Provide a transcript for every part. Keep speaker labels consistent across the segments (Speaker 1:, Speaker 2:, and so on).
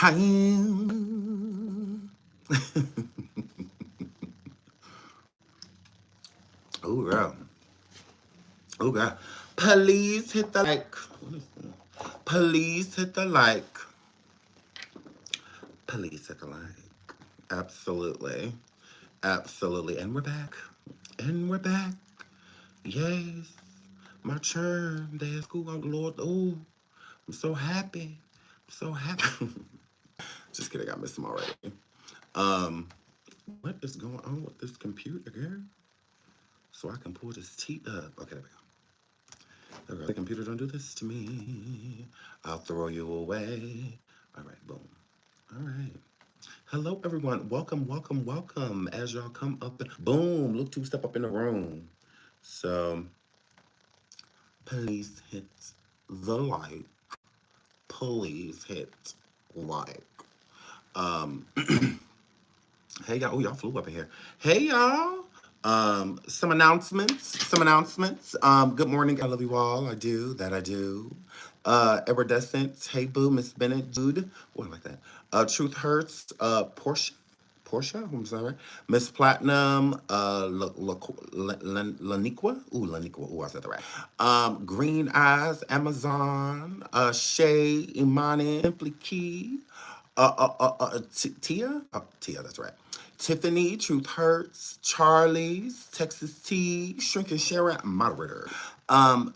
Speaker 1: Hi. Oh, girl. Oh, God. Please hit the like. Please hit the like. Please hit the like. Absolutely. Absolutely. And we're back. And we're back. Yes. My churn day of school. Oh, Lord. Oh, I'm so happy. I'm so happy. Just kidding. I missed him already. Um, what is going on with this computer, girl? So I can pull this tea up. Okay, there we go. There we go. The computer, don't do this to me. I'll throw you away. All right, boom. All right. Hello, everyone. Welcome, welcome, welcome. As y'all come up, boom, look to step up in the room. So please hit the like. Please hit like. Um, hey y'all. Oh, y'all flew up in here. Hey y'all. Some announcements. Some announcements. Good morning. I love you all. I do. That I do. Iridescent. Hey boo, Miss Bennett, Jude. What like that? Truth Hurts. Portia. Portia, I'm sorry. Miss Platinum, Laniqua. Ooh, Laniqua. Ooh, I said that right. Green Eyes, Amazon, Shay, Imani, Simply Key, Tia? Oh, Tia, that's right. Tiffany, Truth Hurts, Charlie's, Texas Tea, Shrink and Sharon, moderator.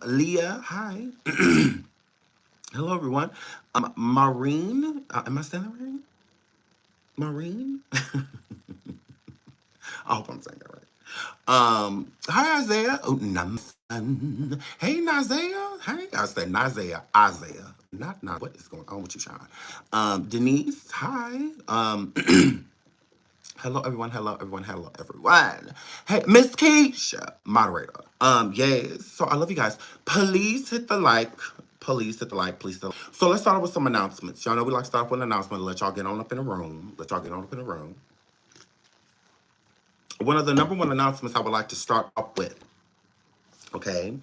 Speaker 1: Leah, hi. Hello, everyone. Maureen, am I saying that right? Maureen? I hope I'm saying that right. Hi Isaiah. Oh, Namasan. Hey NaZiyah. Hey, I said NaZiyah. Isaiah. Not. What is going on with you, Sean? Denise. Hi. Hello everyone. Hello everyone. Hello everyone. Hey, Miss Keisha, moderator. Yes. So I love you guys. Please hit the like. Please hit the like. Please. So let's start off with some announcements. Y'all know we like to start off with an announcement. Let y'all get on up in the room. Let y'all get on up in the room. One of the number one announcements I would like to start off with, okay,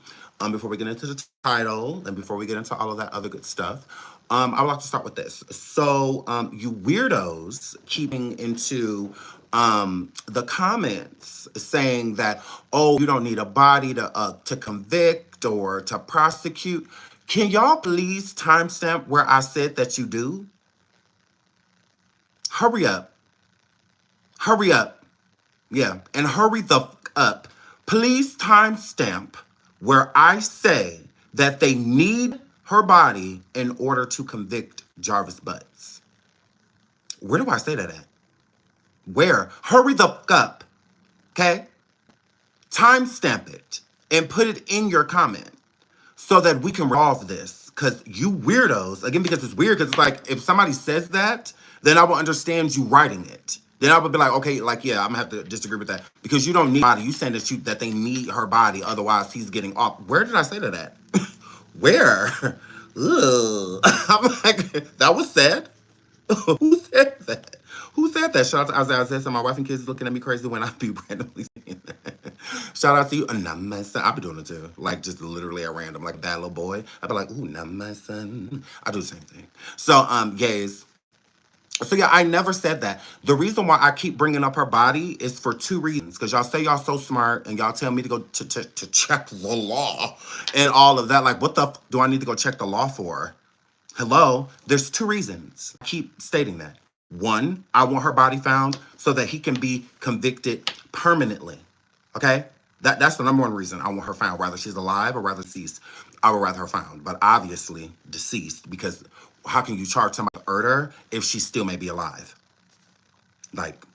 Speaker 1: before we get into the title and before we get into all of that other good stuff, I would like to start with this. So, you weirdos keeping into the comments saying that, oh, you don't need a body to convict or to prosecute. Can y'all please timestamp where I said that you do? Hurry up. Hurry up. Yeah, and hurry the up. Please timestamp where I say that they need her body in order to convict Jarvis Butts. Where do I say that at? Where? Hurry the up. Okay? Timestamp it and put it in your comment so that we can resolve this. Because you weirdos, again, because it's weird, because it's like if somebody says that, then I will understand you writing it. Then I would be like, okay, like, yeah, I'm gonna have to disagree with that. Because you don't need body. You saying that they need her body, otherwise he's getting off. Where did I say that at? Where? Ugh. I'm like, that was sad. Who said that? Who said that? Shout out to Isaiah. So my wife and kids looking at me crazy when I be randomly saying that. Shout out to you. Nah, my son. I be doing it too. Like just literally at random, like that little boy. I be like, ooh, nah, my son. I do the same thing. So, gays. So yeah, I never said that. The reason why I keep bringing up her body is for two reasons. Because y'all say y'all so smart and y'all tell me to go to check the law and all of that. Like, what the do I need to go check the law for? Hello? There's two reasons. I keep stating that. One, I want her body found so that he can be convicted permanently. Okay? That's the number one reason I want her found. Whether she's alive or rather deceased, I would rather her found. But obviously deceased, because how can you charge somebody with murder if she still may be alive? Like,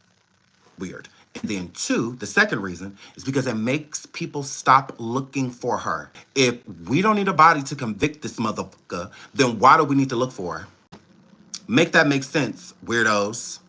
Speaker 1: weird. And then two, the second reason is because it makes people stop looking for her. If we don't need a body to convict this motherfucker, then why do we need to look for her? Make that make sense, weirdos.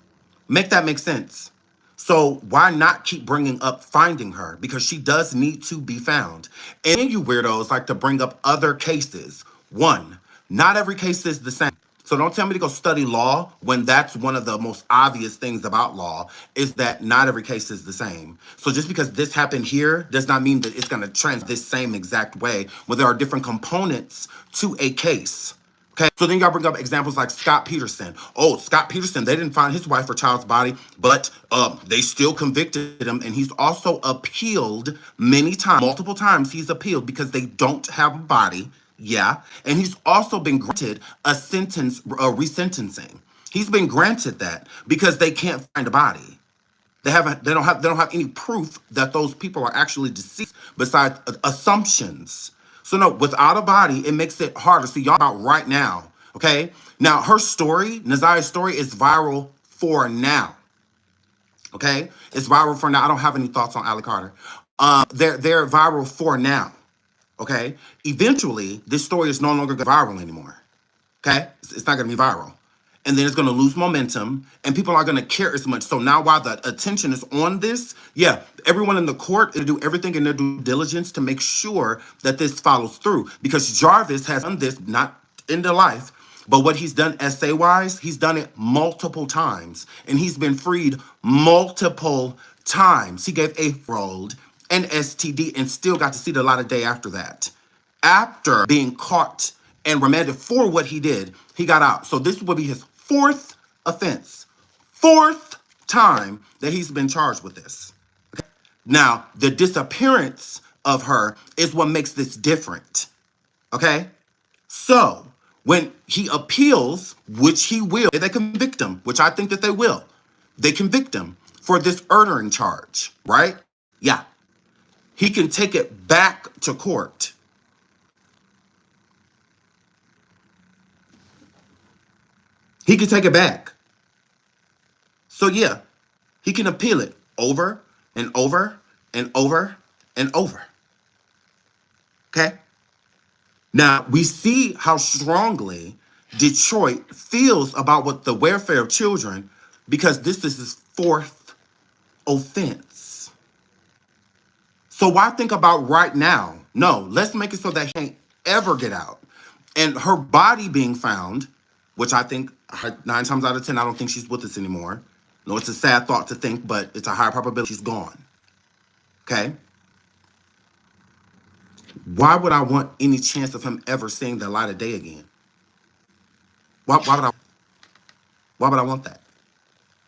Speaker 1: Make that make sense. So why not keep bringing up finding her? Because she does need to be found. And you weirdos like to bring up other cases. One, not every case is the same. So don't tell me to go study law when that's one of the most obvious things about law is that not every case is the same. So just because this happened here does not mean that it's going to trend this same exact way when there are different components to a case. Okay, so then you gotta bring up examples like Scott Peterson. Oh, Scott Peterson, they didn't find his wife or child's body, but they still convicted him, and he's also appealed many times, multiple times he's appealed because they don't have a body. Yeah, and he's also been granted a sentence, a resentencing. He's been granted that because they can't find a body. They don't have any proof that those people are actually deceased besides assumptions. So no, without a body, it makes it harder. See, y'all about right now, okay? Now her story, NaZiyah's story, is viral for now. Okay? It's viral for now. I don't have any thoughts on Allie Carter. They're viral for now. Okay? Eventually, this story is no longer viral anymore. Okay? It's not going to be viral. And then it's going to lose momentum, and people aren't going to care as much. So now while the attention is on this, yeah, everyone in the court will do everything in their due diligence to make sure that this follows through. Because Jarvis has done this, not in their life, but what he's done essay-wise, he's done it multiple times. And he's been freed multiple times. He gave a rolled an STD and still got to see the light of day after that. After being caught and remanded for what he did, he got out. So this will be his fourth offense. Fourth time that he's been charged with this. Okay? Now, the disappearance of her is what makes this different. Okay? So, when he appeals, which he will, they convict him, which I think that they will. They convict him for this murdering charge, right? Yeah. He can take it back to court. He can take it back. So yeah, he can appeal it over and over and over and over. Okay? Now, we see how strongly Detroit feels about what the welfare of children, because this is his fourth offense. So why think about right now? No, let's make it so that he can't ever get out. And her body being found, which I think 9 times out of 10, I don't think she's with us anymore. No, it's a sad thought to think, but it's a high probability she's gone. Okay? Why would I want any chance of him ever seeing the light of day again? Why would I want that?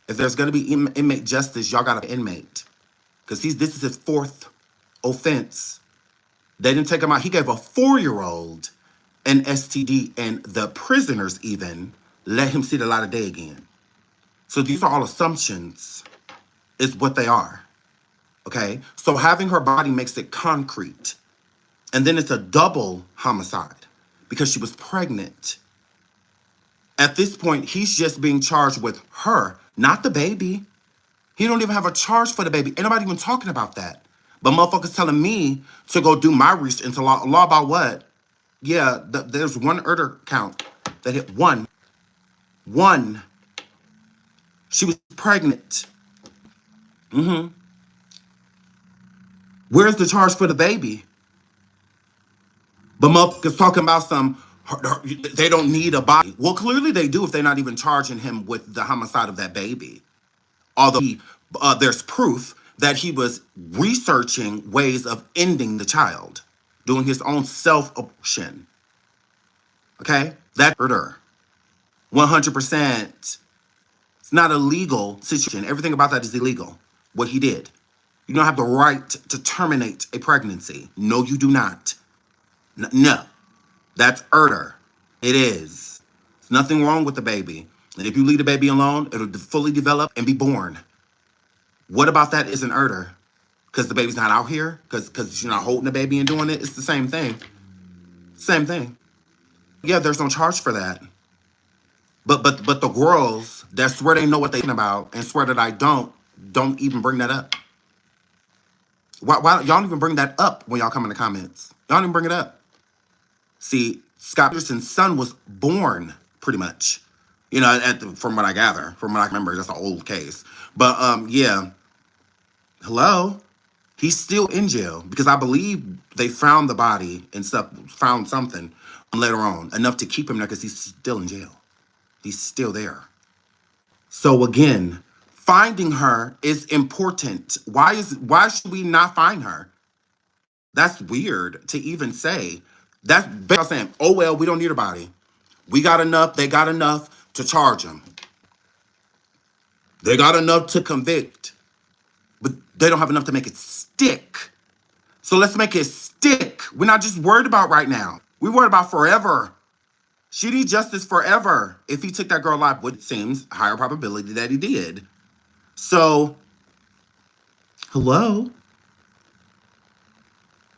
Speaker 1: If there's going to be inmate justice, y'all got an inmate. Because this is his fourth offense. They didn't take him out. He gave a 4-year-old an STD, and the prisoners even let him see the light of day again. So these are all assumptions, is what they are. Okay? So having her body makes it concrete. And then it's a double homicide because she was pregnant. At this point, he's just being charged with her, not the baby. He don't even have a charge for the baby. Ain't nobody even talking about that. But motherfuckers telling me to go do my research into law about what? Yeah, there's one murder count that hit one. One. She was pregnant. Where's the charge for the baby? But motherfuckers talking about they don't need a body. Well, clearly they do if they're not even charging him with the homicide of that baby. Although there's proof that he was researching ways of ending the child, doing his own self-abortion. Okay? That's murder. 100%. It's not a legal situation. Everything about that is illegal, what he did. You don't have the right to terminate a pregnancy. No, you do not. No. That's murder. It is. There's nothing wrong with the baby. And if you leave the baby alone, it'll fully develop and be born. What about that isn't murder? Because the baby's not out here? Because you're not holding the baby and doing it? It's the same thing. Same thing. Yeah, there's no charge for that. But the girls that swear they know what they're talking about and swear that I don't even bring that up. Why y'all don't even bring that up when y'all come in the comments? Y'all don't even bring it up. See, Scott Peterson's son was born, pretty much. You know, from what I gather, from what I remember, that's an old case. But, yeah. Hello? He's still in jail because I believe they found the body and stuff, found something later on, enough to keep him there because he's still in jail. He's still there. So again, finding her is important. Why should we not find her? That's weird to even say. That's basically saying, oh, well, we don't need her body. We got enough. They got enough to charge him. They got enough to convict. But they don't have enough to make it stick. So let's make it stick. We're not just worried about right now. We're worried about forever. She needs justice forever. If he took that girl alive, which seems higher probability that he did. So, hello?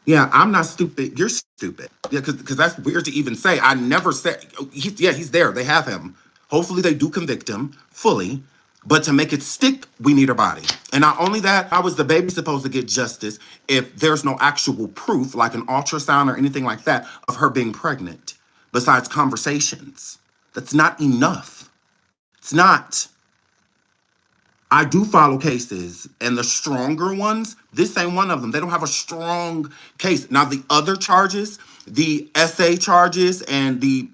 Speaker 1: Yeah, I'm not stupid. You're stupid. Yeah, because that's weird to even say. I never said, he's there. They have him. Hopefully they do convict him fully. But to make it stick, we need her body. And not only that, how is the baby supposed to get justice if there's no actual proof, like an ultrasound or anything like that, of her being pregnant, besides conversations? That's not enough. It's not. I do follow cases, and the stronger ones, this ain't one of them. They don't have a strong case. Now, the other charges, the SA charges and the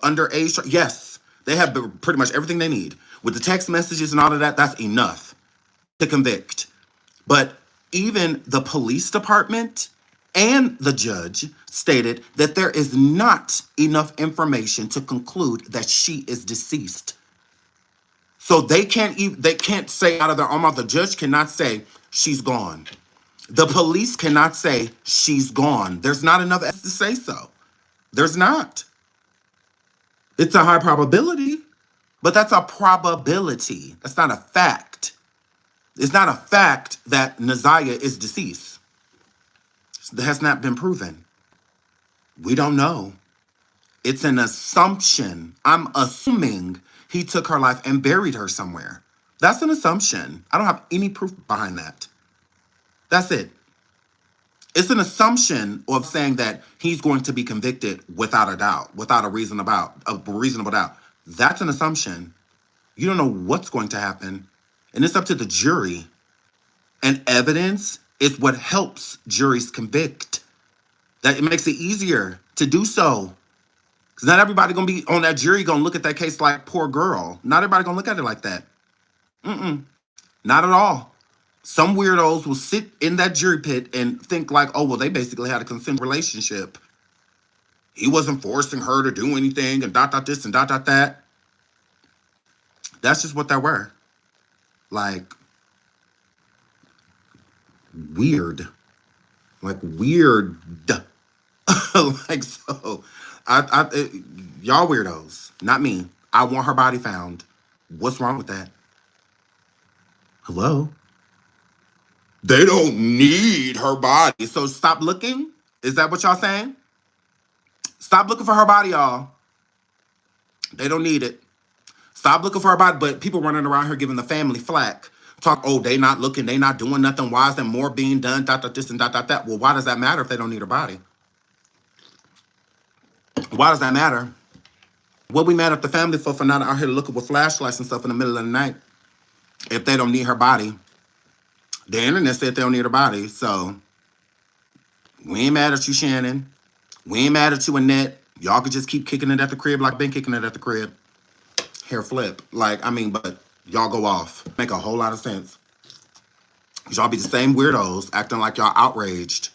Speaker 1: underage, yes, they have pretty much everything they need. With the text messages and all of that, that's enough to convict. But even the police department and the judge stated that there is not enough information to conclude that she is deceased. So they can't say out of their own mouth. The judge cannot say she's gone. The police cannot say she's gone. There's not enough evidence to say so. There's not. It's a high probability, but that's a probability. That's not a fact. It's not a fact that NaZiyah is deceased. That has not been proven. We don't know. It's an assumption. I'm assuming he took her life and buried her somewhere. That's an assumption. I don't have any proof behind that. That's it. It's an assumption of saying that he's going to be convicted without a doubt, without a reasonable doubt. That's an assumption. You don't know what's going to happen. And it's up to the jury. And evidence is what helps juries convict. That it makes it easier to do so. Because not everybody going to be on that jury going to look at that case like, poor girl. Not everybody going to look at it like that. Not at all. Some weirdos will sit in that jury pit and think like, oh, well, they basically had a consensual relationship. He wasn't forcing her to do anything and dot, dot, this and dot, dot, that. That's just what they were. Like, weird. Like, weird. Like, so, y'all weirdos, not me. I want her body found. What's wrong with that? Hello? They don't need her body. So stop looking? Is that what y'all saying? Stop looking for her body, y'all. They don't need it. Stop looking for her body. But people running around here giving the family flack. Talk, oh, they not looking. They not doing nothing. Why is there more being done? Dot, dot, this and dot, dot, that. Well, why does that matter if they don't need her body? Why does that matter? What we mad at the family for not out here looking with flashlights and stuff in the middle of the night if they don't need her body? The internet said they don't need her body, so we ain't mad at you, Shannon. We ain't mad at you, Annette. Y'all could just keep kicking it at the crib like I've been kicking it at the crib. Hair flip. Like, I mean, but y'all go off. Make a whole lot of sense. Y'all be the same weirdos acting like y'all outraged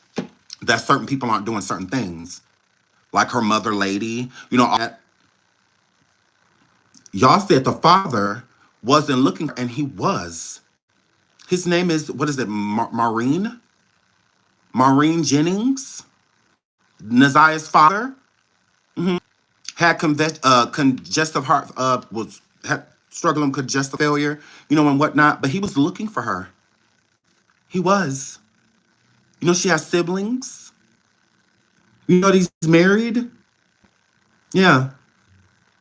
Speaker 1: that certain people aren't doing certain things. Like her mother lady, you know, all that. Y'all said the father wasn't looking, and he was. His name is, what is it, Maureen? Maureen Jennings? NaZiyah's father? Had congestive heart, had struggling with congestive failure, you know, and whatnot. But he was looking for her. He was. You know, she has siblings. You know, he's married. Yeah.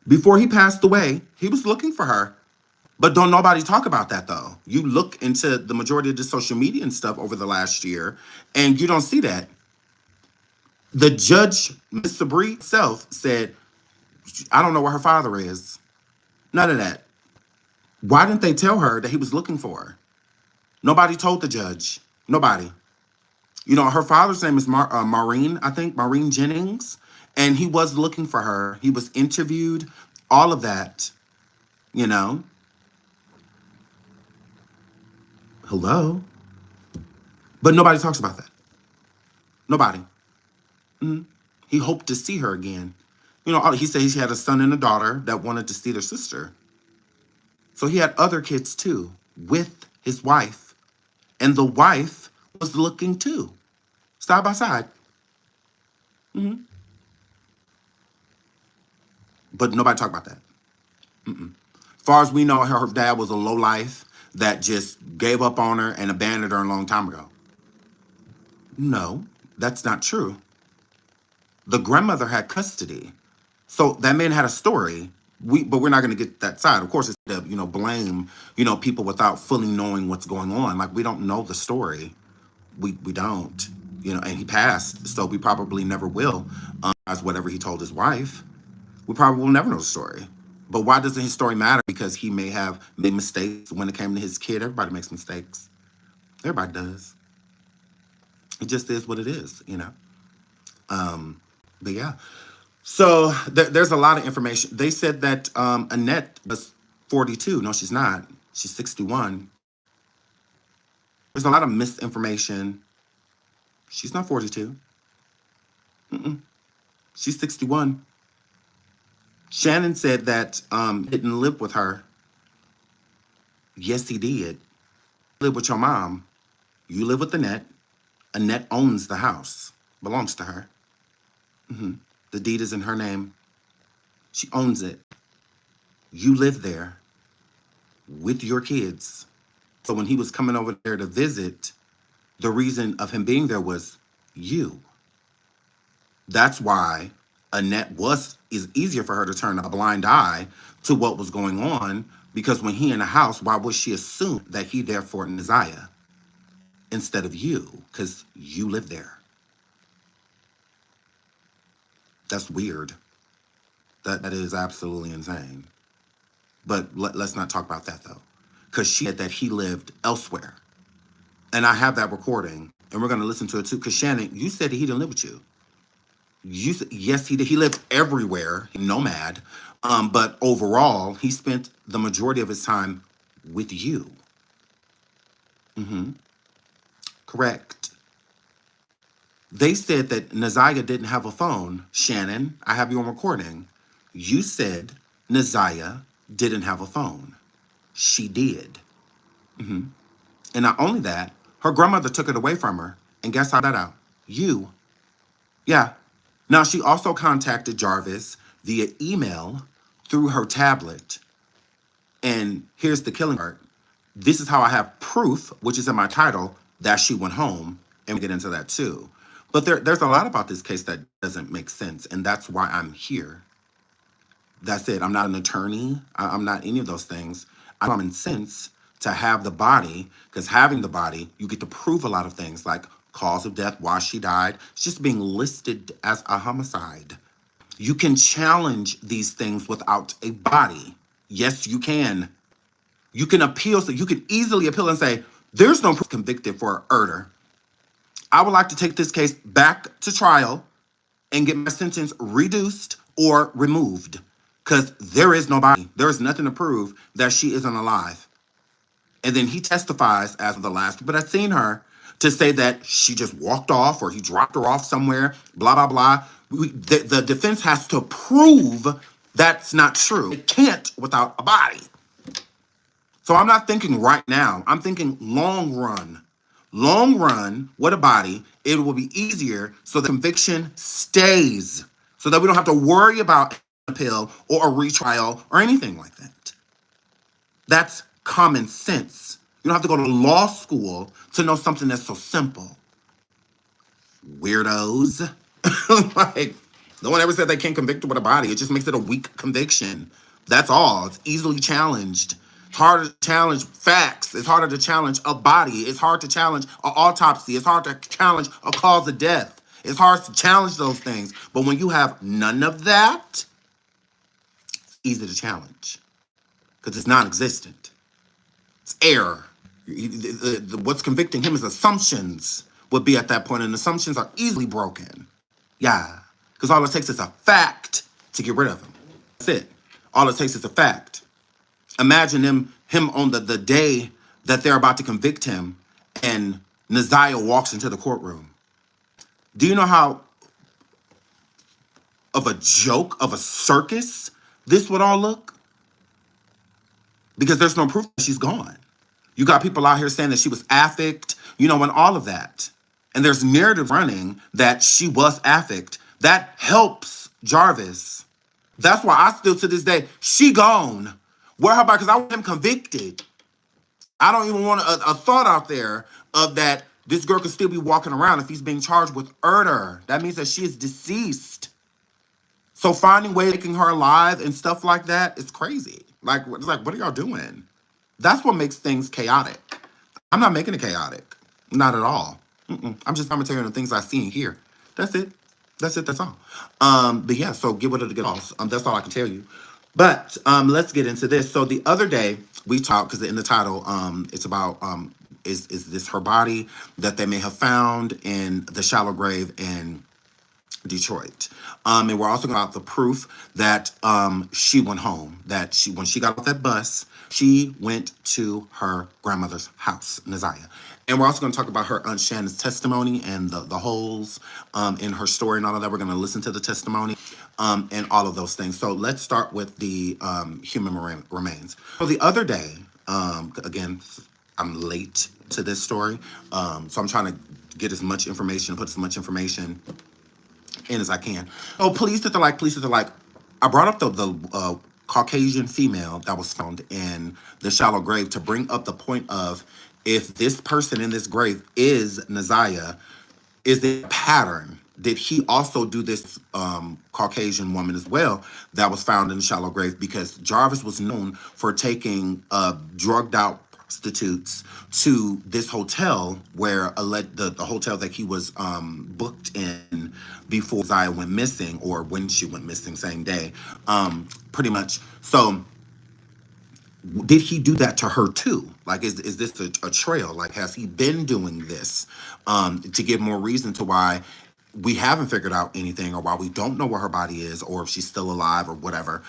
Speaker 1: Before he passed away, he was looking for her. But don't nobody talk about that, though. You look into the majority of the social media and stuff over the last year, and you don't see that. The judge, Miss Sabri herself, said, I don't know where her father is. None of that. Why didn't they tell her that he was looking for her? Nobody told the judge. Nobody. You know, her father's name is Maureen, I think, Maureen Jennings, and he was looking for her. He was interviewed, all of that, you know. Hello? But nobody talks about that. Nobody. He hoped to see her again. He said he had a son and a daughter that wanted to see their sister. So he had other kids too with his wife. And the wife was looking too, side by side. But nobody talked about that. As far as we know, her dad was a lowlife that just gave up on her and abandoned her a long time ago. No, that's not true. The grandmother had custody. So that man had a story. But we're not going to get that side. Of course, it's to, blame, people without fully knowing what's going on. Like, we don't know the story. We don't, and he passed. So we probably never will, as whatever he told his wife. We probably will never know the story. But why doesn't his story matter? Because he may have made mistakes when it came to his kid. Everybody makes mistakes. Everybody does. It just is what it is. But yeah. So there's a lot of information. They said that Annette was 42. No, she's not. She's 61. There's a lot of misinformation. She's not 42. She's 61. Shannon said that he didn't live with her. Yes, he did. Live with your mom. You live with Annette. Annette owns the house. Belongs to her. The deed is in her name. She owns it. You live there with your kids. So when he was coming over there to visit, the reason of him being there was you. That's why Annette is easier for her to turn a blind eye to what was going on, because when he in the house, why would she assume that he there for NaZiyah instead of you? Because you live there. That's weird. That is absolutely insane. But let's not talk about that, though. Because she said that he lived elsewhere. And I have that recording. And we're going to listen to it, too. Because, Shannon, you said that he didn't live with you. Yes, he did. He lived everywhere, nomad. But overall, he spent the majority of his time with you. Correct. They said that NaZiyah didn't have a phone. Shannon, I have you on recording. You said NaZiyah didn't have a phone. She did. And not only that, her grandmother took it away from her. And guess how that out? You. Yeah. Now, she also contacted Jarvis via email through her tablet. And here's the killing part. This is how I have proof, which is in my title, that she went home. And we'll get into that too. But there's a lot about this case that doesn't make sense. And that's why I'm here. That's it. I'm not an attorney. I'm not any of those things. I have common sense to have the body, because having the body, you get to prove a lot of things like cause of death, why she died. It's just being listed as a homicide. You can challenge these things without a body. Yes, you can. You can appeal. So you can easily appeal and say, there's no proof convicted for murder. I would like to take this case back to trial and get my sentence reduced or removed, because there is no body. There is nothing to prove that she isn't alive. And then he testifies as the last people that seen her to say that she just walked off or he dropped her off somewhere, blah, blah, blah. The defense has to prove that's not true. It can't without a body. So I'm not thinking right now. I'm thinking long run. Long run, with a body, it will be easier so the conviction stays, so that we don't have to worry about an appeal or a retrial or anything like that. That's common sense. You don't have to go to law school to know something that's so simple. Weirdos. Like, no one ever said they can't convict with a body. It just makes it a weak conviction. That's all. It's easily challenged. It's harder to challenge facts. It's harder to challenge a body. It's hard to challenge an autopsy. It's hard to challenge a cause of death. It's hard to challenge those things. But when you have none of that, it's easy to challenge because it's non-existent. It's error. What's convicting him is assumptions would be at that point, and assumptions are easily broken. Yeah, because all it takes is a fact to get rid of him. That's it. All it takes is a fact. Imagine him on the day that they're about to convict him, and NaZiyah walks into the courtroom. Do you know how of a joke, of a circus, this would all look? Because there's no proof that she's gone. You got people out here saying that she was affect, and all of that. And there's narrative running that she was affect. That helps Jarvis. That's why I still to this day, she gone. Where her body? Because I want him convicted. I don't even want a thought out there of that this girl could still be walking around if he's being charged with murder. That means that she is deceased. So finding ways making her alive and stuff like that is crazy. Like, it's like, what are y'all doing? That's what makes things chaotic. I'm not making it chaotic. Not at all. I'm just commentating on the things I see and hear. That's it. That's it. That's all. But yeah, so get rid of the get offs. That's all I can tell you. But let's get into this. So the other day we talked, because in the title, it's about is this her body that they may have found in the shallow grave in Detroit. And we're also about the proof that she went home. That when she got off that bus, she went to her grandmother's house, NaZiyah. And we're also going to talk about her Aunt Shannon's testimony and the holes in her story and all of that. We're going to listen to the testimony and all of those things. So let's start with the human remains. So the other day, again, I'm late to this story. So I'm trying to get as much information, put as much information in as I can. Oh, police that they're like. I brought up the Caucasian female that was found in the shallow grave to bring up the point of, if this person in this grave is NaZiyah, is there a pattern? Did he also do this Caucasian woman as well that was found in the shallow grave? Because Jarvis was known for taking drugged out prostitutes to this hotel where the hotel that he was booked in before NaZiyah went missing, or when she went missing, same day, pretty much. So did he do that to her too? Like, is this a trail? Like, has he been doing this to give more reason to why we haven't figured out anything, or why we don't know where her body is, or if she's still alive or whatever,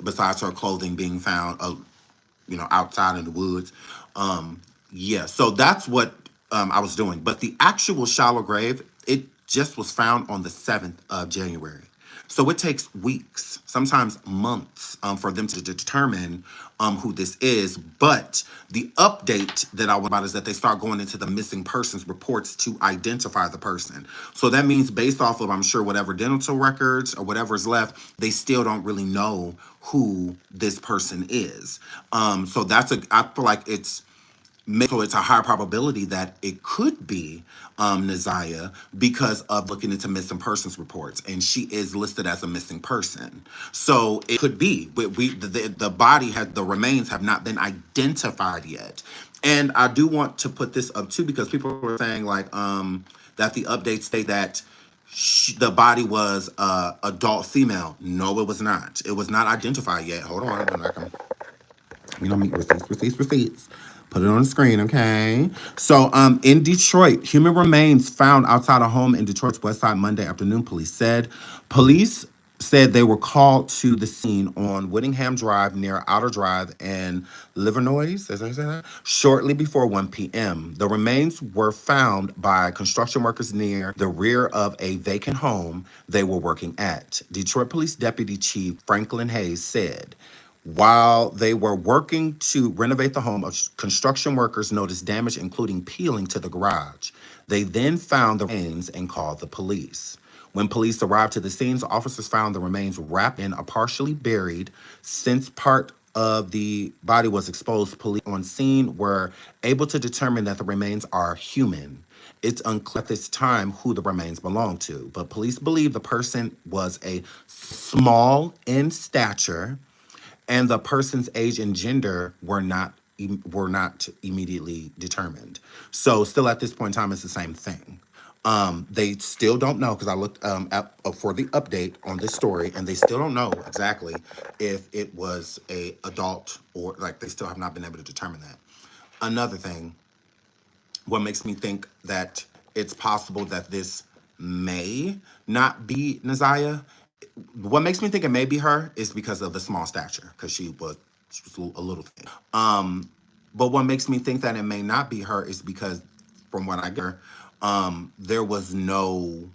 Speaker 1: besides her clothing being found, outside in the woods. Yeah, so that's what I was doing. But the actual shallow grave, it just was found on the 7th of January. So it takes weeks, sometimes months, for them to determine who this is. But the update that I want about is that they start going into the missing persons reports to identify the person. So that means, based off of, I'm sure, whatever dental records or whatever is left, they still don't really know who this person is. So I feel like so it's a high probability that it could be NaZiyah, because of looking into missing persons reports, and she is listed as a missing person. So it could be, but the remains have not been identified yet. And I do want to put this up too, because people were saying like that the updates state that the body was adult female. No, it was not. It was not identified yet. Hold on, meet receipts. Put it on the screen, okay? So, in Detroit, human remains found outside a home in Detroit's West Side Monday afternoon, police said. Police said they were called to the scene on Whittingham Drive near Outer Drive and Livernois, as I say that, shortly before 1 p.m. The remains were found by construction workers near the rear of a vacant home they were working at. Detroit Police Deputy Chief Franklin Hayes said, while they were working to renovate the home, construction workers noticed damage, including peeling to the garage. They then found the remains and called the police. When police arrived to the scene, officers found the remains wrapped in a partially buried. Since part of the body was exposed, police on scene were able to determine that the remains are human. It's unclear at this time who the remains belong to, but police believe the person was a small in stature, and the person's age and gender were not immediately determined. So still at this point in time, it's the same thing. They still don't know, because I looked for the update on this story, and they still don't know exactly if it was a adult, or like, they still have not been able to determine that. Another thing, what makes me think that it's possible that this may not be NaZiyah, what makes me think it may be her is because of the small stature, because she was a little thing. But what makes me think that it may not be her is because, from what I hear, there was no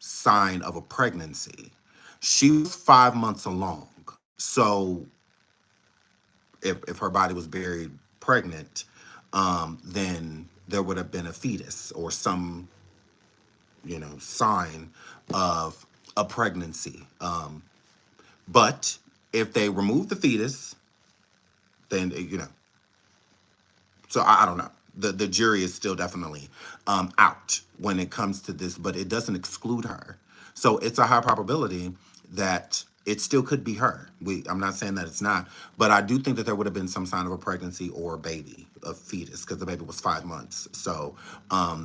Speaker 1: sign of a pregnancy. She was 5 months along. So if her body was buried pregnant, then there would have been a fetus or some, sign of a pregnancy. But if they remove the fetus, then, so I don't know. The jury is still definitely out when it comes to this, but it doesn't exclude her. So it's a high probability that it still could be her. I'm not saying that it's not, but I do think that there would have been some sign of a pregnancy or a baby, a fetus, because the baby was 5 months. So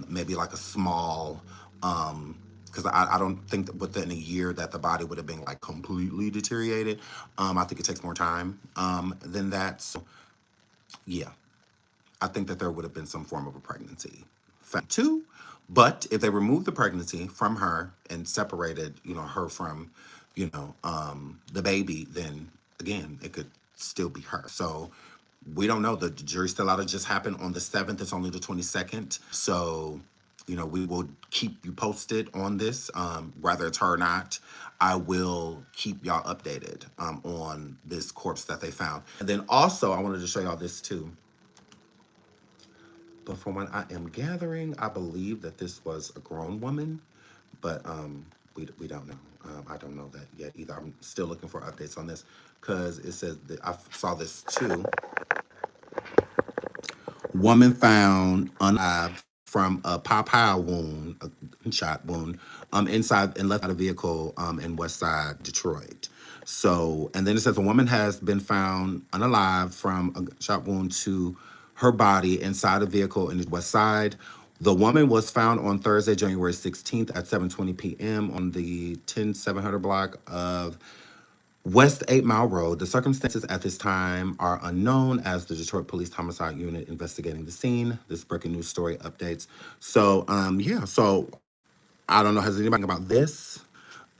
Speaker 1: maybe like a small, because I don't think that within a year that the body would have been like completely deteriorated. I think it takes more time than that. So yeah, I think that there would have been some form of a pregnancy. Fact two, but if they removed the pregnancy from her and separated, her from, the baby, then again, it could still be her. So we don't know. The jury's still out. It just happened on the 7th. It's only the 22nd. So, we will keep you posted on this, whether it's her or not. I will keep y'all updated on this corpse that they found. And then also, I wanted to show y'all this too. But from what I am gathering, I believe that this was a grown woman, but we don't know. I don't know that yet either. I'm still looking for updates on this because it says that I saw this too. Woman found unalive from a pow wound, a gunshot wound, inside and left out of vehicle in West Side Detroit. So, and then it says a woman has been found unalive from a gunshot wound to her body inside a vehicle in the West Side. The woman was found on Thursday, January 16th at 7:20 p.m. on the 10700 block of West 8 Mile Road. The circumstances at this time are unknown as the Detroit Police Homicide Unit investigating the scene. This breaking news story updates. So, yeah, so I don't know, has anybody about this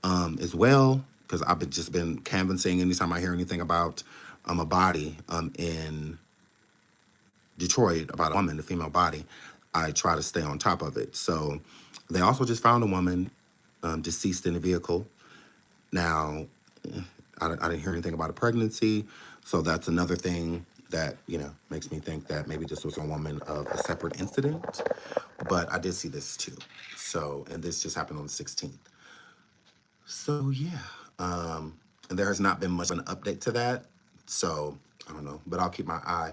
Speaker 1: as well? Because I've just been canvassing anytime I hear anything about a body in Detroit, about a woman, a female body, I try to stay on top of it. So they also just found a woman deceased in a vehicle. Now, I didn't hear anything about a pregnancy, so that's another thing that, makes me think that maybe this was a woman of a separate incident, but I did see this too. So, and this just happened on the 16th. So, yeah, and there has not been much of an update to that, so I don't know, but I'll keep my eye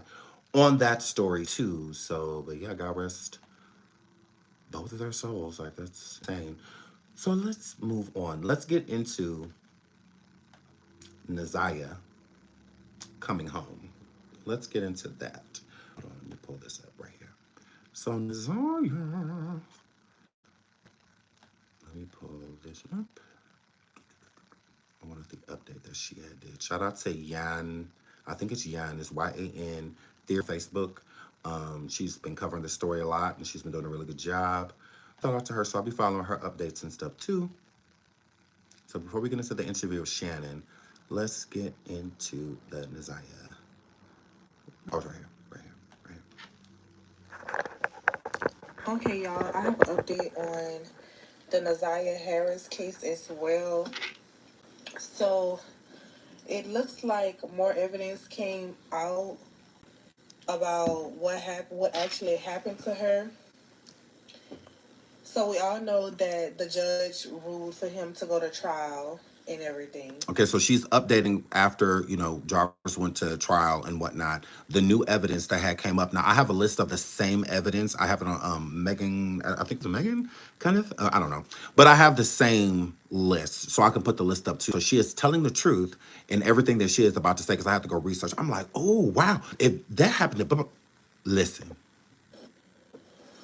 Speaker 1: on that story too. So, but yeah, God rest both of their souls. Like, that's insane. So let's move on. Let's get into NaZiyah coming home. Let's get into that. Hold on, let me pull this up right here. So NaZiyah, let me pull this up. I wanted the update that she had did. Shout out to Yan. I think it's Yan. It's YAN. Dear Facebook. She's been covering the story a lot, and she's been doing a really good job. Shout out to her. So I'll be following her updates and stuff too. So before we get into the interview with Shannon, let's get into the NaZiyah. Oh, it's right here, right here, right here.
Speaker 2: Okay, y'all, I have an update on the NaZiyah Harris case as well. So it looks like more evidence came out about what actually happened to her. So we all know that the judge ruled for him to go to trial and everything.
Speaker 1: Okay, so she's updating after, Jarvis went to trial and whatnot, the new evidence that had came up. Now, I have a list of the same evidence. I have it on Megan, I think it's Megan, kind of? I don't know. But I have the same list, so I can put the list up too. So she is telling the truth in everything that she is about to say, because I have to go research. I'm like, oh, wow. If that happened to... Listen.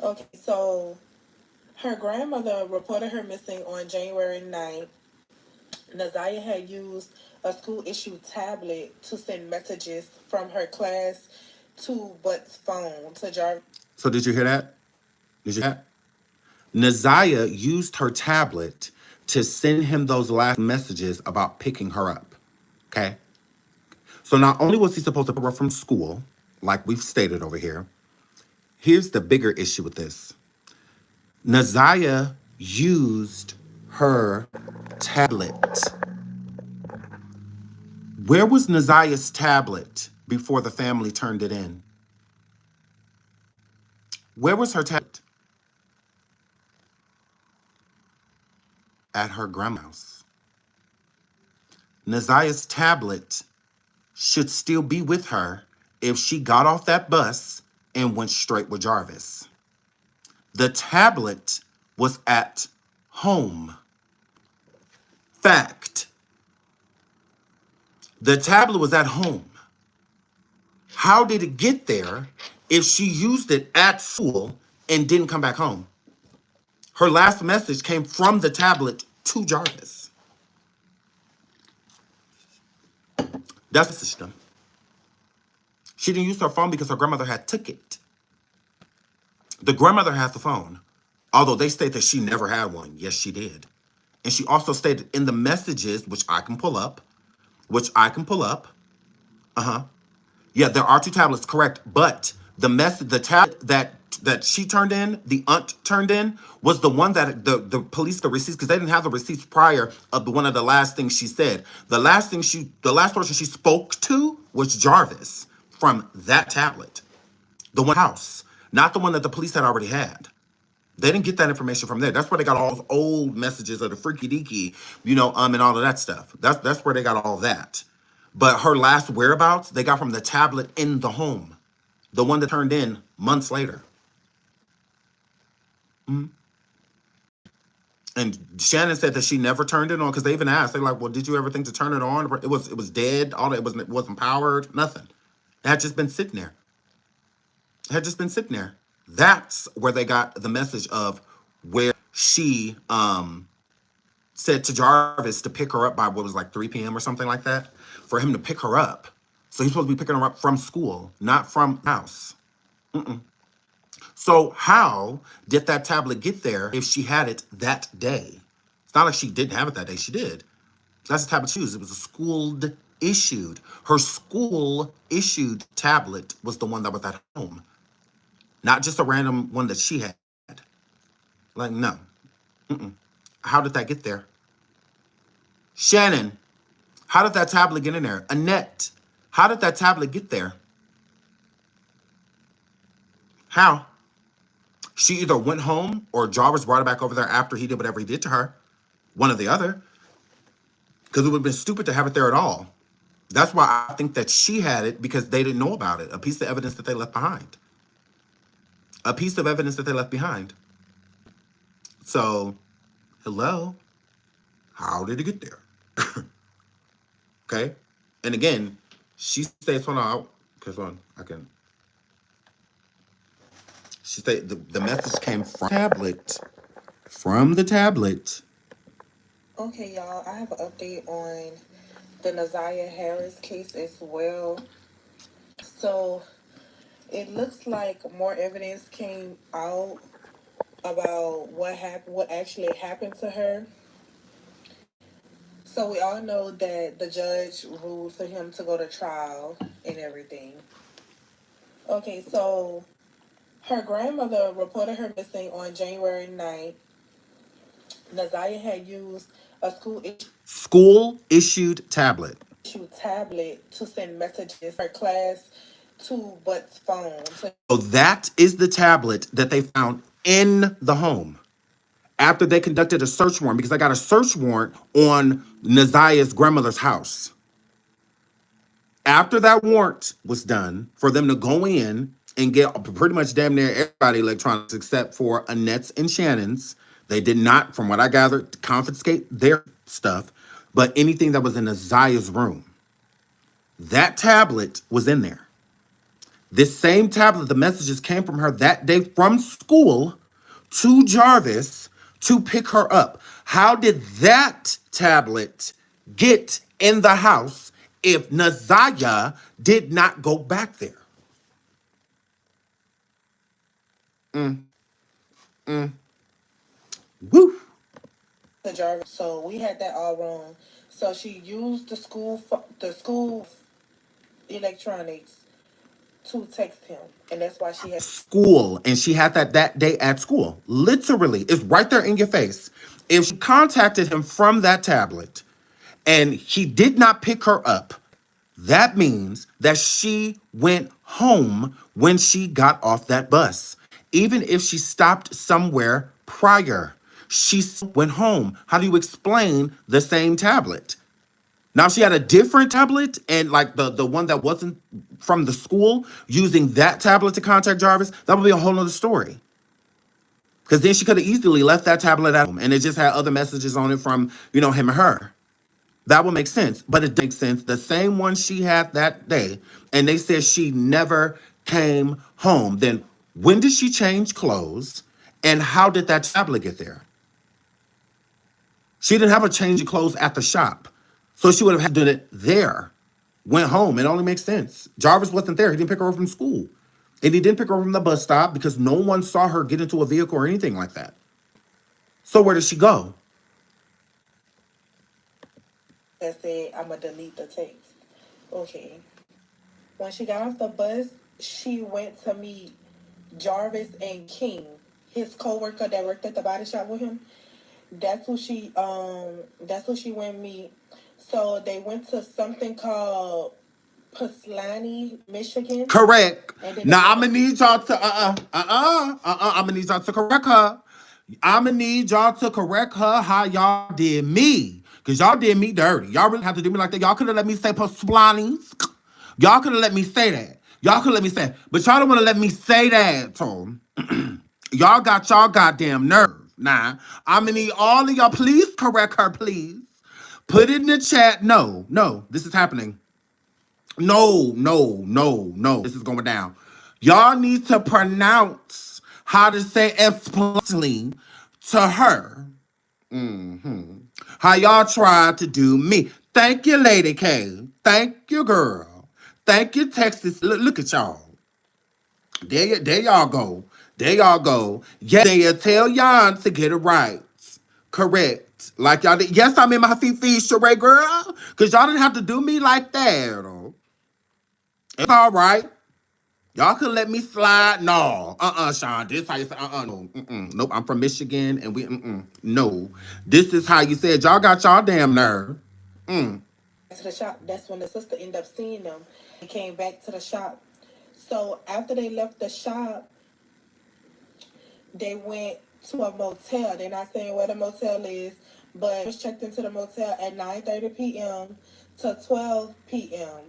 Speaker 2: Okay, so her grandmother reported her missing on January 9th. NaZiyah had used a school-issued tablet to send messages from her class to Butt's phone to Jarvis.
Speaker 1: So did you hear that? Did you hear that? NaZiyah used her tablet to send him those last messages about picking her up. Okay? So not only was he supposed to pick her up from school, like we've stated over here, here's the bigger issue with this. NaZiyah used her tablet Where was NaZiyah's tablet before the family turned it in? Where was her tablet? At her grandma's house. NaZiyah's tablet should still be with her if she got off that bus and went straight with Jarvis. The tablet was at home. Fact. The tablet was at home. How did it get there if she used it at school and didn't come back home? Her last message came from the tablet to Jarvis. That's the system. She didn't use her phone because her grandmother had took it. The grandmother had the phone, although they state that she never had one. Yes, she did. And she also stated in the messages, which I can pull up, uh-huh. Yeah, there are two tablets, correct. But the tablet that she turned in, the aunt turned in, was the one that the police, the receipts, because they didn't have the receipts prior of one of the last things she said. The last person she spoke to was Jarvis from that tablet. The one house, not the one that the police had already had. They didn't get that information from there. That's where they got all those old messages of the freaky deaky, and all of that stuff. That's where they got all that. But her last whereabouts, they got from the tablet in the home, the one that turned in months later. And Shannon said that she never turned it on because they even asked. They're like, "Well, did you ever think to turn it on? It was dead. All that it wasn't powered. Nothing. It had just been sitting there. It had just been sitting there. That's where they got the message of where she said to Jarvis to pick her up by what was like 3 p.m. or something like that, for him to pick her up. So he's supposed to be picking her up from school, not from house. So how did that tablet get there if she had it that day? It's not like she didn't have it that day. She did. That's the tablet she used. It was a school issued. Her school issued tablet was the one that was at home, not just a random one that she had. Like, no. How did that get there? Shannon, how did that tablet get in there? Annette, how did that tablet get there? How? She either went home or Jarvis brought it back over there after he did whatever he did to her. One or the other. Because it would have been stupid to have it there at all. That's why I think that she had it, because they didn't know about it. A piece of evidence that they left behind. A piece of evidence that they left behind. So, hello? How did it get there? Okay? And again, she states, hold on, because I can. She said the message came from the tablet.
Speaker 2: Okay, y'all, I have an update on the NaZiyah Harris case as well. So it looks like more evidence came out about what actually happened to her. So we all know that the judge ruled for him to go to trial and everything. Okay, so her grandmother reported her missing on January 9th. NaZiyah had used a
Speaker 1: school issued tablet
Speaker 2: to send messages for class to Butt's phone.
Speaker 1: So that is the tablet that they found in the home after they conducted a search warrant, because I got a search warrant on NaZiyah's grandmother's house. After that warrant was done for them to go in and get pretty much damn near everybody electronics except for Annette's and Shannon's. They did not, from what I gathered, confiscate their stuff, but anything that was in NaZiyah's room. That tablet was in there. This same tablet, the messages came from her that day from school to Jarvis to pick her up. How did that tablet get in the house if NaZiyah did not go back there? Woo.
Speaker 2: To Jarvis, so we had that all wrong. So she used the school electronics to text him, and that's why she had
Speaker 1: school, and she had that day at school. Literally, it's right there in your face. If she contacted him from that tablet and he did not pick her up, That means that she went home when she got off that bus. Even if she stopped somewhere prior, she went home. How do you explain the same tablet? Now she had a different tablet and like the one that wasn't from the school using that tablet to contact Jarvis, that would be a whole nother story. Because then she could have easily left that tablet at home and it just had other messages on it from, him and her. That would make sense. But it makes sense. The same one she had that day, and they said she never came home. Then when did she change clothes? And how did that tablet get there? She didn't have a change of clothes at the shop. So she would have had to do it there. Went home. It only makes sense. Jarvis wasn't there. He didn't pick her up from school. And he didn't pick her up from the bus stop because no one saw her get into a vehicle or anything like that. So where did she go?
Speaker 2: I said, I'm going to delete the text. Okay. When she got off the bus, she went to meet Jarvis and King, his co-worker that worked at the body shop with him. That's who she went meet. So they went to something called Puslani, Michigan.
Speaker 1: Correct.
Speaker 2: And then
Speaker 1: Now I'm gonna need y'all to I'm gonna need y'all to correct her. I'm gonna need y'all to correct her how y'all did me. Cause y'all did me dirty. Y'all really have to do me like that. Y'all could have let me say Puslani's. Y'all could have let me say that. Y'all could let me say it. But y'all don't want to let me say that, Tom. Y'all got y'all goddamn nerve. Nah. I'm gonna need all of y'all. Please correct her, please. Put it in the chat. No, no, this is happening. No, no, no, no. This is going down. Y'all need to pronounce how to say explicitly to her. How y'all tried to do me. Thank you, Lady K. Thank you, girl. Thank you, Texas. Look at y'all. There y'all go. There y'all go. Yeah, they tell y'all to get it right. Correct. Like y'all did. Yes, I'm in my feet, Sheree, girl. Because y'all didn't have to do me like that. It's all right. Y'all could let me slide. No. Sean. This how you say, no. Nope, I'm from Michigan, and no. This is how you said, y'all got y'all damn nerve.
Speaker 2: to the shop. That's when the sister ended up seeing them. They came back to the shop. So after they left the shop, they went to a motel. They're not saying where the motel is, but was checked into the motel at 9:30 p.m. to 12 p.m.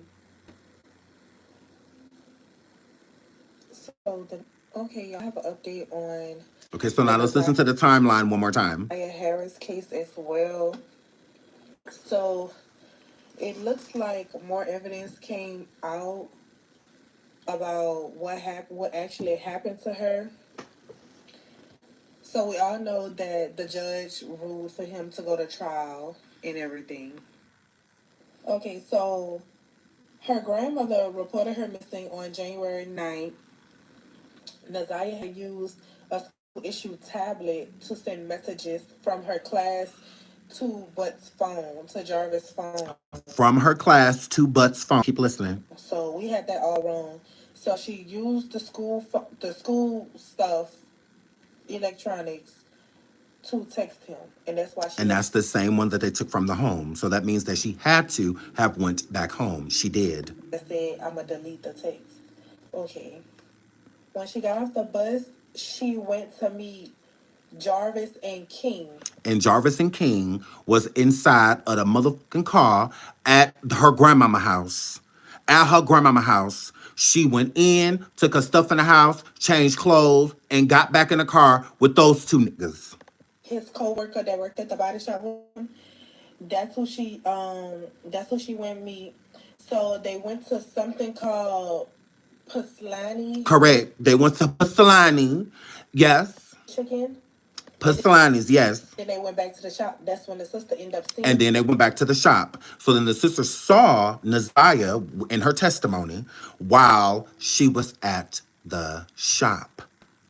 Speaker 2: So okay, y'all have an update on
Speaker 1: Okay, so now let's listen to the timeline one more time.
Speaker 2: Harris case as well. So it looks like more evidence came out about what actually happened to her. So we all know that the judge ruled for him to go to trial and everything. Okay, so her grandmother reported her missing on January 9th. NaZiyah had used a school-issued tablet to send messages from her class to Butt's phone, to Jarvis' phone.
Speaker 1: From her class to Butt's phone. Keep listening.
Speaker 2: So we had that all wrong. So she used the school stuff, electronics, to text him, and that's why she.
Speaker 1: And that's the same one that they took from the home. So that means that she had to have went back home. She did.
Speaker 2: I said, I'm gonna delete the text. Okay. When she got off the bus, she went to meet Jarvis and King.
Speaker 1: And Jarvis and King was inside of the motherfucking car at her grandmama house. At her grandmama house. She went in, took her stuff in the house, changed clothes, and got back in the car with those two niggas.
Speaker 2: His co-worker that worked at the body shop with him. That's who she went meet. So they went to something called Puslani.
Speaker 1: Correct. They went to Puslani. Yes.
Speaker 2: Michigan.
Speaker 1: Puslani's, yes.
Speaker 2: Then they went back to the shop. That's when the sister ended up seeing.
Speaker 1: And then they went back to the shop. So then the sister saw NaZiyah in her testimony while she was at the shop.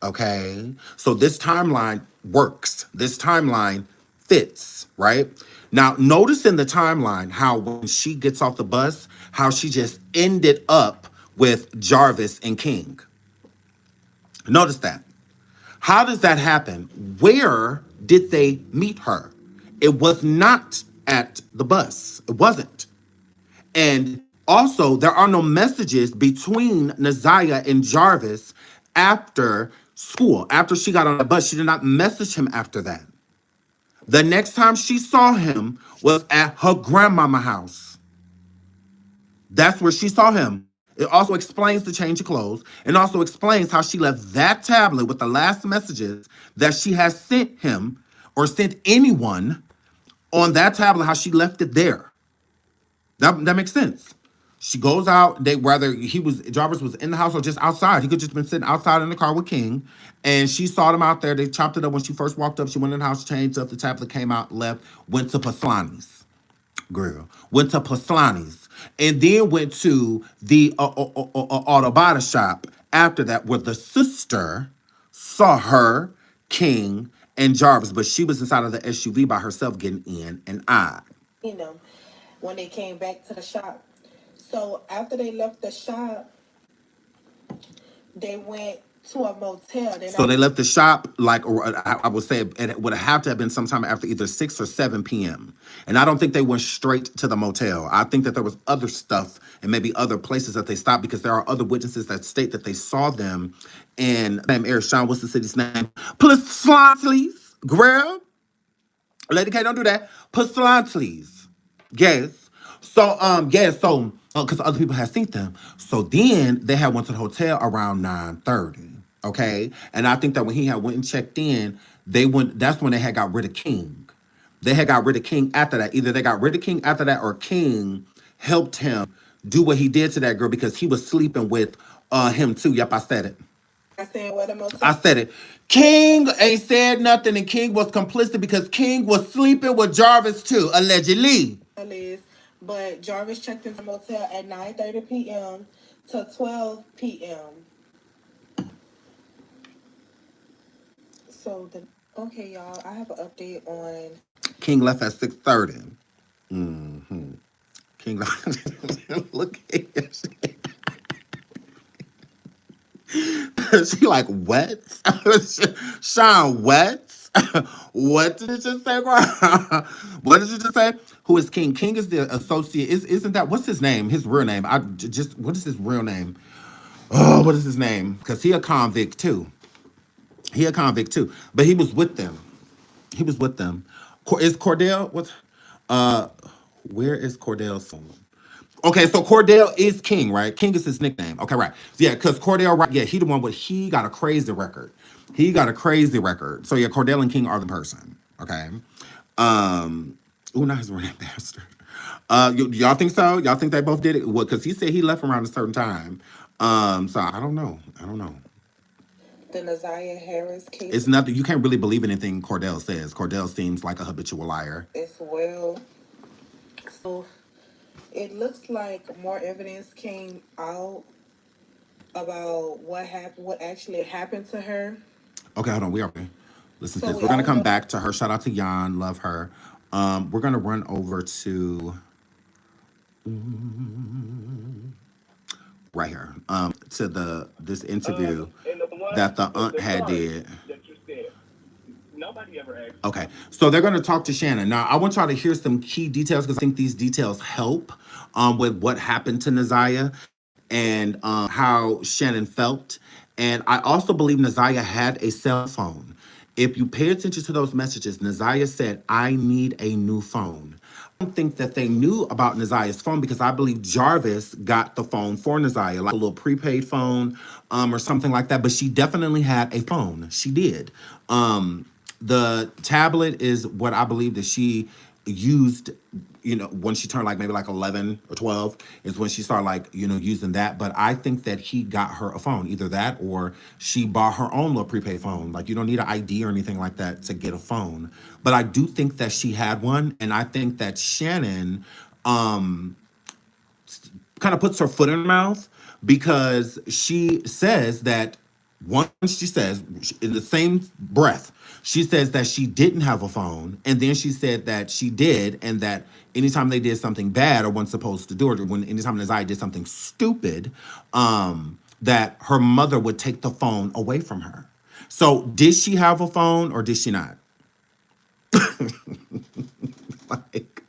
Speaker 1: Okay? So this timeline works. This timeline fits, right? Now, notice in the timeline how when she gets off the bus, how she just ended up with Jarvis and King. Notice that. How does that happen? Where did they meet her? It was not at the bus. It wasn't. And Also, there are no messages between NaZiyah and Jarvis after school. After she got on the bus, she did not message him after that. The next time she saw him was at her grandmama house. That's where she saw him. It also explains the change of clothes and also explains how she left that tablet with the last messages that she has sent him or sent anyone on that tablet, how she left it there. That makes sense. She goes out. They whether he was Jarvis was in the house or just outside. He could just been sitting outside in the car with King, and she saw them out there. They chopped it up when she first walked up. She went in the house, changed up the tablet, came out, left, went to Paslani's. Girl went to Paslani's, and then went to the auto body shop. After that, where the sister saw her, King, and Jarvis, but she was inside of the SUV by herself, getting in and out.
Speaker 2: Them when they came back to the shop. So after they left the shop, they went to a motel. Then
Speaker 1: So they left the shop like, or I would say it would have to have been sometime after either 6 or 7 p.m. And I don't think they went straight to the motel. I think that there was other stuff and maybe other places that they stopped because there are other witnesses that state that they saw them in name Eric Sean, what's the city's name? Please, girl. Lady K, don't do that. Please. Yes. So because other people had seen them. So then they had went to the hotel around 9:30. Okay. And I think that when he had went and checked in, that's when they had got rid of King. They had got rid of King after that. Either they got rid of King after that or King helped him do what he did to that girl because he was sleeping with him too. Yep, I said it.
Speaker 2: I said, what the
Speaker 1: I
Speaker 2: motel
Speaker 1: said it. King ain't said nothing, and King was complicit because King was sleeping with Jarvis too, allegedly.
Speaker 2: is. But Jarvis checked into the motel at 9:30 p.m. to 12 p.m. So the okay, y'all. I have an update on.
Speaker 1: King left at 6:30. Mm-hmm. King left. Look at she like what? Sean, what? What did it just say, girl? What did you just say? Who is King? King is the associate. Isn't that what's his name? His real name? Just what is his real name? Oh, what is his name? Because he a convict too. He a convict too. But he was with them. He was with them. Is Cordell what? Uh, where is Cordell's phone? Okay, so Cordell is King, right? King is his nickname. Okay, right. Yeah, because Cordell, right? Yeah, he the one with he got a crazy record. He got a crazy record. So yeah, Cordell and King are the person. Okay. Oh, not his real name, bastard. Y'all think so? Y'all think they both did it? Well, because he said he left around a certain time. So I don't know. I don't know.
Speaker 2: the NaZiyah Harris case
Speaker 1: It's nothing. You can't really believe anything Cordell says. Cordell seems like a habitual liar.
Speaker 2: as well. So it looks like more evidence came out about what happened, what actually happened to her.
Speaker 1: Okay, hold on. We are okay. Listen to
Speaker 2: So
Speaker 1: this.
Speaker 2: we
Speaker 1: We're gonna
Speaker 2: all
Speaker 1: come
Speaker 2: know.
Speaker 1: back to her. Shout out to Jan. Love her. We're gonna run over to right here. To the this interview that the aunt had did. Okay, so they're going to talk to Shannon. Now, I want y'all to hear some key details because I think these details help with what happened to NaZiyah and how Shannon felt. And I also believe NaZiyah had a cell phone. If you pay attention to those messages, NaZiyah said, I need a new phone. I don't think that they knew about NaZiyah's phone because I believe Jarvis got the phone for NaZiyah, like a little prepaid phone or something like that. But she definitely had a phone. She did. The tablet is what I believe that she used, when she turned like maybe like 11 or 12 is when she started like, using that. But I think that he got her a phone, either that or she bought her own little prepaid phone. Like you don't need an ID or anything like that to get a phone. But I do think that she had one. And I think that Shannon kind of puts her foot in her mouth because she says that once she says in the same breath, she says that she didn't have a phone, and then she said that she did, and that anytime they did something bad or wasn't supposed to do it, or when anytime NaZiyah did something stupid, that her mother would take the phone away from her. So did she have a phone or did she not? Like,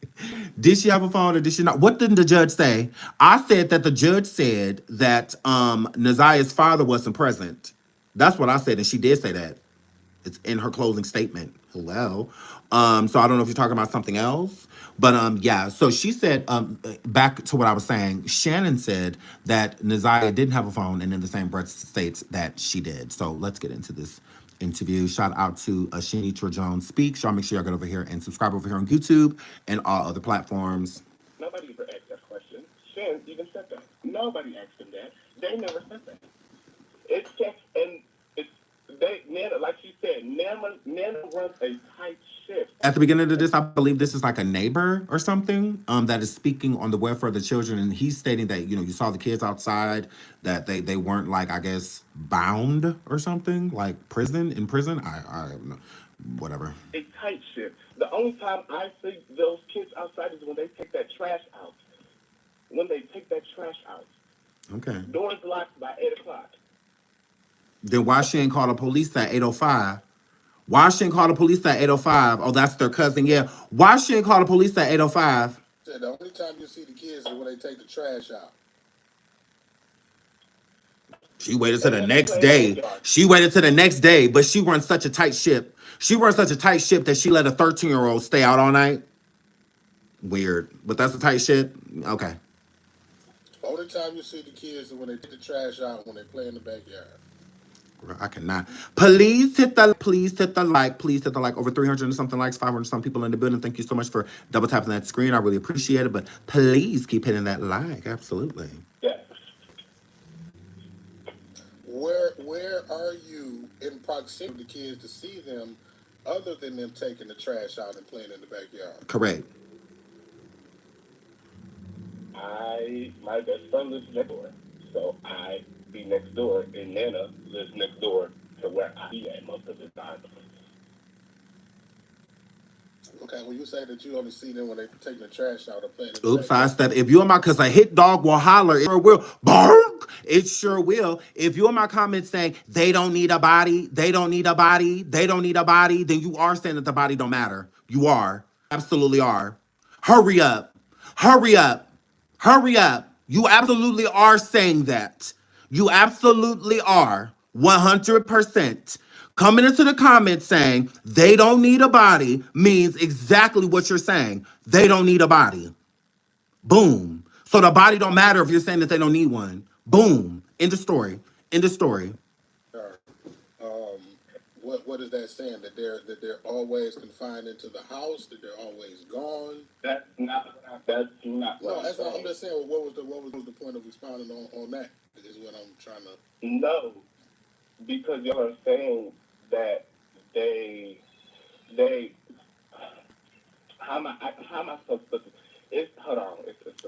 Speaker 1: Did she have a phone or did she not? What did the judge say? I said that the judge said that NaZiyah's father wasn't present. That's what I said, and she did say that. It's in her closing statement. Hello. So I don't know if you're talking about something else. But yeah, so she said, back to what I was saying, Shannon said that NaZiyah didn't have a phone, and in the same breath states that she did. So let's get into this interview. Shout out to Shanitra Jones Speaks. Y'all make sure y'all get over here and subscribe over here on YouTube and all other platforms.
Speaker 3: Nobody ever asked that question. Shannon even said that. Nobody asked him that. They never said that. It's just, and it's, Nana, like she said, Nana runs a tight ship.
Speaker 1: At the beginning of this, I believe this is like a neighbor or something that is speaking on the welfare of the children, and he's stating that you saw the kids outside, that they weren't like, I guess, bound or something, like in prison. I don't know, whatever.
Speaker 3: A tight ship. The only time I see those kids outside is when they take that trash out. When they take that trash out.
Speaker 1: Okay.
Speaker 3: Doors locked by 8:00.
Speaker 1: Then why she ain't call the police at 8:05? Why she ain't call the police at 8:05? Oh, that's their cousin. Yeah. Why she ain't call the police at 8:05?
Speaker 4: The only time you see the kids is when they take the trash out.
Speaker 1: She waited till the next day. She waited till the next day, but she runs such a tight ship. She runs such a tight ship that she let a 13-year-old stay out all night. Weird. But that's a tight ship? Okay.
Speaker 4: The only time you see the kids is when they take the trash out, when they play in the backyard.
Speaker 1: I cannot. Please hit the like. Please hit the like. Over 300 and something likes, 500 some people in the building. Thank you so much for double tapping that screen. I really appreciate it. But please keep hitting that like. Absolutely.
Speaker 3: Yes.
Speaker 4: Where are you in proximity to the kids to see them other than them taking the trash out and playing in the backyard?
Speaker 1: Correct.
Speaker 3: My best friend lives next door, so I be next door, and Nana lives next door to where I be at most of the time.
Speaker 4: Okay, when you say that you only see them when they taking the trash out or playing.
Speaker 1: Oops, I step. If you're my, because a hit dog will holler, it sure will. Bark! It sure will. If you're in my comments saying they don't need a body, they don't need a body, they don't need a body, then you are saying that the body don't matter. You are. Absolutely are. Hurry up. Hurry up. Hurry up. You absolutely are saying that. You absolutely are. 100%. Coming into the comments saying they don't need a body means exactly what you're saying. They don't need a body. Boom. So the body don't matter if you're saying that they don't need one. Boom. End of story. End of story.
Speaker 4: What is that saying? That they're always confined into the house? That they're always gone?
Speaker 3: That's not.
Speaker 4: No, that's not. I'm just saying. What was the point of expounding on that? Is what I'm trying to.
Speaker 3: No, because y'all are saying that they. How am I supposed to? Hold on.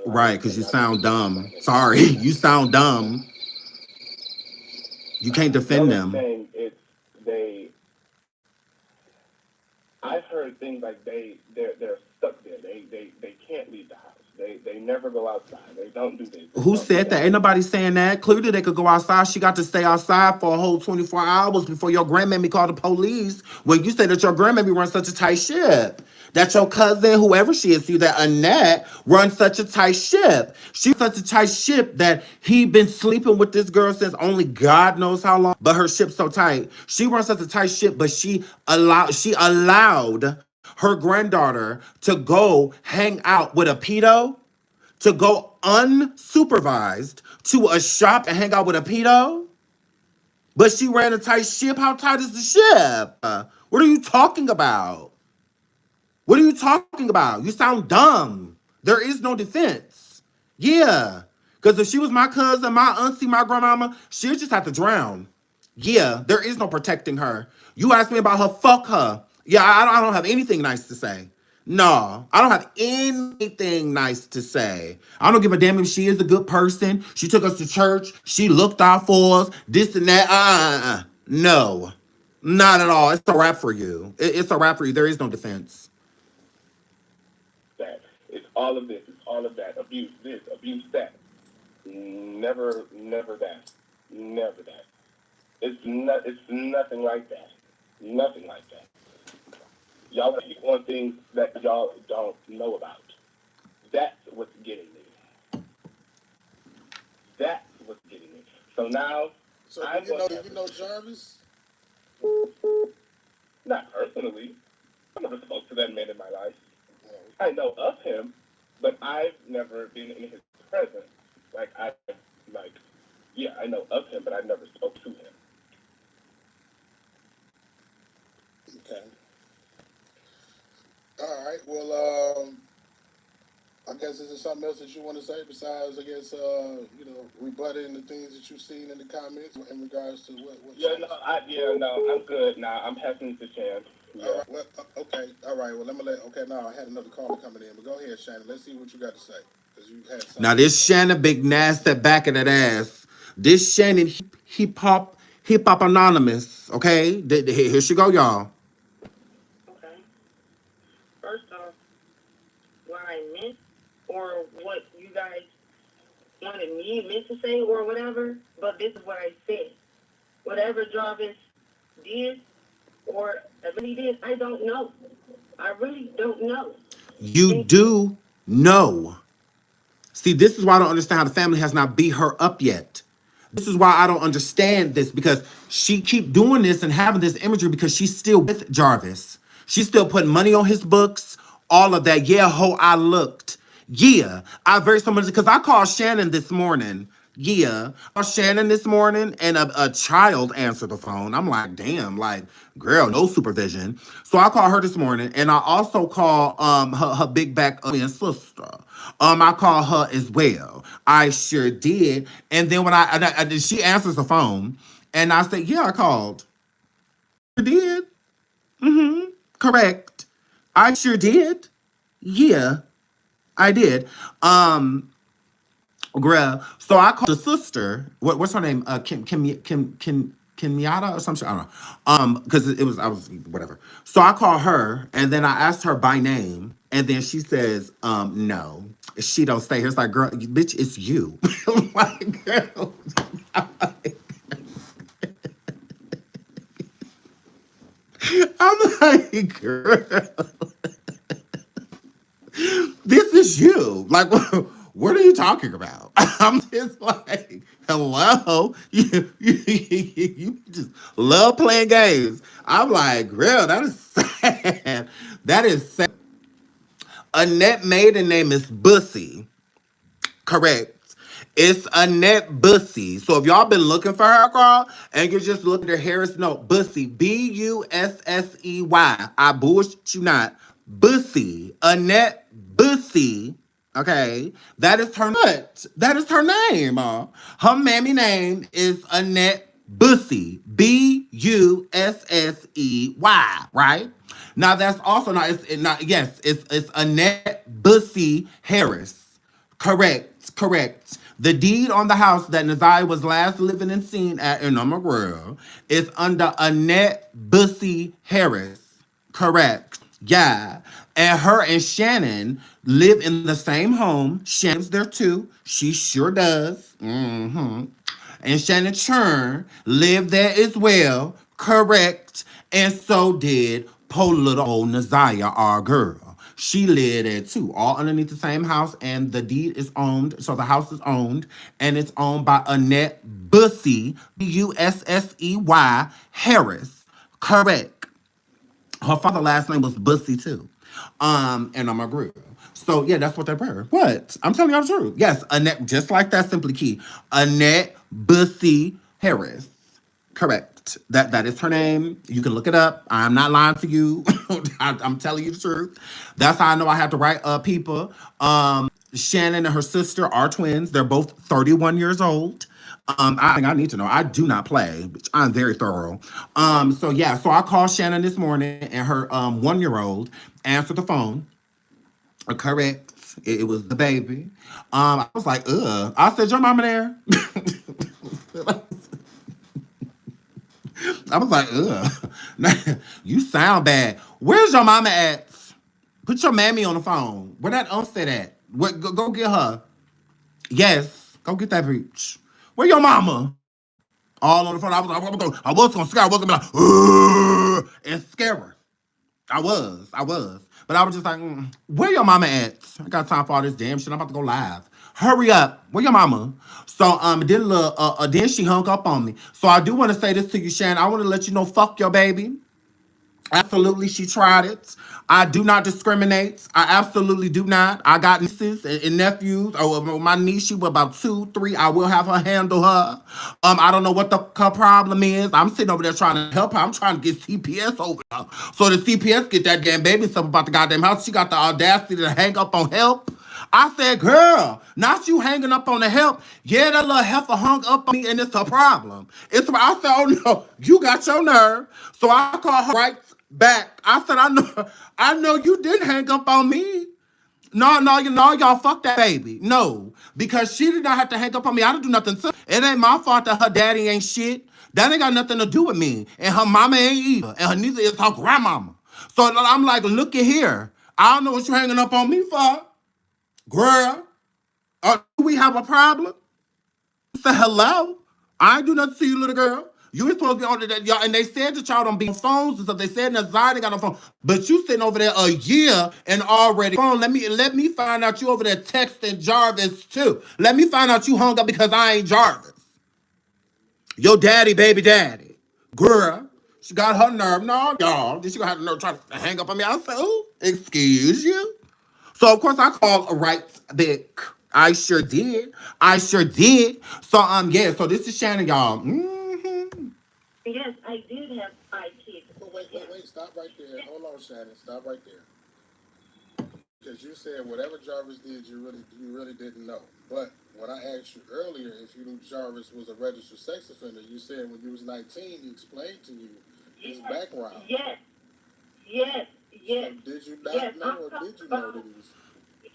Speaker 1: Right, because you sound dumb. Sorry, you sound dumb. You can't defend them.
Speaker 3: Saying they. I've heard things like they're stuck there. They can't leave the house. They never go outside. They don't do this.
Speaker 1: Who said that? Ain't nobody saying that. Clearly they could go outside. She got to stay outside for a whole 24 hours before your grandmammy called the police. When you say that your grandmammy runs such a tight ship. That your cousin, whoever she is, that Annette runs such a tight ship. She's such a tight ship that he been sleeping with this girl since only God knows how long. But her ship's so tight. She runs such a tight ship, but she allowed her granddaughter to go hang out with a pedo, to go unsupervised to a shop and hang out with a pedo. But she ran a tight ship. How tight is the ship? What are you talking about? What are you talking about? You sound dumb. There is no defense. Yeah. Because if she was my cousin, my auntie, my grandmama, she'd just have to drown. Yeah, there is no protecting her. You ask me about her, fuck her. Yeah, I don't have anything nice to say. No, I don't have anything nice to say. I don't give a damn if she is a good person. She took us to church. She looked out for us. This and that. No, not at all. It's a wrap for you. It's a wrap for you. There is no defense.
Speaker 3: That it's all of this. It's all of that. Abuse this. Abuse that. Never that. Never that. It's nothing like that. Nothing like that. Y'all are on things that y'all don't know about. what's getting me. That's what's getting me. So now,
Speaker 4: So do you know Jarvis?
Speaker 3: Not personally. I never spoke to that man in my life. I know of him, but I've never been in his presence. Like, yeah, I know of him, but I never spoke to him.
Speaker 4: Okay. All right. Well, I guess is there something else that you want to say besides, I guess, rebutting the things that you've seen in the comments in regards to what?
Speaker 3: I'm good now. I'm passing to Shan. Yeah.
Speaker 4: All right. Well, okay. All right. Well, Okay. Now I had another caller coming in, but go ahead, Shannon. Let's see what you got to say because you had something.
Speaker 1: Now this Shannon big nasty back of that ass. This Shannon hip hop anonymous. Okay, here she go, y'all.
Speaker 5: Okay. First off, what I meant or what you guys wanted me meant to say or whatever, but this is what I said. Whatever Jarvis did or really did, I don't know. I really don't know.
Speaker 1: You do know. See, this is why I don't understand how the family has not beat her up yet. This is why I don't understand this because she keep doing this and having this imagery because she's still with Jarvis. She's still putting money on his books, all of that. Yeah, ho, I looked. Yeah, I very similar because I called Shannon this morning. Yeah, I called Shannon this morning and a child answered the phone. I'm like, damn, like, girl, no supervision. So I called her this morning and I also called her big back and sister. I called her as well. I sure did. And then when she answers the phone and I said, yeah, I called. You did? Mm-hmm. Correct. I sure did. Yeah, I did. Girl. So I called the sister. What's her name? Kim Miata or something. I don't know. Because I was whatever. So I called her and then I asked her by name, and then she says, no, she don't stay here. It's like, girl, bitch, it's you. Like, girl. I'm like, girl. This is you. Like, what are you talking about? I'm just like, hello? You just love playing games. I'm like, girl, that is sad. That is sad. Annette maiden name is Bussy. Correct. It's Annette Bussy. So if y'all been looking for her, girl, and you're just looking at her Harris, no, Bussy. Bussey. I bullshit you not. Bussy. Annette Bussy. Okay. That is her nut. That is her name. Her mammy name is Annette Bussy. Bussey. Right? Now that's also not, it's Annette Bussy Harris. Correct. The deed on the house that NaZiyah was last living and seen at in Umagura is under Annette Bussy Harris. Correct. Yeah. And her and Shannon live in the same home. Shannon's there too. She sure does. Mm-hmm. And Shannon Churn lived there as well. Correct. And so did poor little old NaZiyah, our girl. She lived there too, all underneath the same house, and the deed is owned. So the house is owned, and it's owned by Annette Bussey, Bussey Harris. Correct. Her father's last name was Bussy too. And I'm a group. So yeah, that's what they were. What? I'm telling y'all the truth. Yes, Annette, just like that, simply key. Annette Bussy Harris. Correct. That is her name. You can look it up. I'm not lying to you. I'm telling you the truth. That's how I know I have to write people. Shannon and her sister are twins. They're both 31 years old. I think I need to know. I do not play, which I'm very thorough. So yeah, so I called Shannon this morning and her 1-year-old answered the phone. Correct. It was the baby. I was like, ugh. I said, your mama there? I was like, ugh. You sound bad. Where's your mama at? Put your mammy on the phone. Where that unfit at? Go get her. Yes. Go get that bitch. Where your mama? All on the phone. I was gonna scare her. I was gonna be like, ugh, and scare her. I was. But I was just like, where your mama at? I got time for all this damn shit. I'm about to go live. Hurry up. Where your mama? So then she hung up on me. So I do want to say this to you, Shannon. I want to let you know, fuck your baby. Absolutely, she tried it. I do not discriminate. I absolutely do not. I got nieces and nephews. Oh, my niece, she was about 2, 3. I will have her handle her. I don't know what her problem is. I'm sitting over there trying to help her. I'm trying to get CPS over there. So the CPS get that damn baby stuff about the goddamn house. She got the audacity to hang up on help. I said, girl, not you hanging up on the help. Yeah, that little heifer hung up on me and it's a problem. I said, oh no, you got your nerve. So I called her right back. I said, I know you didn't hang up on me. No, y'all fuck that baby. No, because she did not have to hang up on me. I didn't do nothing to her. It ain't my fault that her daddy ain't shit. That ain't got nothing to do with me. And her mama ain't either. And her neither is her grandmama. So I'm like, look at here. I don't know what you hanging up on me for. Girl, do we have a problem? I said, hello? I ain't do nothing to you, little girl. You was supposed to be on that, y'all, and they said that y'all don't be on phones and stuff. They said NaZiyah got on phone, but you sitting over there a year and already phone. Let me find out you over there texting Jarvis too. Let me find out you hung up because I ain't Jarvis. Your daddy, baby daddy. Girl, she got her nerve. No, y'all. Then she gonna have the nerve trying to hang up on me. I said, oh, excuse you. So of course I called right back. I sure did. I sure did. So yeah. So this is Shannon, y'all.
Speaker 5: Yes, I did have 5 kids.
Speaker 4: But wait. Stop right there. Hold on, Shannon. Stop right there. Because you said whatever Jarvis did, you really didn't know. But when I asked you earlier if you knew Jarvis was a registered sex offender, you said when you was 19, he explained to you his background.
Speaker 5: Yes.
Speaker 4: So did you not know, or did you know that he was?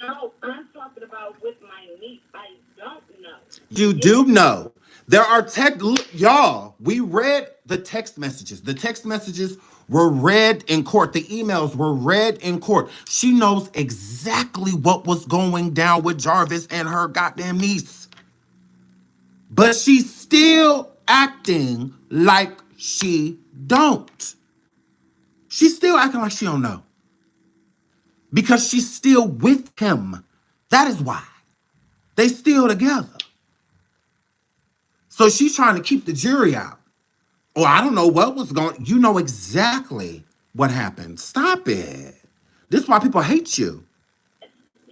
Speaker 5: No, I'm talking about with my niece. I don't know.
Speaker 1: You do know. There are y'all, we read the text messages. The text messages were read in court. The emails were read in court. She knows exactly what was going down with Jarvis and her goddamn niece. But she's still acting like she don't. She's still acting like she don't know. Because she's still with him. That is why. They still together. So she's trying to keep the jury out. Or I don't know what was going. You know exactly what happened. Stop it. This is why people hate you.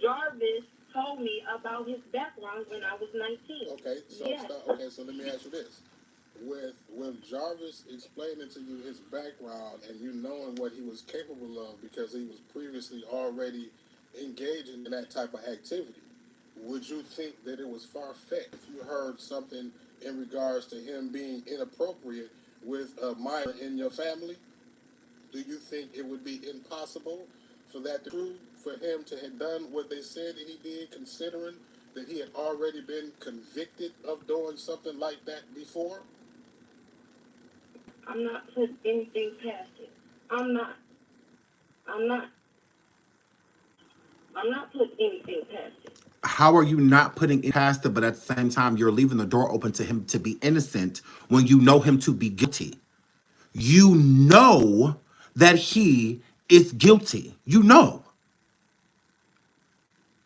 Speaker 5: Jarvis told me about his background when I was 19.
Speaker 4: Okay, so let me ask you this. With Jarvis explaining to you his background and you knowing what he was capable of because he was previously already engaging in that type of activity, would you think that it was far-fetched if you heard something in regards to him being inappropriate with a minor in your family? Do you think it would be impossible for that to prove, for him to have done what they said that he did, considering that he had already been convicted of doing something like that before?
Speaker 5: I'm not putting anything past it. I'm not putting anything past it.
Speaker 1: How are you not putting it past it, but at the same time, you're leaving the door open to him to be innocent when you know him to be guilty? You know that he is guilty. You know.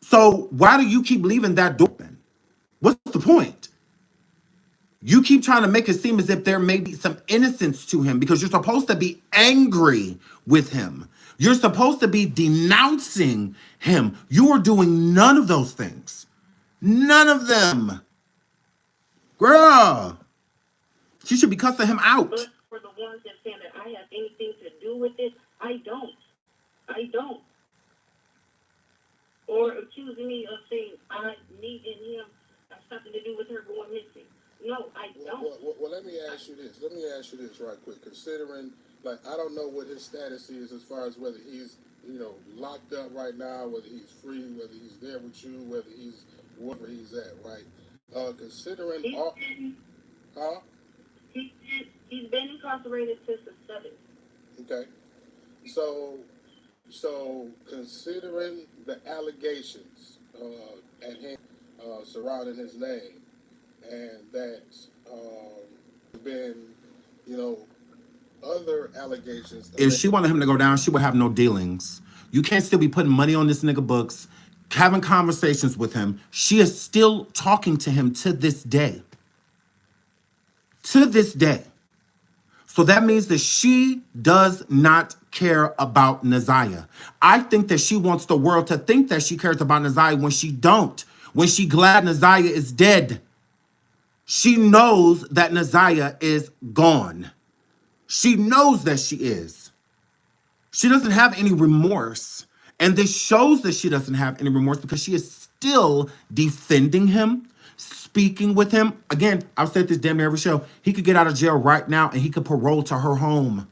Speaker 1: So why do you keep leaving that door open? What's the point? You keep trying to make it seem as if there may be some innocence to him because you're supposed to be angry with him. You're supposed to be denouncing him. You are doing none of those things. None of them. Girl, she should be cussing him out.
Speaker 5: But for the ones that say that I have anything to do with it, I don't. Or accusing me of saying I need in him have something to do with her going missing. No, I don't.
Speaker 4: Well, let me ask you this right quick. Considering, like, I don't know what his status is as far as whether he's, locked up right now, whether he's free, whether he's there with you, whether he's wherever he's at, right? Considering
Speaker 5: He's been incarcerated since the 7th.
Speaker 4: Okay. So considering the allegations at him surrounding his name, and that been, other allegations.
Speaker 1: If she wanted him to go down, she would have no dealings. You can't still be putting money on this nigga books, having conversations with him. She is still talking to him to this day. To this day. So that means that she does not care about NaZiyah. I think that she wants the world to think that she cares about NaZiyah when she don't. When she glad NaZiyah is dead. She knows that NaZiyah is gone. She knows that she is. She doesn't have any remorse. And this shows that she doesn't have any remorse because she is still defending him, speaking with him. Again, I've said this damn near every show. He could get out of jail right now and he could parole to her home.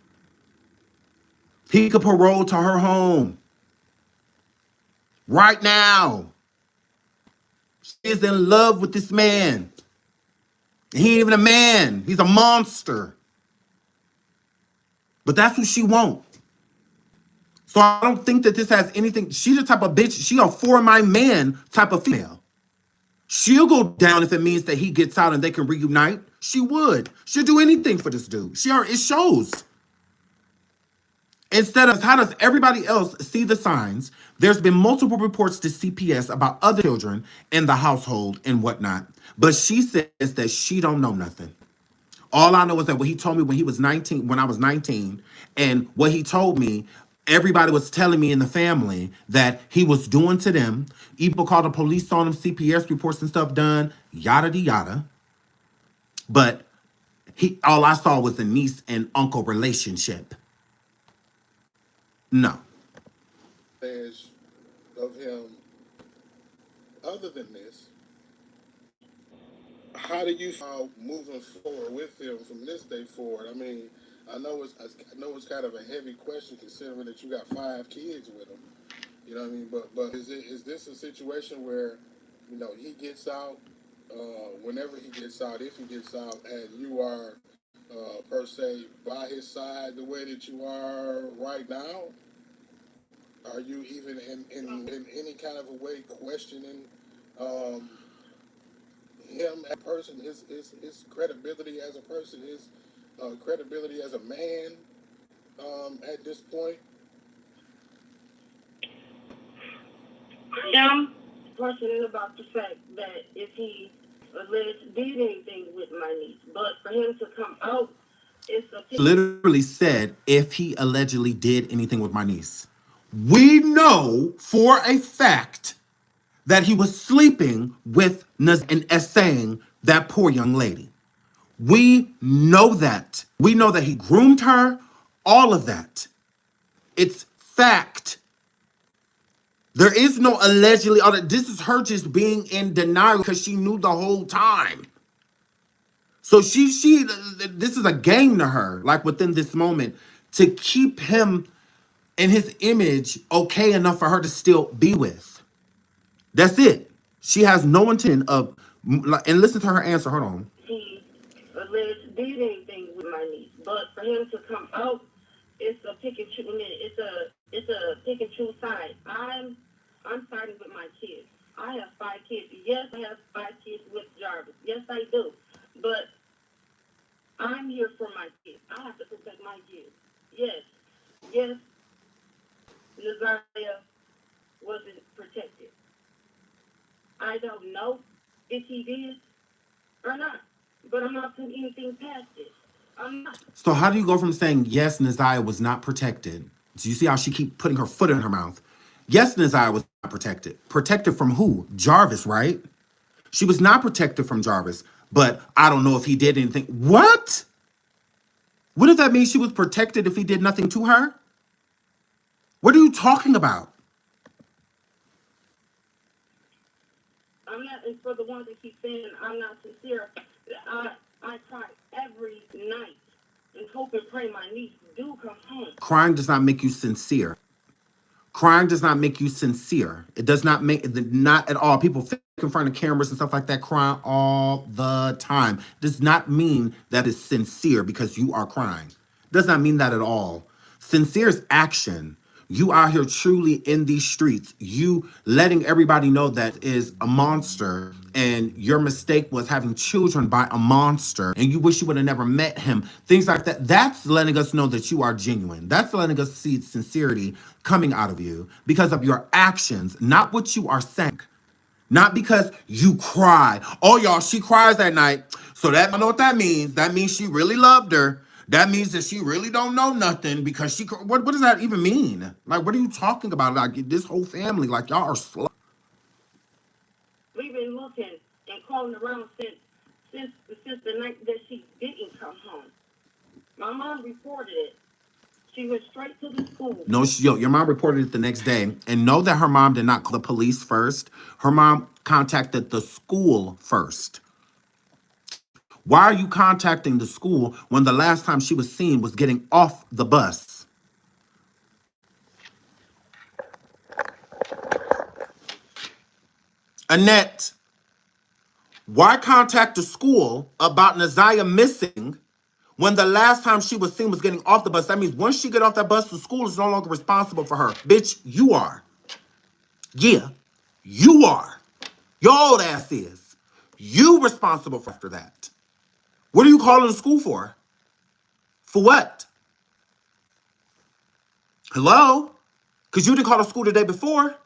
Speaker 1: He could parole to her home. Right now. She is in love with this man. He ain't even a man. He's a monster. But that's what she wants. So I don't think that this has anything. She's the type of bitch. She a for my man type of female. She'll go down if it means that he gets out and they can reunite. She would. She'll do anything for this dude. It shows. Instead of how does everybody else see the signs? There's been multiple reports to CPS about other children in the household and whatnot. But she says that she don't know nothing. All I know is that what he told me when he was 19, when I was 19, and what he told me, everybody was telling me in the family that he was doing to them. People called the police on him, CPS reports and stuff done, yada yada. But all I saw was the niece and uncle relationship. No.
Speaker 4: Of him, other than this, how do you feel moving forward with him from this day forward? I mean, I know it's kind of a heavy question considering that you got 5 kids with him. You know what I mean? But is this a situation where, you know, he gets out, whenever he gets out, if he gets out, and you are per se by his side the way that you are right now? Are you even in any kind of a way questioning him as a person, his credibility as a person, his credibility as a man at this point?
Speaker 5: I am questioning about the fact that if he alleged did anything with my niece, but for him to come out, it's a
Speaker 1: Literally said if he allegedly did anything with my niece. We know for a fact that he was sleeping with and essaying that poor young lady. We know that. We know that he groomed her, all of that. It's fact. There is no allegedly. This is her just being in denial because she knew the whole time. So this is a game to her, like within this moment, to keep him in his image okay enough for her to still be with. That's it. She has no intent of, and listen to her answer. Hold on.
Speaker 5: He alleged did anything with my niece, but for him to come out, it's a pick and choose. It's a pick and choose side. I'm siding with my kids. I have 5 kids. Yes, I have 5 kids with Jarvis. Yes, I do. But I'm here for my kids. I have to protect my kids. Yes, NaZiyah wasn't protected. I don't know if he did or not, but I'm not putting anything past it. I'm not.
Speaker 1: So how do you go from saying yes, NaZiyah was not protected? So you see how she keep putting her foot in her mouth. Yes, NaZiyah was not protected. Protected from who? Jarvis, right? She was not protected from Jarvis, but I don't know if he did anything. What? What does that mean? She was protected if he did nothing to her? What are you talking about?
Speaker 5: I'm not, and for the ones that keep saying I'm not sincere, I cry every night and hope and pray my niece do come home.
Speaker 1: Crying does not make you sincere. Crying does not make you sincere. It does not make, not at all. People in front of cameras and stuff like that crying all the time. Does not mean that it's sincere because you are crying. Does not mean that at all. Sincere is action. You out here truly in these streets. You letting everybody know that is a monster, and your mistake was having children by a monster, and you wish you would have never met him. Things like that. That's letting us know that you are genuine. That's letting us see sincerity coming out of you because of your actions, not what you are saying. Not because you cry. Oh, y'all, she cries that night. So that I know what that means. That means she really loved her. That means that she really don't know nothing because she. What does that even mean? Like, what are you talking about? Like this whole family, like y'all are slow.
Speaker 5: We've been looking and calling around since the night that she didn't come home. My mom reported it. She went straight to the school.
Speaker 1: No, your mom reported it the next day, and know that her mom did not call the police first. Her mom contacted the school first. Why are you contacting the school when the last time she was seen was getting off the bus? Annette, why contact the school about NaZiyah missing when the last time she was seen was getting off the bus? That means once she get off that bus, the school is no longer responsible for her. Bitch, you are. Yeah, you are. Your old ass is. You responsible for after that. What are you calling the school for? For what? Hello? Because you didn't call the school the day before.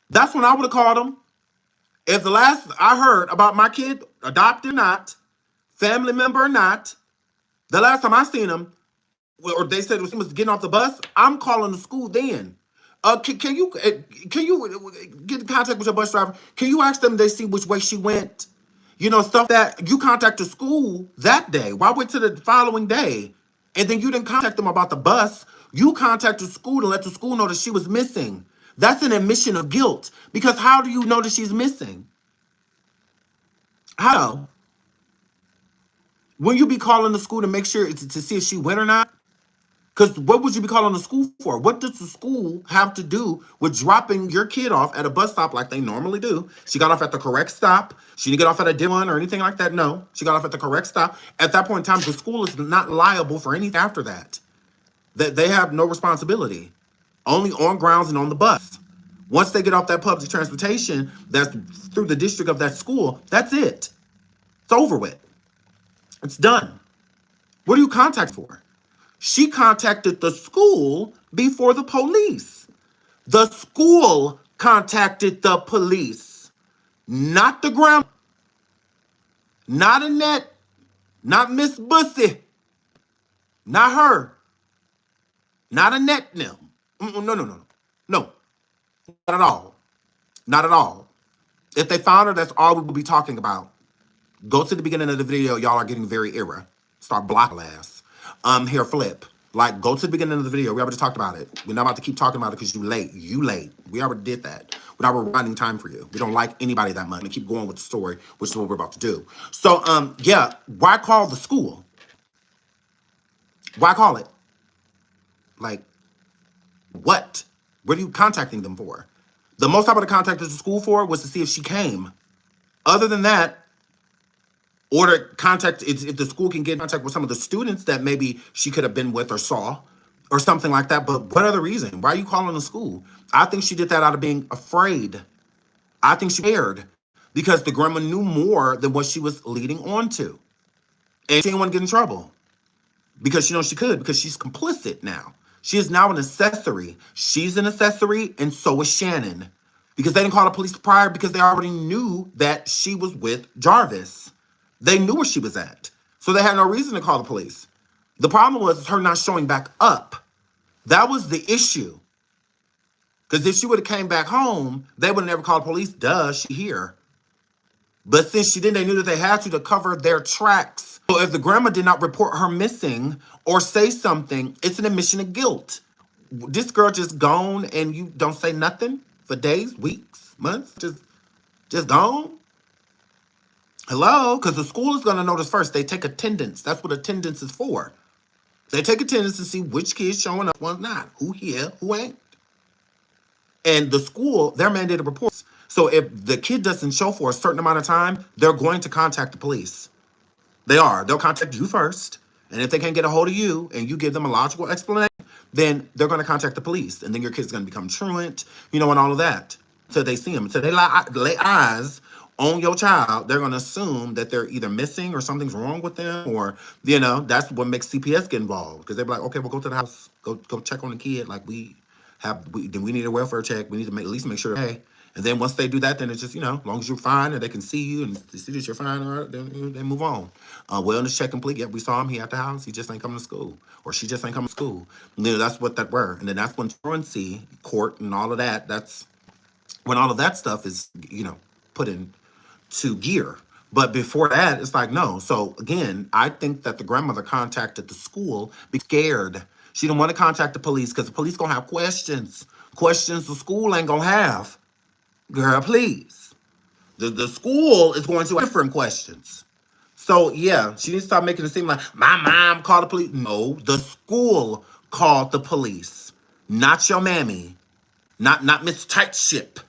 Speaker 1: That's when I would have called them. If the last I heard about my kid, adopted or not, family member or not, the last time I seen him, or they said he was getting off the bus, I'm calling the school then. Can you get in contact with your bus driver? Can you ask them they see which way she went? You know, stuff that you contact the school that day. Why wait till the following day? And then you didn't contact them about the bus. You contacted the school to let the school know that she was missing. That's an admission of guilt. Because how do you know that she's missing? How? Will you be calling the school to make sure to see if she went or not? Because what would you be calling the school for? What does the school have to do with dropping your kid off at a bus stop like they normally do? She got off at the correct stop. She didn't get off at a dim one or anything like that. No, she got off at the correct stop. At that point in time, the school is not liable for anything after that. They have no responsibility. Only on grounds and on the bus. Once they get off that public transportation that's through the district of that school, that's it. It's over with. It's done. What do you contact for? She contacted the school before the police. The school contacted the police, not the grandma, not Annette, not Miss Bussy, not her, not Annette. No, no, not at all, not at all. If they found her, that's all we will be talking about. Go to the beginning of the video. Y'all are getting very era. Start blocking ass. Here, flip. Like, go to the beginning of the video. We already talked about it. We're not about to keep talking about it because you late. You late. We already did that. We're not running time for you. We don't like anybody that much. We keep going with the story, which is what we're about to do. So, yeah, why call the school? Why call it? Like, what? What are you contacting them for? The most I would have contacted the school for was to see if she came. Other than that, or to contact if the school can get in contact with some of the students that maybe she could have been with or saw or something like that. But what other reason? Why are you calling the school? I think she did that out of being afraid. I think she cared because the grandma knew more than what she was leading on to. And she didn't want to get in trouble because she knows she could because she's complicit now. She is now an accessory. She's an accessory and so is Shannon because they didn't call the police prior because they already knew that she was with Jarvis. They knew where she was at. So they had no reason to call the police. The problem was her not showing back up. That was the issue. Because if she would have came back home, they would have never called the police. Duh, she here. But since she didn't, they knew that they had to cover their tracks. So if the grandma did not report her missing or say something, it's an admission of guilt. This girl just gone and you don't say nothing for days, weeks, months, just gone? Hello? Because the school is going to notice first. They take attendance. That's what attendance is for. They take attendance to see which kid's showing up, one's not. Who here, who ain't. And the school, they're mandated reports. So if the kid doesn't show for a certain amount of time, they're going to contact the police. They are. They'll contact you first. And if they can't get a hold of you and you give them a logical explanation, then they're going to contact the police. And then your kid's going to become truant, you know, and all of that. So they see them. So they lay eyes on your child. They're going to assume that they're either missing or something's wrong with them, or, you know, that's what makes CPS get involved. Because they're like, okay, we'll go to the house, go check on the kid. Like then we need a welfare check. We need to at least make sure, hey. And then once they do that, then it's just, you know, as long as you're fine and they can see you and they see that you're fine, all right, then they move on. Wellness check complete. Yep, we saw him. He at the house. He just ain't coming to school. Or she just ain't coming to school. You know, that's what that were. And then that's when truancy, court, and all of that, that's when all of that stuff is, you know, put into gear. But before that, it's like, no. So again, I think that the grandmother contacted the school, be scared. She didn't want to contact the police because the police gonna have questions. Questions the school ain't gonna have. Girl, please. The school is going to have different questions. So yeah, she needs to stop making it seem like my mom called the police. No, the school called the police. Not your mammy. Not Miss Tight Ship.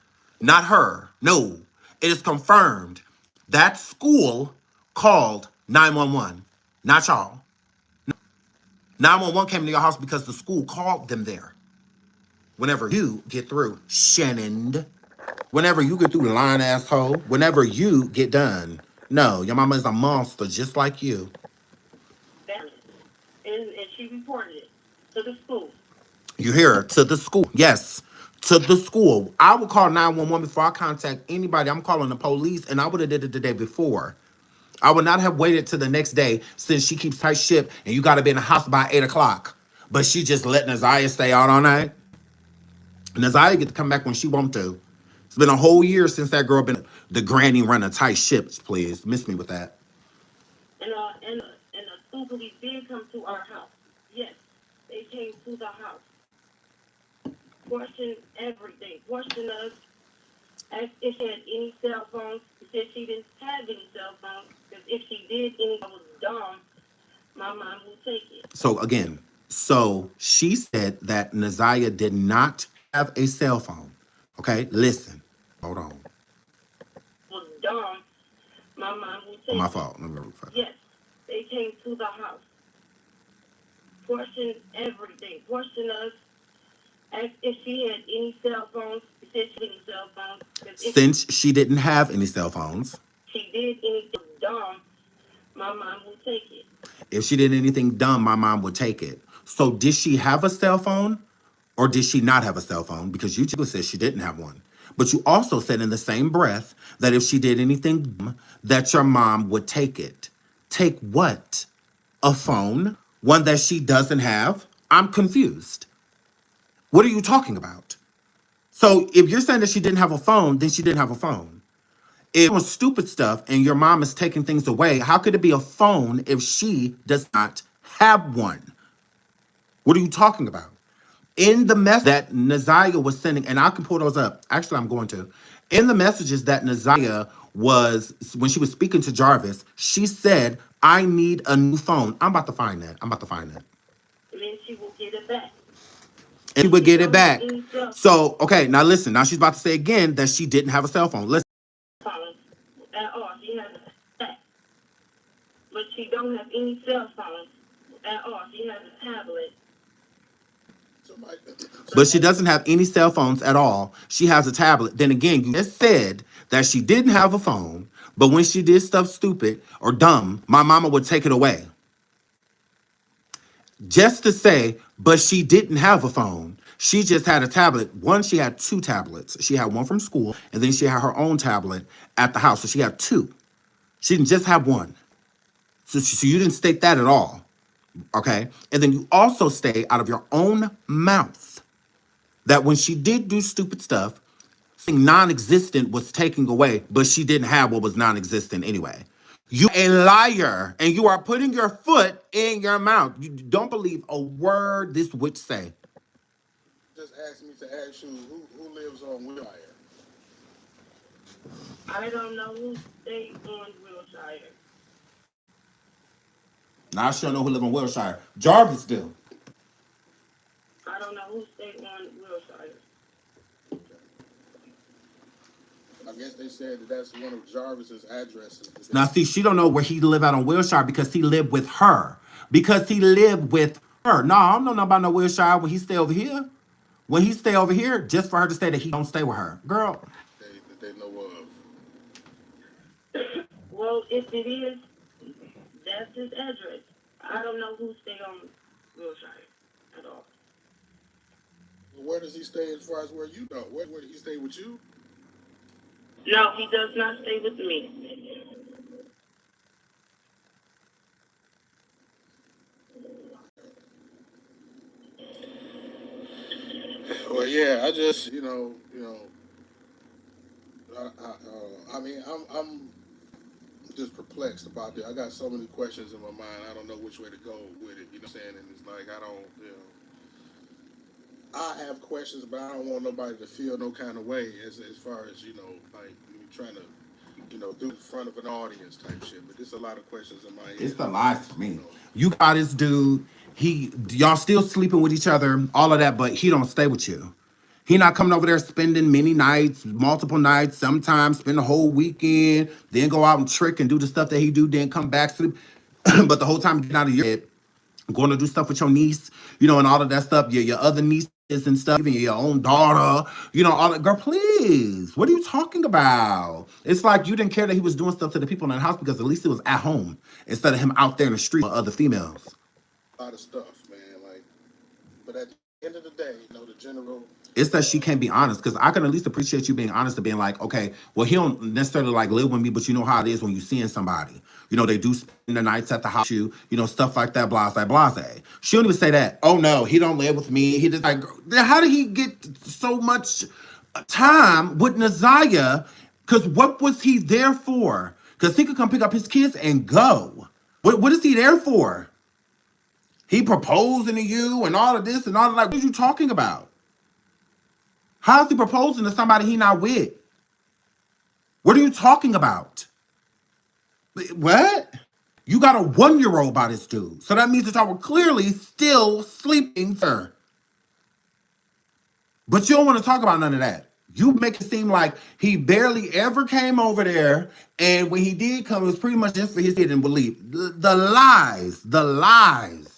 Speaker 1: Not her. No. It is confirmed. That school called 911. Not y'all. 911 came to your house because the school called them there. Whenever you get through, Shannon. Whenever you get through the line, asshole. Whenever you get done. No, your mama is a monster just like you.
Speaker 5: And she reported it to the school.
Speaker 1: You hear her? To the school. Yes. To the school. I would call 911 before I contact anybody. I'm calling the police, and I would have did it the day before. I would not have waited till the next day since she keeps tight ship and you got to be in the house by 8 o'clock. But she just let NaZiyah stay out all night. NaZiyah get to come back when she want to. It's been a whole year since that girl been the granny running tight ships, please. Miss me with that.
Speaker 5: And the school police did come to our house. Yes, they came to the house. Questioned everything. Questioned us. Asked if she had any cell phones. She said she didn't have any cell phones. Because if she did, any that was dumb, my mom would take it.
Speaker 1: So again, she said that NaZiyah did not have a cell phone. Okay, listen. Hold on.
Speaker 5: Was dumb, my mom would take
Speaker 1: My
Speaker 5: it.
Speaker 1: fault. Let me refresh.
Speaker 5: Yes, they came to the house. Questioned everything. Questioned us. Asked if she had any cell phones. She said she didn't have cell phones.
Speaker 1: Since she didn't have any cell phones.
Speaker 5: She did anything dumb, my mom would take it.
Speaker 1: If she did anything dumb, my mom would take it. So did she have a cell phone or did she not have a cell phone? Because you said she didn't have one. But you also said in the same breath that if she did anything dumb, that your mom would take it. Take what? A phone? One that she doesn't have? I'm confused. What are you talking about? So if you're saying that she didn't have a phone, then she didn't have a phone. If it was stupid stuff and your mom is taking things away, how could it be a phone if she does not have one? What are you talking about? In the message that NaZiyah was sending, and I can pull those up. Actually, I'm going to. In the messages that NaZiyah was, when she was speaking to Jarvis, she said, I need a new phone. I'm about to find that.
Speaker 5: And then she will get it back.
Speaker 1: And she would get it back. So, okay, now listen. Now she's about to say again that she didn't have a cell phone. Listen.
Speaker 5: At all. She has a stack. But she don't have any cell phones at all. She has a tablet.
Speaker 1: But she doesn't have any cell phones at all. She has a tablet. Then again, you just said that she didn't have a phone, but when she did stuff stupid or dumb, my mama would take it away. Just to say, but she didn't have a phone. She just had a tablet. One, she had two tablets. She had one from school, and then she had her own tablet at the house. So she had two. She didn't just have one. So you didn't state that at all. Okay? And then you also say out of your own mouth that when she did do stupid stuff, something non-existent was taken away, but she didn't have what was non-existent anyway. You a liar, and you are putting your foot in your mouth. You don't believe a word this witch say.
Speaker 4: Just asked me to ask you who lives on Wilshire.
Speaker 5: I don't know who stayed on Wilshire.
Speaker 1: Now I sure know who live in Wilshire. Jarvis do.
Speaker 5: I don't know who stayed on Wilshire.
Speaker 4: I guess they said that that's one of Jarvis's addresses.
Speaker 1: Now see, she don't know where he live out on Wilshire because he lived with her. Because he lived with No, I don't know nothing about no Wilshire when he stay over here. When he stay over here, just for her to say that he don't stay with her. Girl.
Speaker 4: that they know of.
Speaker 5: Well, if it is, that's his address. I don't know who stay on Wilshire at all.
Speaker 4: Well, where does he stay as far as where you know? Where did he stay with you?
Speaker 5: No, he does not stay with me.
Speaker 4: Well, yeah, I just, I mean, I'm just perplexed about that. I got so many questions in my mind. I don't know which way to go with it. You know what I'm saying? And it's like I don't, I have questions, but I don't want nobody to feel no kind of way as far as like me trying to, do in front of an audience type shit. But there's a lot of questions in my head.
Speaker 1: It's the lies for me. You got this dude. Y'all still sleeping with each other, all of that, but he don't stay with you. He not coming over there spending many nights, multiple nights, sometimes spend the whole weekend, then go out and trick and do the stuff that he do, then come back sleep. But the whole time getting out of your head, going to do stuff with your niece, and all of that stuff, your other nieces and stuff, even your own daughter, all that. Girl, please, what are you talking about? It's like you didn't care that he was doing stuff to the people in the house because at least it was at home instead of him out there in the street with other females.
Speaker 4: A lot of stuff, man. Like, but at the end of the day, the general.
Speaker 1: It's that she can't be honest, because I can at least appreciate you being honest and being like, okay, well, he don't necessarily like live with me, but you know how it is when you seeing somebody. They do spend the nights at the house, stuff like that, blase, blase. She don't even say that. Oh no, he don't live with me. He just like, then how did he get so much time with NaZiyah? Because what was he there for? Because he could come pick up his kids and go. What is he there for? He proposing to you and all of this and all of that. What are you talking about? How is he proposing to somebody he not with? What are you talking about? What? You got a 1-year-old by this dude. So that means that y'all were clearly still sleeping, sir. But you don't want to talk about none of that. You make it seem like he barely ever came over there. And when he did come, it was pretty much just for his kid and believe. The lies. The lies.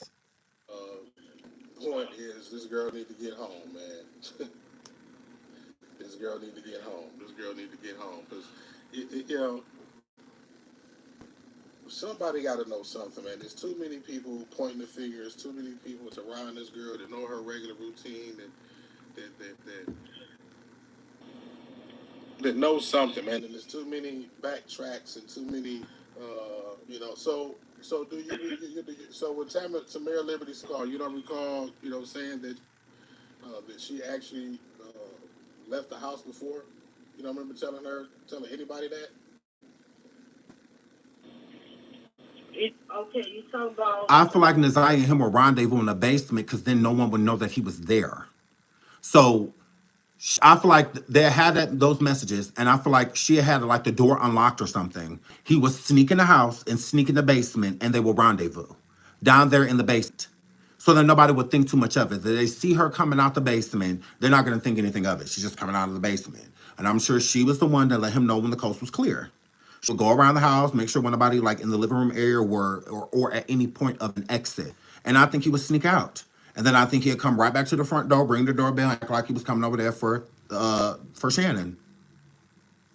Speaker 4: Point is, this girl need to get home, man. This girl need to get home. This girl need to get home. Because, somebody got to know something, man. There's too many people pointing the fingers, too many people around this girl that know her regular routine, that knows something, man. And there's too many backtracks and too many, So do you so when Tamara Liberty's call, you don't recall, saying that she actually left the house before? You don't remember telling anybody that?
Speaker 5: Okay, you talk about.
Speaker 1: I feel like NaZiyah and him were rendezvous in the basement because then no one would know that he was there. So I feel like they had those messages, and I feel like she had like the door unlocked or something. He was sneaking the house and sneaking the basement, and they will rendezvous down there in the basement. So that nobody would think too much of it. That they see her coming out the basement, they're not going to think anything of it. She's just coming out of the basement. And I'm sure she was the one that let him know when the coast was clear. She'll go around the house, make sure when nobody like in the living room area or at any point of an exit. And I think he would sneak out. And then I think he'd come right back to the front door, ring the doorbell, act like he was coming over there for Shannon.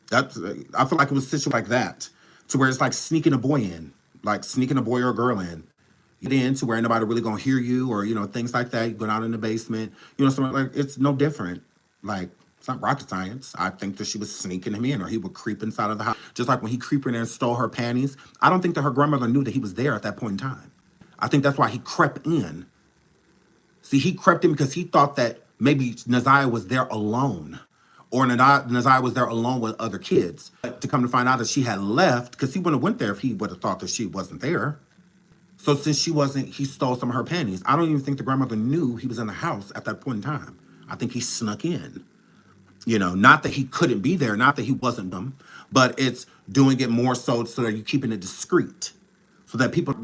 Speaker 1: That's I feel like it was a situation like that, to where it's like sneaking a boy in, like sneaking a boy or a girl in. Get in to where nobody really gonna hear you, or things like that. You go out in the basement, something like it's no different. Like it's not rocket science. I think that she was sneaking him in, or he would creep inside of the house, just like when he creeped in there and stole her panties. I don't think that her grandmother knew that he was there at that point in time. I think that's why he crept in. See, he crept in because he thought that maybe NaZiyah was there alone, or NaZiyah was there alone with other kids. But to come to find out that she had left, because he wouldn't have went there if he would have thought that she wasn't there. So since she wasn't, he stole some of her panties. I don't even think the grandmother knew he was in the house at that point in time. I think he snuck in. Not that he couldn't be there, not that he wasn't them, but it's doing it more so that you're keeping it discreet. So that people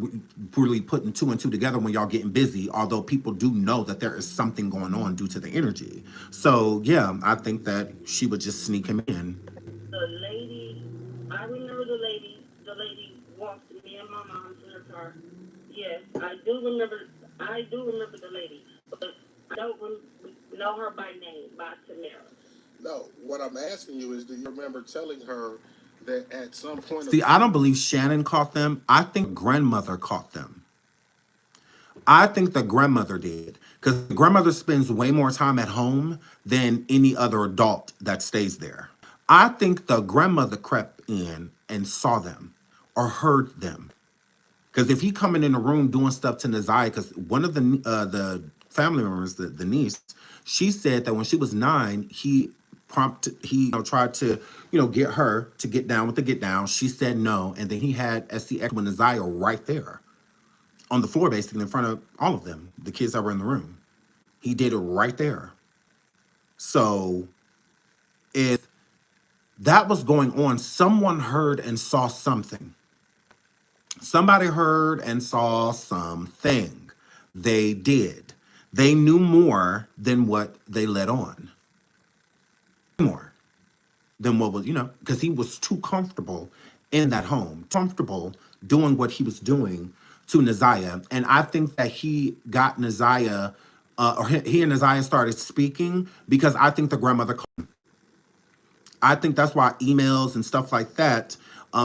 Speaker 1: really putting 2 and 2 together when y'all getting busy, although people do know that there is something going on due to the energy. So yeah, I think that she would just sneak him in.
Speaker 5: The lady, I remember the lady walked me and my mom to her car. Yes, I do remember. I do remember the lady, but I don't know her by name, by Tamara.
Speaker 4: No, what I'm asking you is, do you remember telling her that at some point
Speaker 1: See,
Speaker 4: of
Speaker 1: I
Speaker 4: time?
Speaker 1: don't believe Shannon caught them. I think grandmother caught them. I think the grandmother did because the grandmother spends way more time at home than any other adult that stays there. I think the grandmother crept in and saw them or heard them. Because if he coming in the room doing stuff to NaZiyah, because one of the family members, the niece, she said that when she was 9, he tried to get her to get down with the get down. She said no, and then he had SCX with NaZiyah right there on the floor, basically in front of all of them, the kids that were in the room. He did it right there. So if that was going on, someone heard and saw something. Somebody heard and saw something. They did. They knew more than what they let on. More than what was, because he was too comfortable in that home, comfortable doing what he was doing to NaZiyah. And I think that he got NaZiyah, or he and NaZiyah started speaking because I think the grandmother, I think that's why emails and stuff like that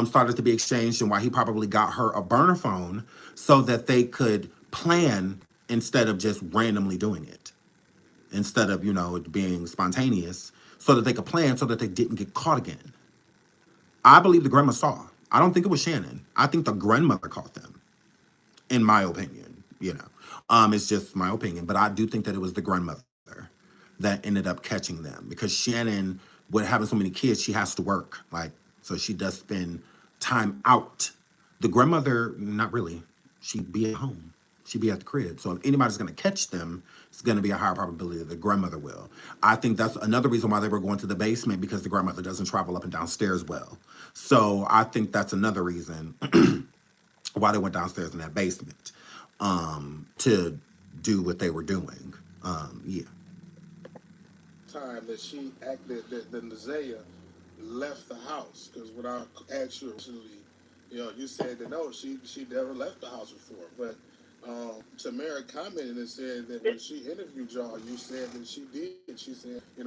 Speaker 1: started to be exchanged, and why he probably got her a burner phone so that they could plan instead of just randomly doing it, instead of it being spontaneous, so that they could plan so that they didn't get caught again. I believe the grandma saw. I don't think it was Shannon. I think the grandmother caught them, in my opinion. It's just my opinion, but I do think that it was the grandmother that ended up catching them, because Shannon, with having so many kids, she has to work. So she does spend time out. The grandmother, not really. She'd be at home. She'd be at the crib. So if anybody's going to catch them, it's going to be a higher probability that the grandmother will. I think that's another reason why they were going to the basement, because the grandmother doesn't travel up and downstairs well. So I think that's another reason why they went downstairs in that basement, to do what they were doing. Yeah.
Speaker 4: Time that she acted, that NaZiyah left the house, because when I asked you originally, you said that no, she never left the house before. But Tamara commented and said that when she interviewed y'all, you said that she did. She said, you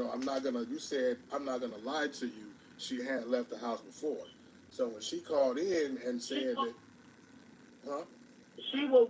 Speaker 4: said, I'm not gonna lie to you, she had left the house before. So when she called in and said that, huh?
Speaker 5: She will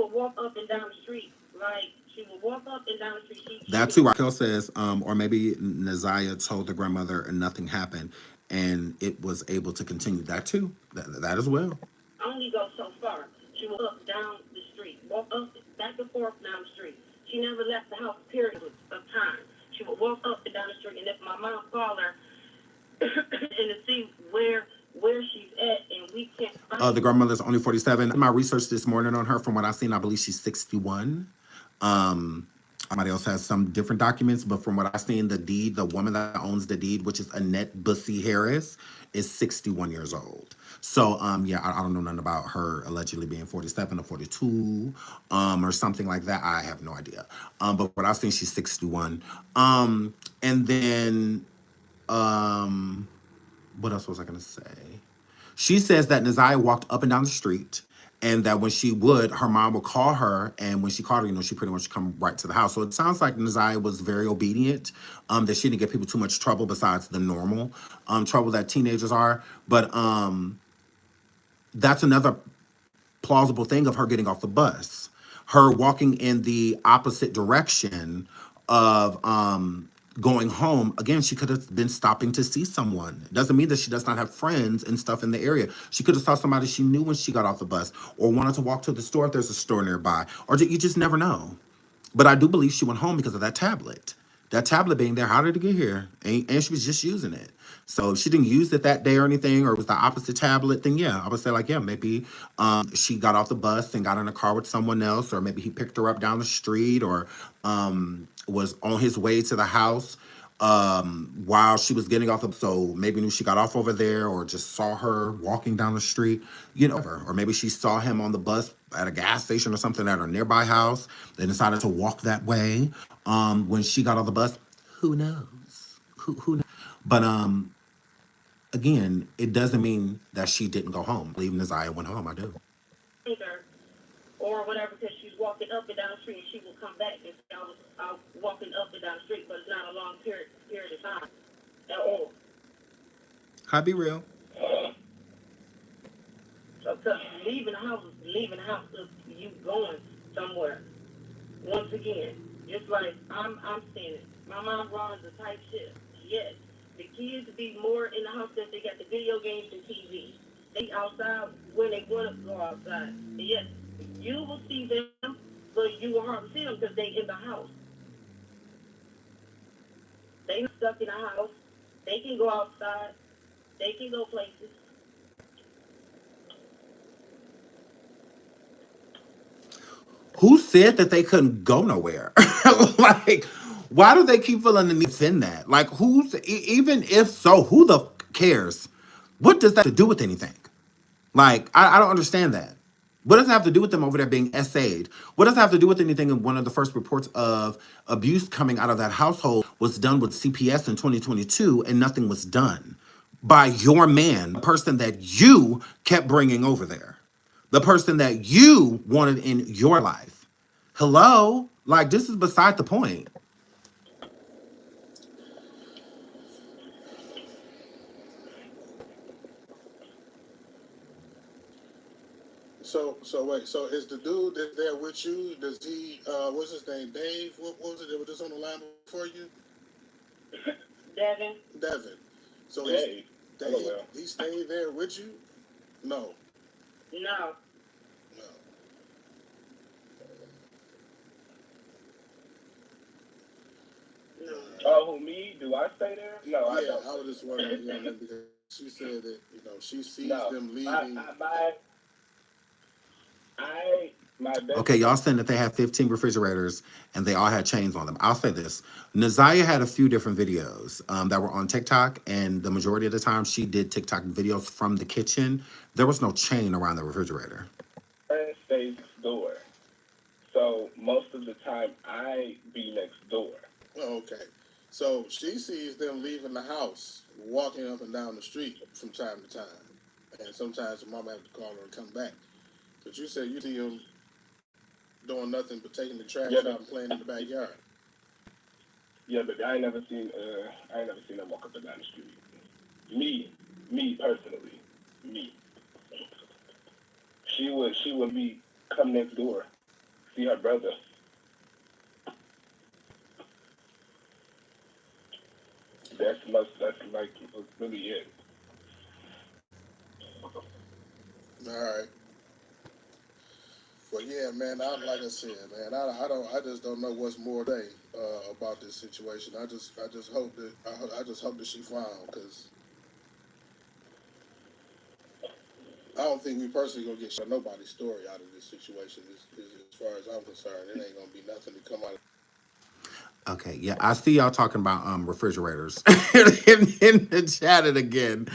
Speaker 5: walk up and down the street, like she will walk up and down the street.
Speaker 1: That too, Raquel says, or maybe NaZiyah told the grandmother and nothing happened, and it was able to continue. That too, that as well.
Speaker 5: Only go so far. She will walk down the street, walk up back and forth down the street. She never left the house, period of time. She would walk up and down the street, and if my mom called her and to see where she's at, and we can't find
Speaker 1: The grandmother's only 47. My research this morning on her, from what I've seen, I believe she's 61. Somebody else has some different documents, but from what I've seen, the woman that owns the deed, which is Annette Bussy Harris, is 61 years old. So, yeah, I don't know nothing about her allegedly being 47 or 42, or something like that. I have no idea. But what I've seen, she's 61. And then, what else was I going to say? She says that NaZiyah walked up and down the street, and that when she would, her mom would call her, and when she called her, she pretty much come right to the house. So it sounds like NaZiyah was very obedient, that she didn't get people too much trouble besides the normal trouble that teenagers are. But that's another plausible thing of her getting off the bus. Her walking in the opposite direction of going home. Again, she could have been stopping to see someone. It doesn't mean that she does not have friends and stuff in the area. She could have saw somebody she knew when she got off the bus, or wanted to walk to the store if there's a store nearby, or you just never know. But I do believe she went home because of that tablet. That tablet being there, how did it get here? And she was just using it. So if she didn't use it that day or anything, or it was the opposite tablet, then yeah, I would say like, yeah, maybe she got off the bus and got in a car with someone else, or maybe he picked her up down the street, or was on his way to the house while she was getting off the, so maybe knew she got off over there, or just saw her walking down the street, or maybe she saw him on the bus at a gas station or something at her nearby house. They decided to walk that way when she got on the bus. Who knows? Who knows? But again, it doesn't mean that she didn't go home. I believe NaZiyah went home. I do.
Speaker 5: or whatever, because she's walking up and down the street and she will come back and say, I was out walking up and down the street, but it's not a long period of time at all.
Speaker 1: I'll be real.
Speaker 5: So, because leaving the house is you going somewhere. Once again, just like I'm seeing it. My mom runs a tight ship. Yes, the kids be more in the house because they got the video games and TV. They outside when they want to go outside. And yes, you will see them, but you will hardly see them because they in the house. They not stuck in the house. They can go outside. They can go places.
Speaker 1: Who said that they couldn't go nowhere? Like, why do they keep feeling the need to defend that? Like, even if so, who the cares? What does that have to do with anything? Like, I don't understand that. What does it have to do with them over there being essayed? What does it have to do with anything? And one of the first reports of abuse coming out of that household was done with CPS in 2022, and nothing was done by your man, the person that you kept bringing over there, the person that you wanted in your life. Hello? Like, this is beside the point.
Speaker 4: So wait. So is the dude that's there with you? Does he? What's his name? Dave. What was it? That was just on the line before you?
Speaker 5: Devin.
Speaker 4: Devin. So
Speaker 3: Dave.
Speaker 4: He stayed there with you? No.
Speaker 5: No.
Speaker 4: No.
Speaker 5: No.
Speaker 3: Oh, who, me? Do I stay there? No, I
Speaker 4: Yeah,
Speaker 3: don't.
Speaker 4: I was just wondering, because she said that, she sees them leaving.
Speaker 3: My best
Speaker 1: Okay, y'all saying that they have 15 refrigerators and they all had chains on them. I'll say this. NaZiyah had a few different videos that were on TikTok, and the majority of the time she did TikTok videos from the kitchen. There was no chain around the refrigerator.
Speaker 3: friend stays next door. So most of the time I be next door.
Speaker 4: Oh, okay. So she sees them leaving the house, walking up and down the street from time to time. And sometimes the mama have to call her and come back. But you said you see them doing nothing but taking the trash out and playing in the backyard.
Speaker 3: Yeah, but I ain't never seen them walk up and down the street. Me personally, me. She would be come next door, see her brother. That's like really it.
Speaker 4: All right. Well, yeah, man. Like I said, man. I just don't know what's more to say about this situation. I just hope that she found, because I don't think we personally gonna get nobody's story out of this situation. As far as I'm concerned, it ain't gonna be nothing to come out of.
Speaker 1: Okay, yeah, I see y'all talking about refrigerators in the chat it again.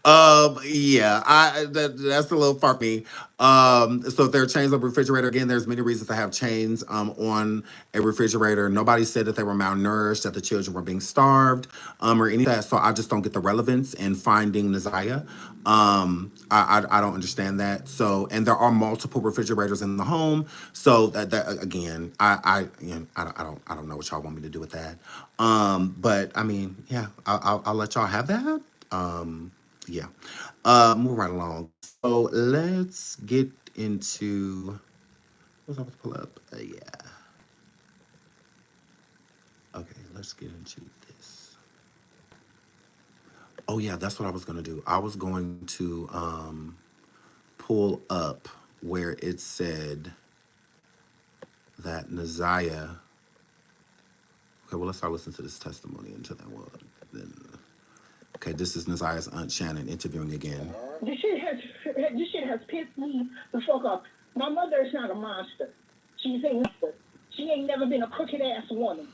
Speaker 1: Yeah, that's a little far for me. So if there are chains on a refrigerator, again, there's many reasons to have chains on a refrigerator. Nobody said that they were malnourished, that the children were being starved, or any of that. So I just don't get the relevance in finding NaZiyah. I don't understand that. So, and there are multiple refrigerators in the home. So that again, I don't know what y'all want me to do with that. But I mean, yeah, I'll let y'all have that. Yeah. Move right along. So let's get into what's up? Pull up. Yeah. Okay, let's get into this. Oh yeah, that's what I was gonna do. I was going to pull up where it said that NaZiyah. Okay, well let's start listening to this testimony until then. Well, then. Okay, this is NaZiyah's aunt Shannon interviewing again.
Speaker 6: This shit has pissed me the fuck off. My mother is not a monster. She ain't never been a crooked ass woman.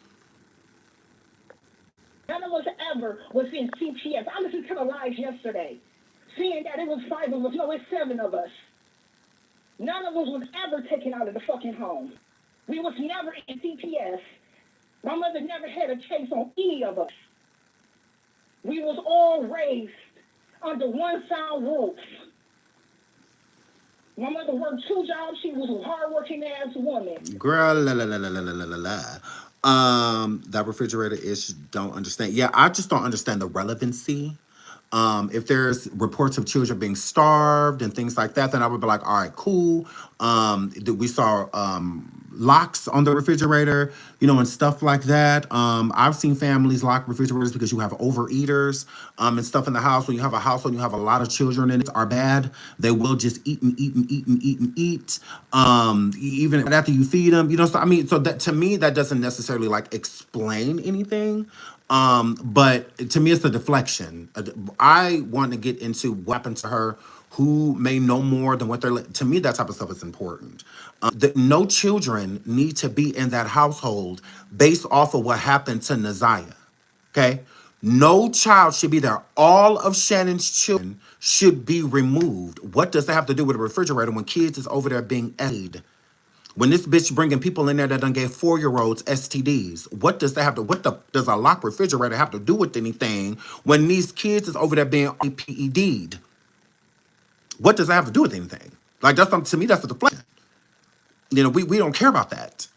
Speaker 6: None of us ever was in CPS. I listened to the lives yesterday, seeing that it was 5 of us. No, it's 7 of us. None of us was ever taken out of the fucking home. We was never in CPS. My mother never had a case on any of us. We was all raised under one sound roof. My mother worked 2 jobs. She was a hardworking ass woman.
Speaker 1: Girl, la la la la la la la la. That refrigerator ish don't understand. Yeah, I just don't understand the relevancy. If there's reports of children being starved and things like that, then I would be like, all right, cool. We saw locks on the refrigerator, and stuff like that. I've seen families lock refrigerators because you have overeaters and stuff in the house. When you have a household, you have a lot of children in it are bad. They will just eat and eat and eat and eat and eat. Even after you feed them, so I mean, so that to me, that doesn't necessarily like explain anything. But to me, it's a deflection. I want to get into what happened to her, who may know more than what to me, that type of stuff is important. No children need to be in that household based off of what happened to NaZiyah. Okay? No child should be there. All of Shannon's children should be removed. What does that have to do with a refrigerator when kids is over there being aid? When this bitch bringing people in there that done gave 4-year-olds STDs, what does that have to? Does a locked refrigerator have to do with anything when these kids is over there being PED'd? What does that have to do with anything? Like to me, that's a deflection. We don't care about that.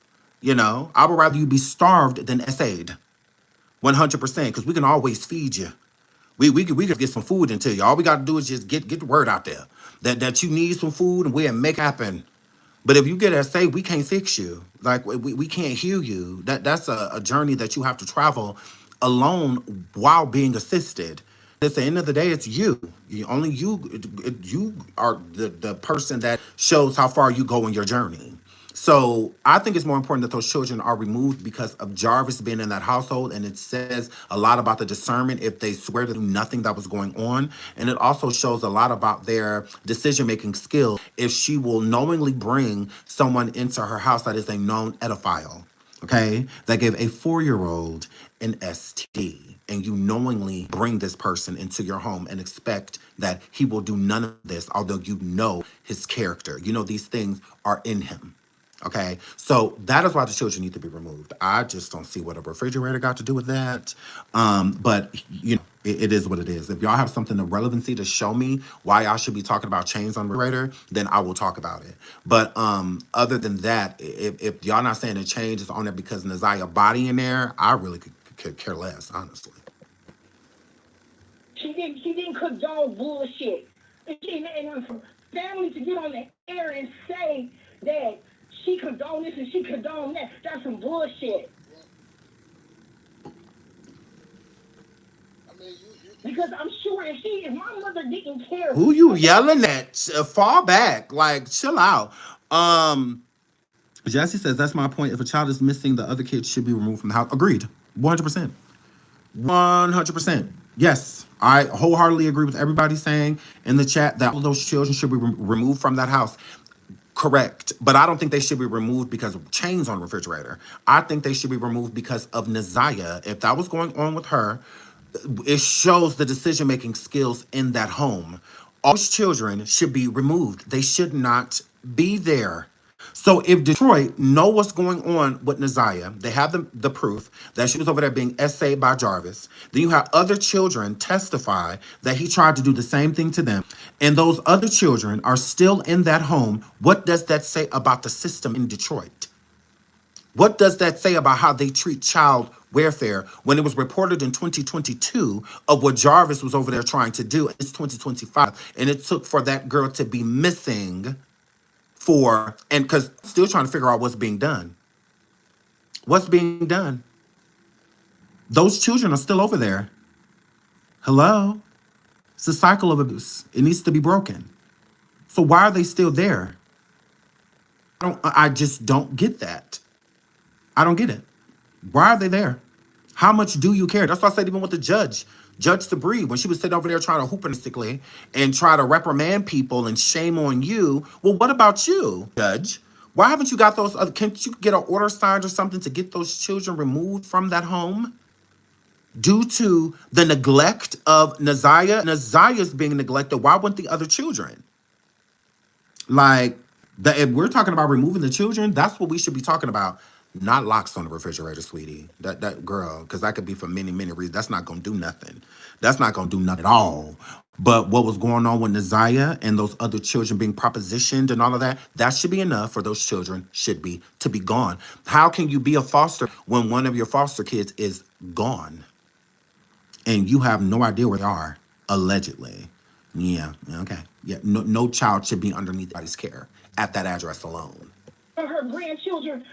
Speaker 1: I would rather you be starved than SA'd, 100%, because we can always feed you. We could get some food into you. All we got to do is just get the word out there that you need some food and we'll make it happen. But if you get SA, we can't fix you. Like we can't heal you. That's a journey that you have to travel alone while being assisted. At the end of the day, it's you. Only you are the person that shows how far you go in your journey. So I think it's more important that those children are removed because of Jarvis being in that household, and it says a lot about the discernment if they swear to do nothing that was going on. And it also shows a lot about their decision-making skill if she will knowingly bring someone into her house that is a known pedophile, okay, that gave a 4-year-old an STD, and you knowingly bring this person into your home and expect that he will do none of this, although you know his character. These things are in him. Okay, so that is why the children need to be removed. I just don't see what a refrigerator got to do with that. But it is what it is. If y'all have something of relevancy to show me why y'all should be talking about chains on the refrigerator, then I will talk about it. But other than that, if y'all not saying the change is on there because NaZiyah body in there, I really could care less, honestly.
Speaker 6: She didn't condone bullshit. And for family to get on the air and say that she condoned this and she condoned that, that's some bullshit. Because I'm sure if my mother didn't care.
Speaker 1: Who you yelling at? Fall back. Like, chill out. Jesse says, that's my point. If a child is missing, the other kids should be removed from the house. Agreed. 100%. 100%. Yes. I wholeheartedly agree with everybody saying in the chat that all those children should be removed from that house. Correct. But I don't think they should be removed because of chains on the refrigerator. I think they should be removed because of NaZiyah. If that was going on with her, it shows the decision-making skills in that home. All those children should be removed. They should not be there. So if Detroit know what's going on with NaZiyah, they have the proof that she was over there being essayed by Jarvis. Then you have other children testify that he tried to do the same thing to them. And those other children are still in that home. What does that say about the system in Detroit? What does that say about how they treat child welfare when it was reported in 2022 of what Jarvis was over there trying to do? It's 2025. And it took for that girl to be missing because still trying to figure out what's being done. What's being done? Those children are still over there. Hello? It's a cycle of abuse. It needs to be broken. So why are they still there? I just don't get that. I don't get it. Why are they there? How much do you care? That's why I said even with the Judge Sabree, when she was sitting over there trying to hoop and try to reprimand people and shame on you. Well, what about you, Judge? Why haven't you got those? Can't you get an order signed or something to get those children removed from that home? Due to the neglect of NaZiyah. NaZiyah's being neglected. Why wouldn't the other children? Like, if we're talking about removing the children, that's what we should be talking about. Not locks on the refrigerator, sweetie. That girl, because that could be for many, many reasons. That's not going to do nothing. That's not going to do nothing at all. But what was going on with NaZiyah and those other children being propositioned and all of that, that should be enough for those children should be to be gone. How can you be a foster when one of your foster kids is gone and you have no idea where they are, allegedly? Yeah, okay. Yeah, no child should be underneath anybody's care at that address alone.
Speaker 6: Her grandchildren,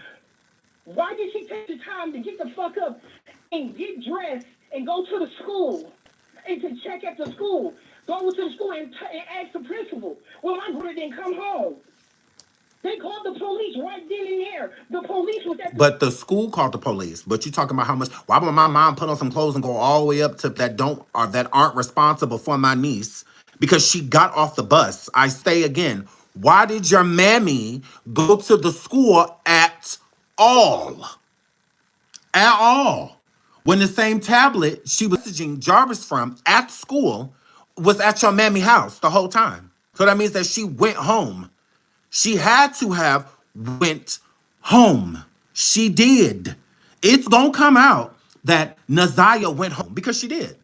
Speaker 6: why did she take the time to get the fuck up and get dressed and go to the school and to check at the school? Go to the school and ask the principal. Well, my brother didn't come home. They called the police right then and there. The police was at the...
Speaker 1: But the school called the police. But you talking about how much? Why would my mom put on some clothes and go all the way up to that don't or that aren't responsible for my niece because she got off the bus? I say again, why did your mammy go to the school at all? At all? When the same tablet she was messaging Jarvis from at school was at your mammy house the whole time. So that means that she went home. She had to have went home. She did. It's gonna come out that NaZiyah went home because she did.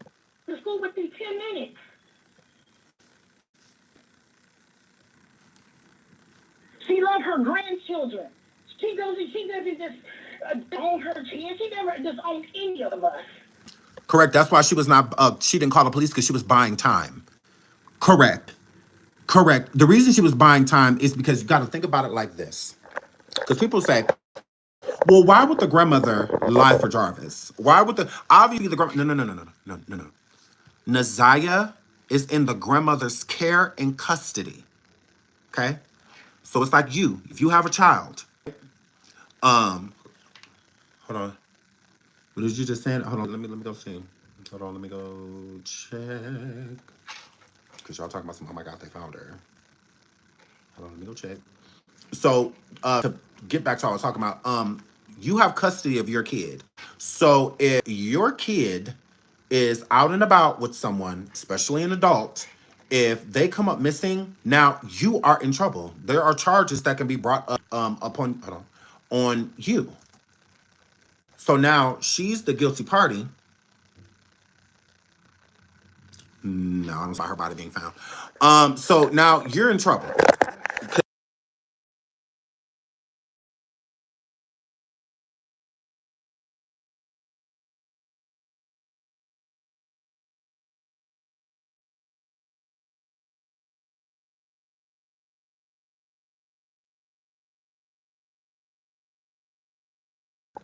Speaker 6: The school within 10 minutes. She loved her grandchildren. She doesn't just own her kids. She never just owned any of us.
Speaker 1: Correct. That's why she was not. She didn't call the police because she was buying time. Correct. Correct. The reason she was buying time is because you got to think about it like this. Because people say, well, why would the grandmother lie for Jarvis? Why would the obviously the grandmother? No. NaZiyah is in the grandmother's care and custody. Okay, so it's like you. If you have a child, hold on. What did you just say? Hold on. Let me go see. Hold on. Let me go check. Because y'all talking about some. Oh my God, they found her. Hold on. Let me go check. So to get back to what I was talking about, you have custody of your kid. So if your kid is out and about with someone, especially an adult, if they come up missing, now you are in trouble. There are charges that can be brought up on you. So now she's the guilty party. No, I don't saw her body being found. So now you're in trouble.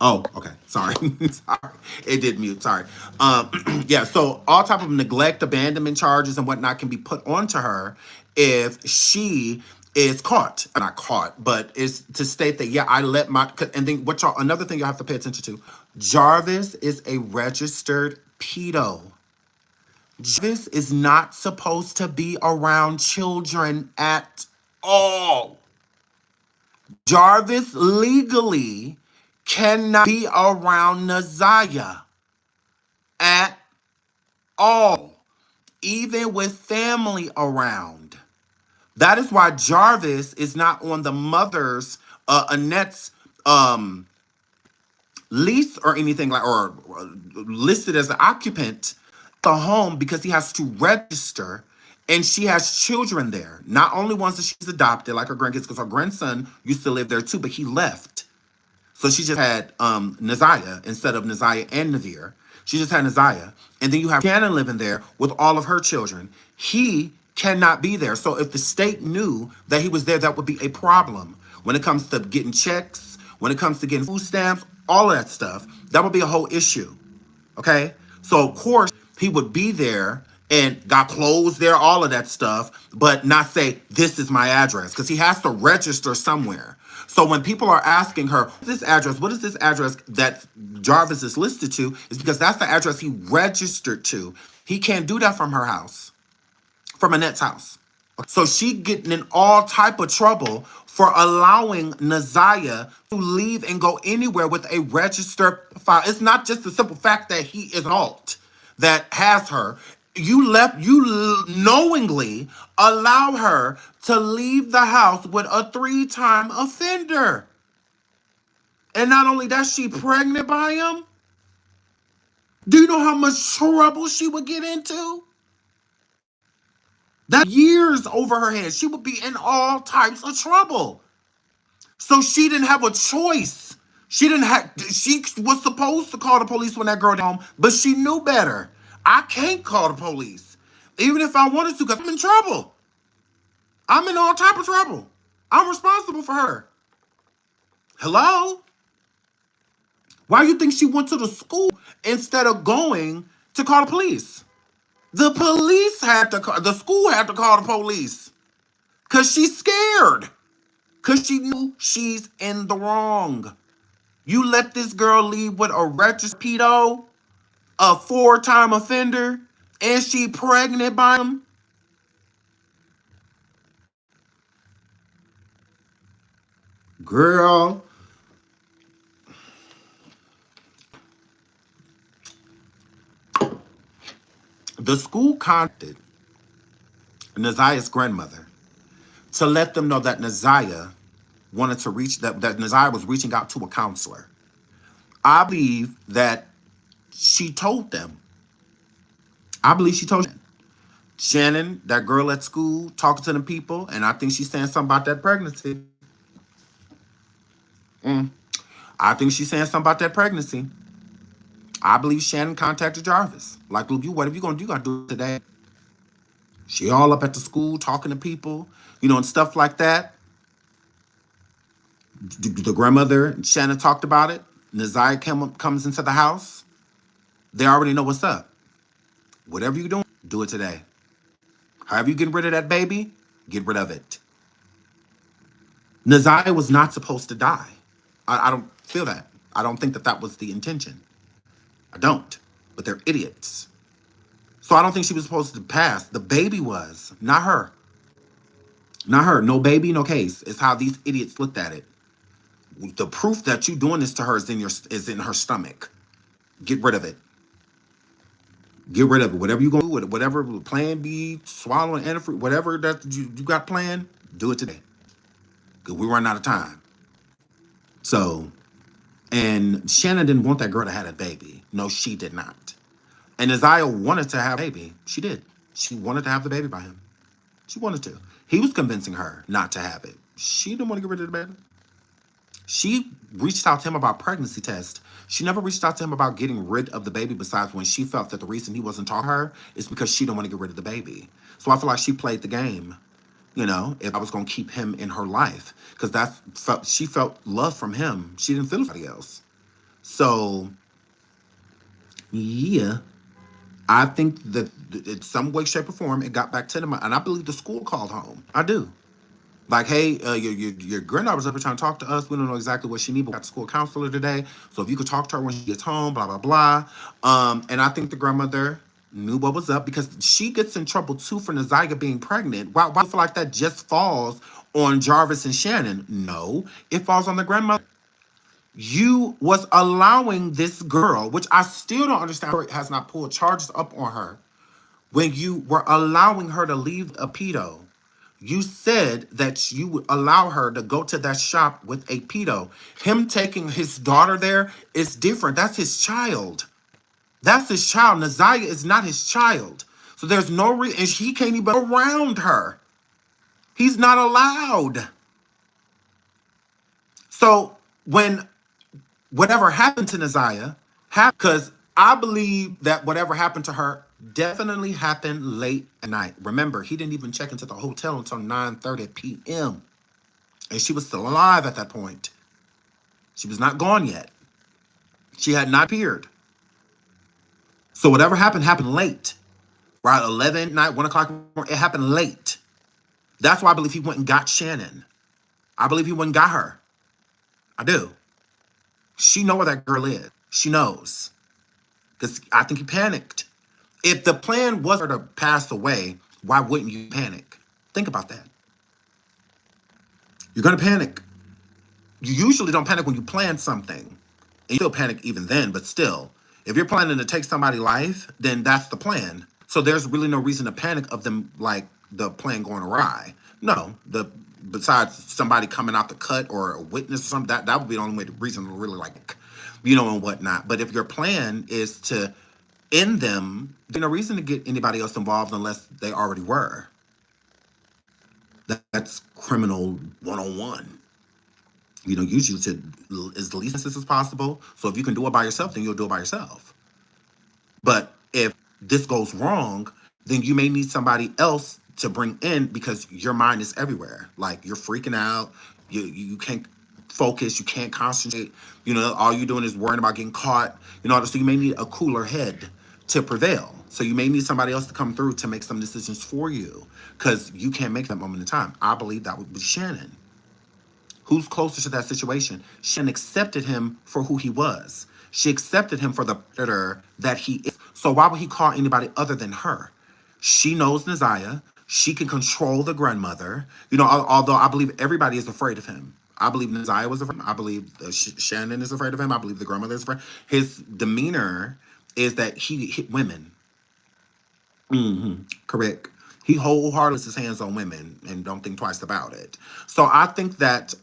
Speaker 1: Oh, okay. Sorry. Sorry. It did mute. Sorry. Yeah, so all type of neglect, abandonment charges and whatnot can be put onto her if she is caught. Not caught, but is to state that, yeah, I let my, and then what y'all, another thing you have to pay attention to, Jarvis is a registered pedo. Jarvis is not supposed to be around children at all. Jarvis legally cannot be around NaZiyah at all, even with family around. That is why Jarvis is not on the mother's, Annette's lease or anything like, or listed as an occupant the home because he has to register and she has children there. Not only ones that she's adopted, like her grandkids, because her grandson used to live there too, but he left. So she just had NaZiyah instead of NaZiyah and Navir. She just had NaZiyah. And then you have Shannon living there with all of her children. He cannot be there. So if the state knew that he was there, that would be a problem. When it comes to getting checks, when it comes to getting food stamps, all of that stuff, that would be a whole issue. Okay? So of course he would be there and got clothes there, all of that stuff, but not say, this is my address, because he has to register somewhere. So when people are asking her, what is this address that Jarvis is listed to, is because that's the address he registered to. He can't do that from her house, from Annette's house. So she getting in all type of trouble for allowing NaZiyah to leave and go anywhere with a registered file. It's not just the simple fact that he is an alt that has her. You knowingly allow her to leave the house with a 3-time offender. And not only that, she pregnant by him. Do you know how much trouble she would get into? That years over her head. She would be in all types of trouble. So she didn't have a choice. She didn't have. She was supposed to call the police when that girl got home, but she knew better. I can't call the police, even if I wanted to, because I'm in trouble. I'm in all type of trouble. I'm responsible for her. Hello? Why do you think she went to the school instead of going to call the police? The police had to call. The school had to call the police because she's scared. Because she knew she's in the wrong. You let this girl leave with a registered pedo, a 4-time offender, and she pregnant by him? Girl, the school contacted NaZiyah's grandmother to let them know that NaZiyah wanted to reach, that NaZiyah was reaching out to a counselor. I believe that she told them. I believe she told Shannon, that girl at school, talking to them people, and I think she's saying something about that pregnancy. I think she's saying something about that pregnancy. I believe Shannon contacted Jarvis. Like, look, you, whatever you're going to do, you got to do it today. She all up at the school talking to people, and stuff like that. The grandmother and Shannon talked about it. NaZiyah comes into the house. They already know what's up. Whatever you're doing, do it today. However you get rid of that baby, get rid of it. NaZiyah was not supposed to die. I don't feel that. I don't think that that was the intention. I don't. But they're idiots. So I don't think she was supposed to pass. The baby was, not her. Not her. No baby, no case. It's how these idiots looked at it. The proof that you doing this to her is in her stomach. Get rid of it. Get rid of it. Whatever you gonna do with it, whatever plan B, swallowing antifreeze, whatever that you got planned, do it today. Because we run out of time. So, and Shannon didn't want that girl to have a baby. No, she did not. And NaZiyah wanted to have a baby. She did. She wanted to have the baby by him. She wanted to. He was convincing her not to have it. She didn't want to get rid of the baby. She reached out to him about pregnancy tests. She never reached out to him about getting rid of the baby, besides when she felt that the reason he wasn't talking to her is because she didn't want to get rid of the baby. So I feel like she played the game, if I was going to keep him in her life. Because she felt love from him. She didn't feel anybody else. So, yeah. I think that in some way, shape, or form, it got back to them. And I believe the school called home. I do. Like, hey, your granddaughter's up here trying to talk to us. We don't know exactly what she needs, but we got the school counselor today. So if you could talk to her when she gets home, blah, blah, blah. And I think the grandmother knew what was up, because she gets in trouble, too, for NaZiyah being pregnant. Why do you feel like that just falls on Jarvis and Shannon? No, it falls on the grandmother. You was allowing this girl, which I still don't understand, has not pulled charges up on her, when you were allowing her to leave a pedo. You said that you would allow her to go to that shop with a pedo. Him taking his daughter there is different. That's his child. That's his child. NaZiyah is not his child. So there's no reason, and he can't even around her. He's not allowed. So when whatever happened to NaZiyah, because I believe that whatever happened to her definitely happened late at night. Remember, he didn't even check into the hotel until 9:30 p.m. And she was still alive at that point. She was not gone yet. She had not appeared. So whatever happened late. Right, 11 at night, 1 o'clock, it happened late. That's why I believe he went and got Shannon. I believe he went and got her. I do. She know where that girl is. She knows. Because I think he panicked. If the plan was for her to pass away, why wouldn't you panic? Think about that. You're going to panic. You usually don't panic when you plan something. And you still panic even then, but still. If you're planning to take somebody's life, then that's the plan. So there's really no reason to panic of them, like the plan going awry. No, besides somebody coming out the cut or a witness or something, that would be the only reason to really and whatnot. But if your plan is to end them, there's no reason to get anybody else involved unless they already were. That's criminal 101. Usually to is the least as possible. So if you can do it by yourself, then you'll do it by yourself. But if this goes wrong, then you may need somebody else to bring in because your mind is everywhere. Like you're freaking out. You can't focus. You can't concentrate. All you're doing is worrying about getting caught. So you may need a cooler head to prevail. So you may need somebody else to come through to make some decisions for you because you can't make that moment in time. I believe that would be Shannon. Who's closer to that situation? Shannon accepted him for who he was. She accepted him for the predator that he is. So why would he call anybody other than her? She knows NaZiyah. She can control the grandmother. Although I believe everybody is afraid of him. I believe NaZiyah was afraid. I believe Shannon is afraid of him. I believe the grandmother is afraid. His demeanor is that he hit women. Correct. He wholeheartedly his hands on women and don't think twice about it. So I think that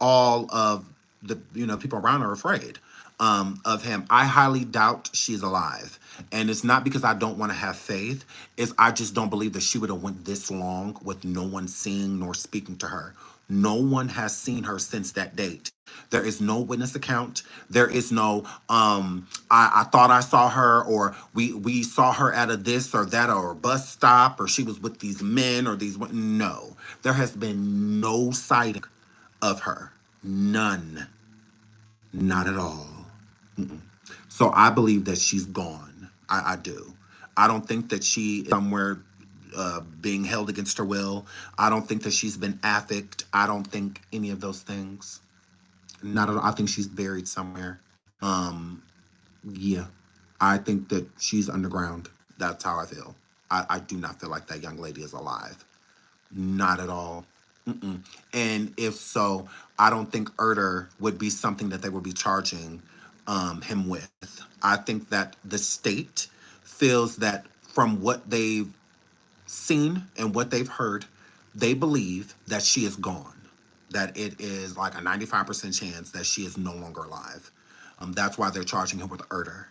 Speaker 1: all of the people around are afraid of him. I highly doubt she's alive, and it's not because I don't want to have faith. It's I just don't believe that she would have went this long with no one seeing nor speaking to her. No one has seen her since that date. There is no witness account. There is no I thought I saw her, or we saw her at a this or that or a bus stop, or she was with these men or these. No, there has been no sighting of her. None. Not at all. Mm-mm. So I believe that she's gone. I do. I don't think that she is somewhere being held against her will. I don't think that she's been affixed. I don't think any of those things. Not at all. I think she's buried somewhere. Um, yeah. I think that she's underground. That's how I feel. I do not feel like that young lady is alive. Not at all. Mm-mm. And if so, I don't think Erder would be something that they would be charging him with. I think that the state feels that from what they've seen and what they've heard, they believe that she is gone. That it is like a 95% chance that she is no longer alive. That's why they're charging him with Erder.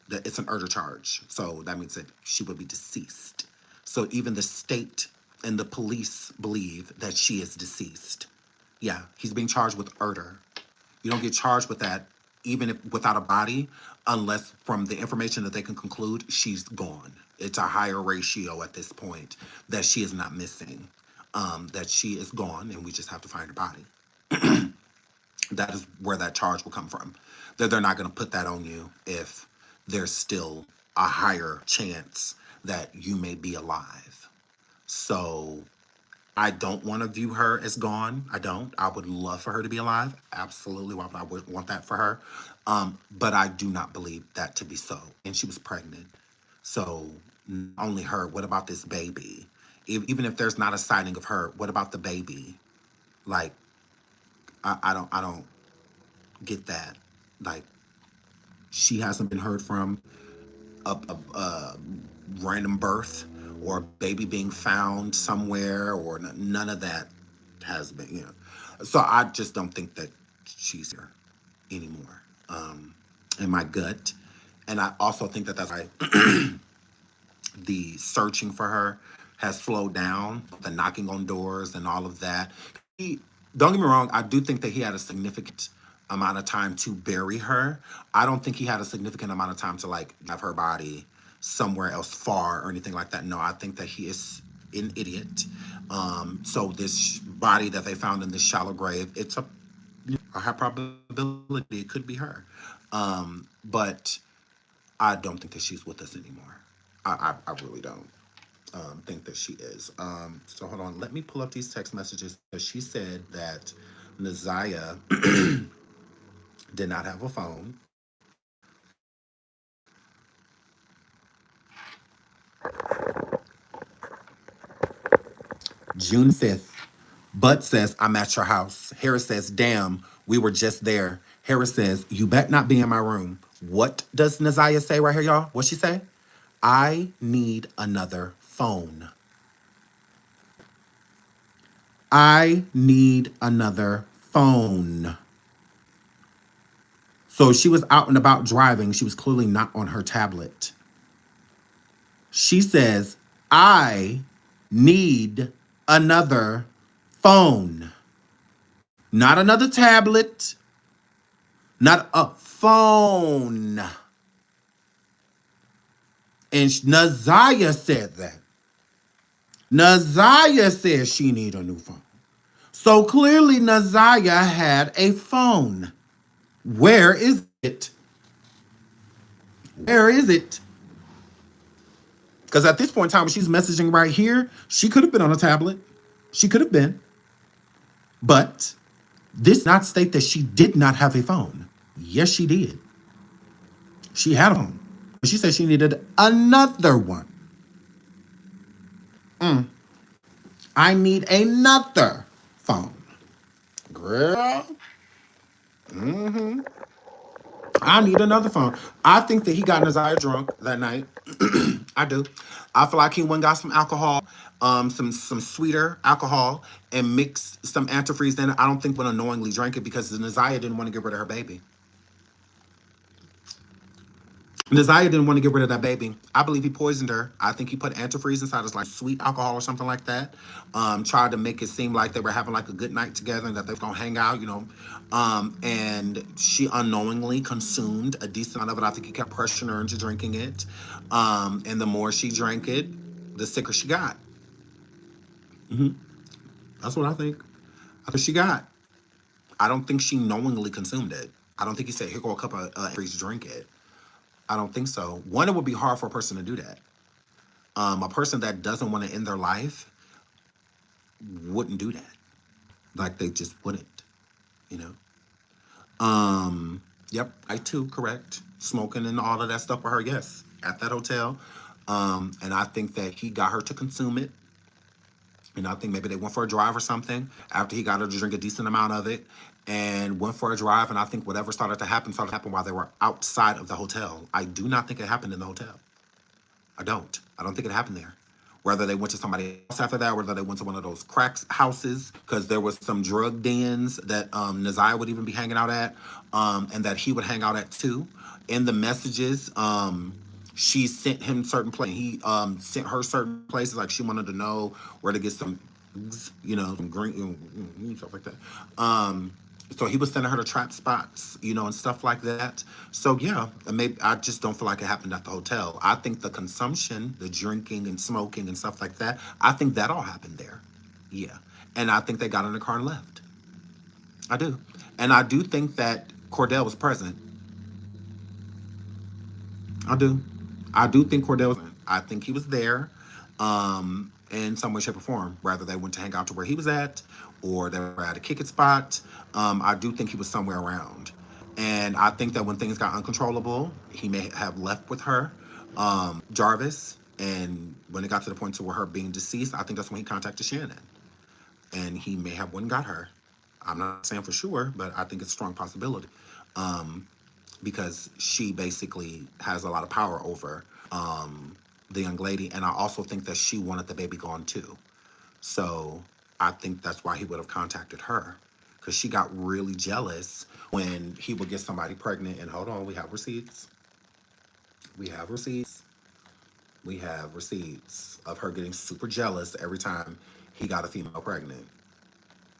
Speaker 1: That it's an Erder charge. So that means that she would be deceased. So even the state and the police believe that she is deceased. Yeah, he's being charged with Erder. You don't get charged with that even if without a body, unless from the information that they can conclude, she's gone. It's a higher ratio at this point that she is not missing, that she is gone, and we just have to find her body. That is where that charge will come from. That they're not going to put that on you if there's still a higher chance that you may be alive. So I don't want to view her as gone. I don't. I would love for her to be alive. Absolutely. I would want that for her. But I do not believe that to be so. And she was pregnant. So not only her, what about this baby? Even if there's not a sighting of her, what about the baby? Like, I don't get that. Like, she hasn't been heard from. A random birth or a baby being found somewhere, or none of that has been. So I just don't think that she's here anymore, in my gut. And I also think that that's why the searching for her has slowed down, the knocking on doors and all of that. Don't get me wrong, I do think that he had a significant amount of time to bury her. I don't think he had a significant amount of time to like have her body somewhere else far or anything like that. No, I think that he is an idiot. So this body that they found in this shallow grave, it's a high probability it could be her. But I don't think that she's with us anymore. I really don't think that she is. So hold on, let me pull up these text messages. She said that NaZiyah did not have a phone. June 5th. Bud says, I'm at your house. Harris says, damn, we were just there. Harris says, you bet not be in my room. What does NaZiyah say right here, y'all? What'd she say? I need another phone. I need another phone. So she was out and about driving. She was clearly not on her tablet. She says, I need another phone. Not another tablet, not a phone. And NaZiyah said that. NaZiyah said she need a new phone. So clearly NaZiyah had a phone. Where is it? Where is it? Because at this point in time, when she's messaging right here, she could have been on a tablet. She could have been. But this does not state that she did not have a phone. Yes, she did. She had a phone. But she said she needed another one. I need another phone. Girl, I need another phone. I think that he got NaZiyah drunk that night. I do. I feel like he went and got some alcohol, some sweeter alcohol, and mixed some antifreeze in it. I don't think would unknowingly drank it because NaZiyah didn't want to get rid of her baby. NaZiyah didn't want to get rid of that baby. I believe he poisoned her. I think he put antifreeze inside as like sweet alcohol or something like that. Tried to make it seem like they were having like a good night together and that they were gonna hang out, you know. And she unknowingly consumed a decent amount of it. I think he kept pressuring her into drinking it. And the more she drank it, the sicker she got. That's what I think. I think she got. I don't think she knowingly consumed it. I don't think he said, "Here go a cup of antifreeze, drink it." I don't think so. One, it would be hard for a person to do that. A person that doesn't want to end their life wouldn't do that. Like they just wouldn't, you know. Yep, I too, correct. Smoking and all of that stuff with her, yes, at that hotel. And I think that he got her to consume it. And I think maybe they went for a drive or something after he got her to drink a decent amount of it and went for a drive. And I think whatever started to happen while they were outside of the hotel. I do not think it happened in the hotel. I don't. I don't think it happened there. Whether they went to somebody else after that, whether they went to one of those crack houses, because there was some drug dens that NaZiyah would even be hanging out at, and that he would hang out at too. In the messages, she sent him certain places. He sent her certain places, like she wanted to know where to get some, you know, some green, stuff like that. So he was sending her to trap spots, you know, and stuff like that. So yeah, maybe I just don't feel like it happened at the hotel. I think the consumption, the drinking and smoking and stuff like that, I think that all happened there. Yeah. And I think they got in the car and left. I do. And I do think that Cordell was present. I do. I do think Cordell was present. I think he was there. In some way, shape, or form. Whether they went to hang out to where he was at or they were at a kick it spot. I do think he was somewhere around. And I think that when things got uncontrollable, he may have left with her, Jarvis. And when it got to the point to where her being deceased, I think that's when he contacted Shannon. And he may have went and got her. I'm not saying for sure, but I think it's a strong possibility. Because she basically has a lot of power over the young lady. And I also think that she wanted the baby gone too. So I think that's why he would have contacted her. Because she got really jealous when he would get somebody pregnant. And hold on, we have receipts. We have receipts. We have receipts of her getting super jealous every time he got a female pregnant.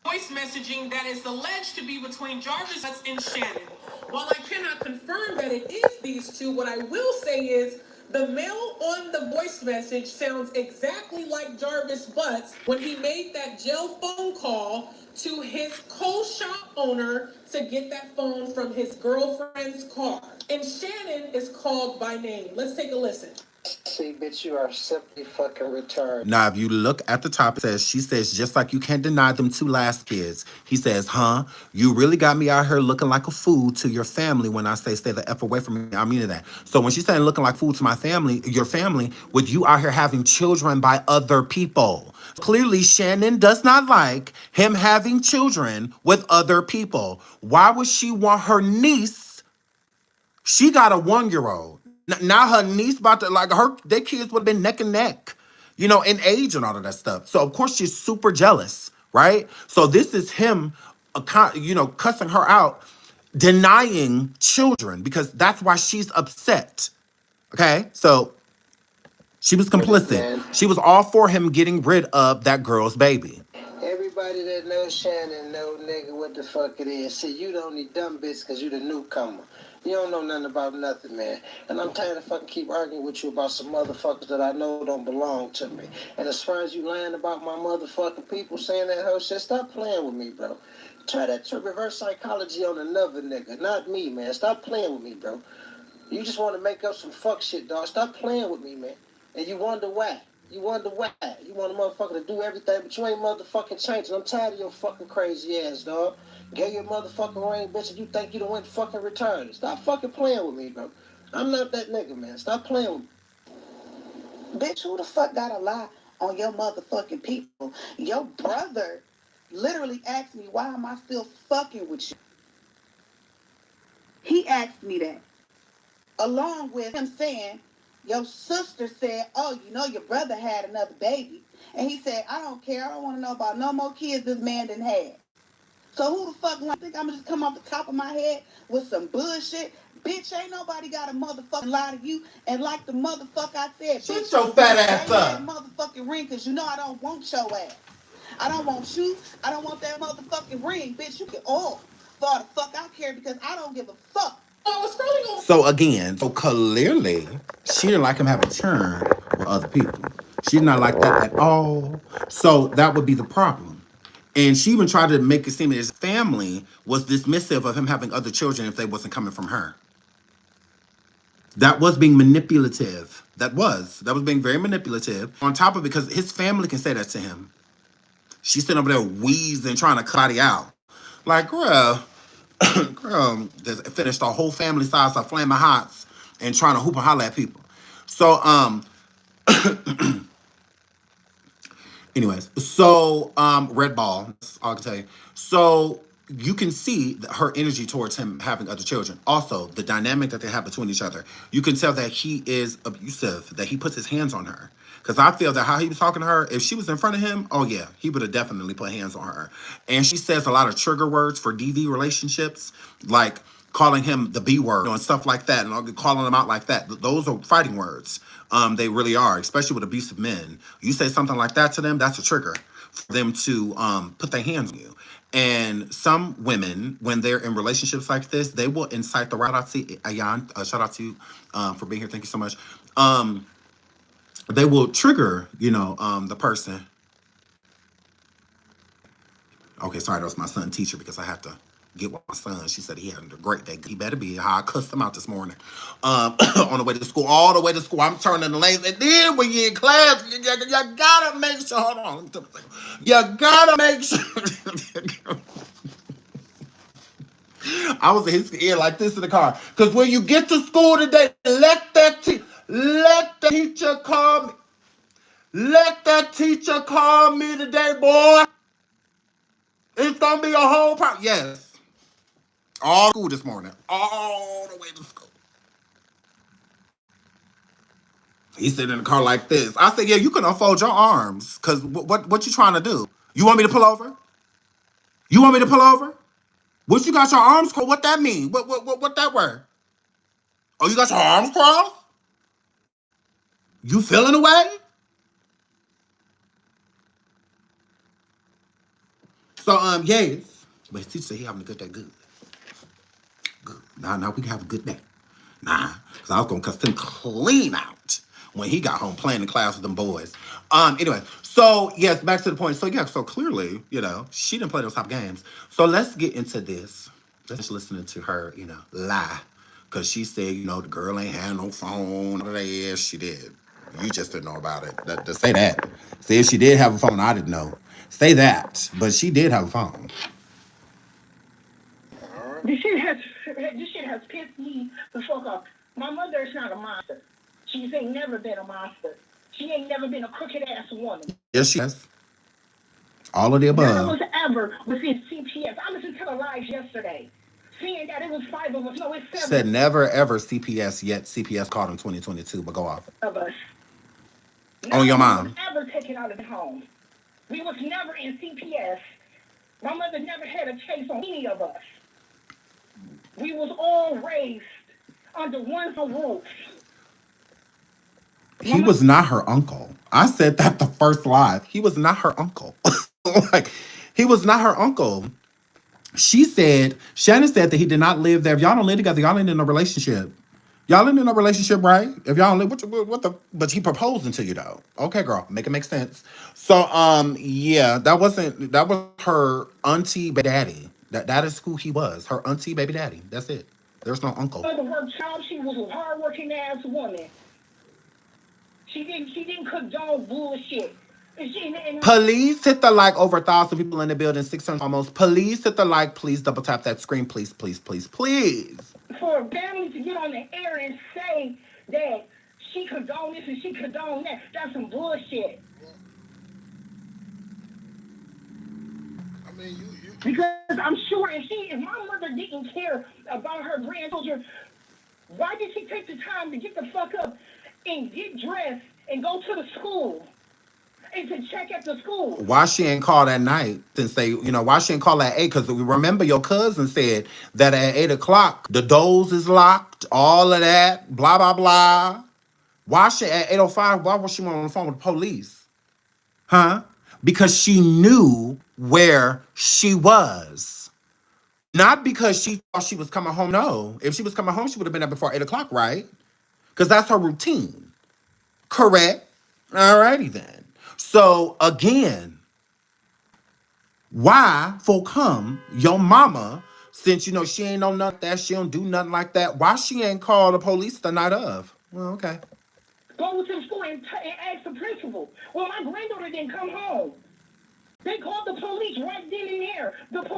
Speaker 2: Voice messaging that is alleged to be between Jarvis and Shannon. While I cannot confirm that it is these two, what I will say is the male on the voice message sounds exactly like Jarvis Butts when he made that jail phone call to his co-shop owner to get that phone from his girlfriend's car. And Shannon is called by name. Let's take a listen.
Speaker 7: See, bitch, you are simply fucking retarded.
Speaker 1: Now, if you look at the top, it says, she says, just like you can't deny them two last kids. He says, huh? You really got me out here looking like a fool to your family when I say stay the F away from me. I mean that. So when she's saying looking like fool to my family, your family, with you out here having children by other people. Clearly, Shannon does not like him having children with other people. Why would she want her niece? She got a 1-year-old. Now her niece about to, like, their kids would have been neck and neck, you know, in age and all of that stuff. So of course she's super jealous, right? So this is him, you know, cussing her out, denying children because that's why she's upset. Okay, so She was complicit.
Speaker 7: Man.
Speaker 1: She was all for him getting rid of that girl's baby.
Speaker 7: Everybody that knows Shannon know, nigga, what the fuck it is. See, you the only dumb bitch because you the newcomer. You don't know nothing about nothing, man. And I'm tired of fucking keep arguing with you about some motherfuckers that I know don't belong to me. And as far as you lying about my motherfucking people saying that whole shit, stop playing with me, bro. Try that to reverse psychology on another nigga, not me, man. Stop playing with me, bro. You just want to make up some fuck shit, dog. Stop playing with me, man. And you wonder why. You wonder why. You want a motherfucker to do everything, but you ain't motherfucking changing. I'm tired of your fucking crazy ass, dog. Gave your motherfucking ring, bitch, and you think you done went fucking retarded. Stop fucking playing with me, bro. I'm not that nigga, man. Stop playing with me. Bitch, who the fuck got a lie on your motherfucking people? Your brother literally asked me, why am I still fucking with you? He asked me that. Along with him saying, your sister said, oh, you know your brother had another baby. And he said, I don't care. I don't want to know about no more kids this man done had. So who the fuck think I'm gonna just come off the top of my head with some bullshit? Bitch, ain't nobody got a motherfucking lie to you. And like the motherfucker I said,
Speaker 1: Shut
Speaker 7: bitch,
Speaker 1: your fat ass
Speaker 7: stay that
Speaker 1: up.
Speaker 7: motherfucking ring, because you know I don't want your ass. I don't want you. I don't want that motherfucking ring. Bitch, you can all fall the fuck out here because I don't give a fuck.
Speaker 1: So again, so clearly, she didn't like him having turn with other people. She did not like that at all. So that would be the problem. And she even tried to make it seem that his family was dismissive of him having other children if they wasn't coming from her. That was being manipulative. That was being very manipulative. On top of it, because his family can say that to him. She's sitting over there wheezing, trying to cut it out. Like, girl, girl, just finished a whole family size of Flaming Hots and trying to hoop and holler at people. So, anyways, so Red Ball, that's all I can tell you. So you can see her energy towards him having other children. Also, the dynamic that they have between each other. You can tell that he is abusive, that he puts his hands on her. Because I feel that how he was talking to her, if she was in front of him, oh yeah, he would have definitely put hands on her. And she says a lot of trigger words for DV relationships, like calling him the B word, and stuff like that, and calling him out like that. Those are fighting words. They really are, especially with abusive men. You say something like that to them, that's a trigger for them to put their hands on you. And some women, when they're in relationships like this, they will incite the right. Shout out to Ayan. Shout out to you for being here. Thank you so much. They will trigger, the person. Okay, sorry, that was my son teacher because I had to get with my son. She said he had a great day. He better be. How I cussed him out this morning. On the way to school, all the way to school. I'm turning the lanes. And then when you're in class, you gotta make sure. Hold on. Let me tell you something. You gotta make sure. I was in his ear like this in the car. Because when you get to school today, let the teacher call me. Let that teacher call me today, boy. It's gonna be a whole problem. Yes. All school this morning. All the way to school. He's sitting in the car like this. I said, yeah, you can unfold your arms. Because what you trying to do? You want me to pull over? You want me to pull over? What you got your arms crossed? What that mean? What that word? Oh, you got your arms crossed? You feeling away? So, yes. But his teacher said he having a good day. Good. Good. Nah, we can have a good day. Nah, because I was going to cuss him clean out when he got home playing in class with them boys. Anyway, so, yes, back to the point. So, yeah, so clearly, she didn't play those type of games. So, let's get into this. Let's listening to her, lie. Because she said, the girl ain't had no phone. Yes, she did. You just didn't know about it. To say that. Say if she did have a phone, I didn't know. Say that. But she did have a phone.
Speaker 6: This shit has pissed me the fuck off. My mother is not a monster. She's ain't never been a monster. She ain't never been a crooked ass woman.
Speaker 1: Yes, she has. All of the above.
Speaker 6: None of us ever within CPS. I listened to the lives yesterday. Seeing that it was 5 of us. No, it's 7.
Speaker 1: Said never ever CPS yet. CPS called in 2022, but go off.
Speaker 6: Of us.
Speaker 1: On your mom.
Speaker 6: Was ever taken out of the home. We was never in CPS. My mother never had a case on any of us. We was all raised under one roof.
Speaker 1: He was not her uncle. I said that the first live. He was not her uncle. Like, he was not her uncle. Shannon said that he did not live there. If y'all don't live together, y'all ain't in a relationship. Y'all ain't in a relationship, right? If y'all don't live, but he proposing to you though. Okay, girl, make it make sense. So, yeah, that was her auntie baby daddy. That is who he was. Her auntie baby daddy. That's it. There's no uncle.
Speaker 6: Her child, she was a hardworking ass woman. She didn't condone bullshit.
Speaker 1: Police hit the like over 1,000 people in the building, 600 almost. Police hit the like. Please double tap that screen, please, please, please, please.
Speaker 6: For a family to get on the air and say that she condoned this and she condoned that, that's some bullshit.
Speaker 4: I mean, you
Speaker 6: because I'm sure if my mother didn't care about her grandchildren, why did she take the time to get the fuck up and get dressed and go to the school? And to check at the school.
Speaker 1: Why she ain't called at night? Since why she ain't call at 8? Because we remember your cousin said that at 8 o'clock the doors is locked, all of that, blah blah blah. Why she at 8:05? Why was she on the phone with the police? Huh? Because she knew where she was. Not because she thought she was coming home. No, if she was coming home, she would have been there before 8 o'clock, right? Because that's her routine. Correct. Alrighty then. So again, why for come your mama, since she ain't know nothing that, she don't do nothing like that, why she ain't called the police the night of? Well, okay.
Speaker 6: Go to the school and ask the principal. Well, my granddaughter didn't come home. They called the police right then and there.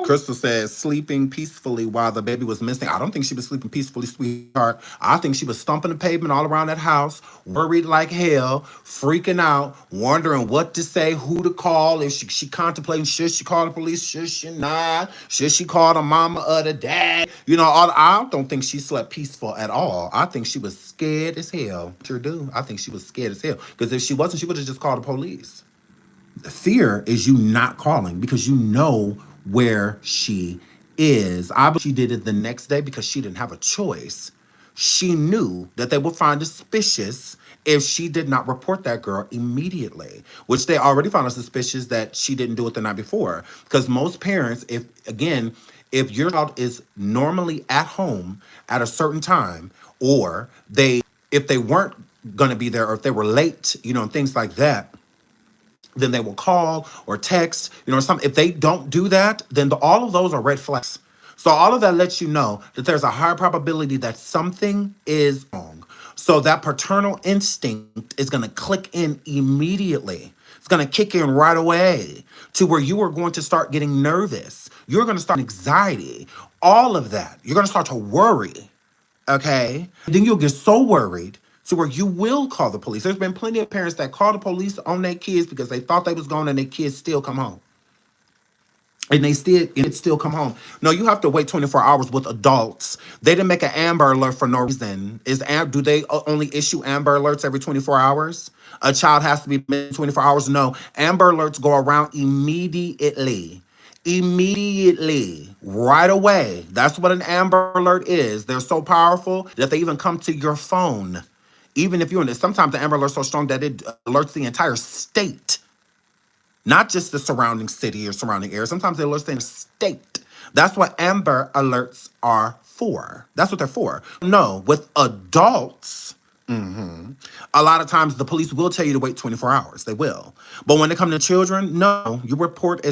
Speaker 1: Crystal says sleeping peacefully while the baby was missing. I don't think she was sleeping peacefully, sweetheart. I think she was stomping the pavement all around that house, worried like hell, freaking out, wondering what to say, who to call. If she contemplating, should she call the police? Should she not? Should she call the mama or the dad? I don't think she slept peaceful at all. I think she was scared as hell. Sure do. I think she was scared as hell. Because if she wasn't, she would have just called the police. Fear is you not calling because you know where she is. I believe she did it the next day because she didn't have a choice. She knew that they would find it suspicious if she did not report that girl immediately, which they already found it suspicious that she didn't do it the night before. Because most parents, if your child is normally at home at a certain time, or if they weren't going to be there, or if they were late, and things like that, then they will call or text, something. If they don't do that, then all of those are red flags. So all of that lets you know that there's a high probability that something is wrong. So that paternal instinct is going to click in immediately. It's going to kick in right away to where you are going to start getting nervous. You're going to start anxiety, all of that. You're going to start to worry. Okay? Then you'll get so worried to where you will call the police. There's been plenty of parents that call the police on their kids because they thought they was gone and their kids still come home. And it still come home. No, you have to wait 24 hours with adults. They didn't make an Amber Alert for no reason. Do they only issue Amber Alerts every 24 hours? A child has to be 24 hours? No. Amber Alerts go around immediately. Immediately, right away. That's what an Amber Alert is. They're so powerful that they even come to your phone. Even if you're in it, sometimes the Amber Alert's so strong that it alerts the entire state, not just the surrounding city or surrounding area. Sometimes it alerts the state. That's what Amber Alerts are for. That's what they're for. No, with adults, a lot of times the police will tell you to wait 24 hours. They will. But when it comes to children, no, you report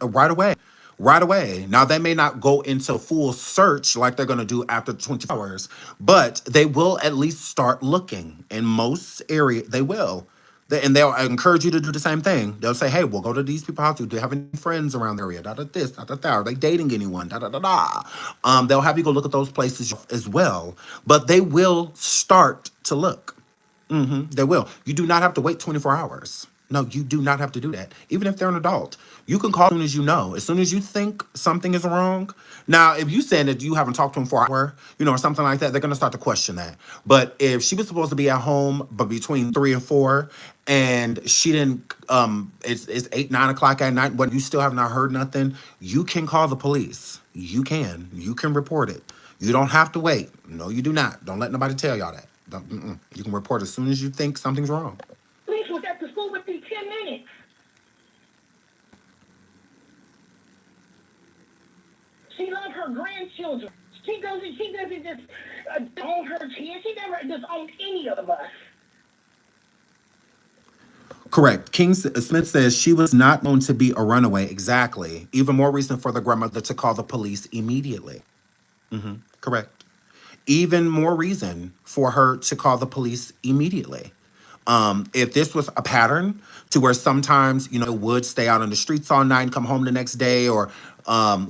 Speaker 1: right away. Right away. Now, they may not go into full search like they're going to do after 20 hours, but they will at least start looking. In most areas, they will. And they'll encourage you to do the same thing. They'll say, hey, we'll go to these people's house. Do they have any friends around the area? This, that. Are they dating anyone? They'll have you go look at those places as well. But they will start to look. They will. You do not have to wait 24 hours. No, you do not have to do that. Even if they're an adult. You can call as soon as you know. As soon as you think something is wrong. Now, if you said that you haven't talked to them for an hour, or something like that, they're going to start to question that. But if she was supposed to be at home but between 3 and 4, and she didn't, it's 8, 9 o'clock at night, but you still have not heard nothing, you can call the police. You can report it. You don't have to wait. No, you do not. Don't let nobody tell y'all that. You can report as soon as you think something's wrong.
Speaker 6: Police was at the school within 10 minutes. She loves her grandchildren. She doesn't just own her kids. She never just owned any of us.
Speaker 1: Correct. Smith says she was not known to be a runaway. Exactly. Even more reason for the grandmother to call the police immediately. Correct. Even more reason for her to call the police immediately. If this was a pattern to where sometimes, would stay out on the streets all night and come home the next day, or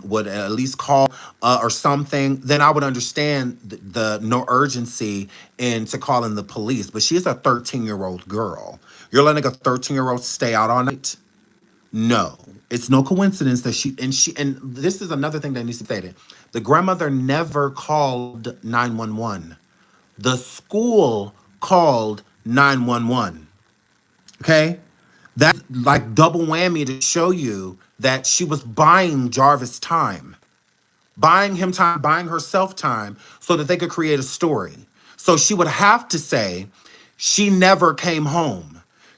Speaker 1: would at least call or something, then I would understand the no urgency into calling the police. But she's a 13-year-old girl. You're letting a 13-year-old stay out all night? No. It's no coincidence that and this is another thing that needs to be stated. The grandmother never called 911. The school called 911. Okay? That's like double whammy to show you that she was buying Jarvis time, buying him time, buying herself time so that they could create a story. So she would have to say she never came home,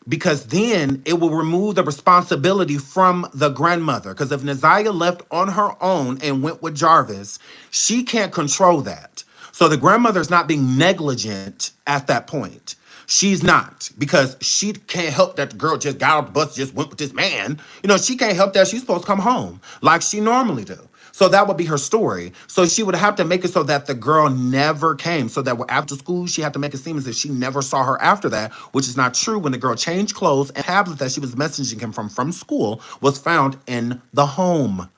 Speaker 1: because then it will remove the responsibility from the grandmother. Because if NaZiyah left on her own and went with Jarvis, she can't control that. So the grandmother is not being negligent at that point. She's not, because she can't help that the girl just got off the bus, just went with this man. She can't help that. She's supposed to come home like she normally do. So that would be her story. So she would have to make it so that the girl never came. So that after school, she had to make it seem as if she never saw her after that, which is not true. When the girl changed clothes, and tablet that she was messaging him from school was found in the home.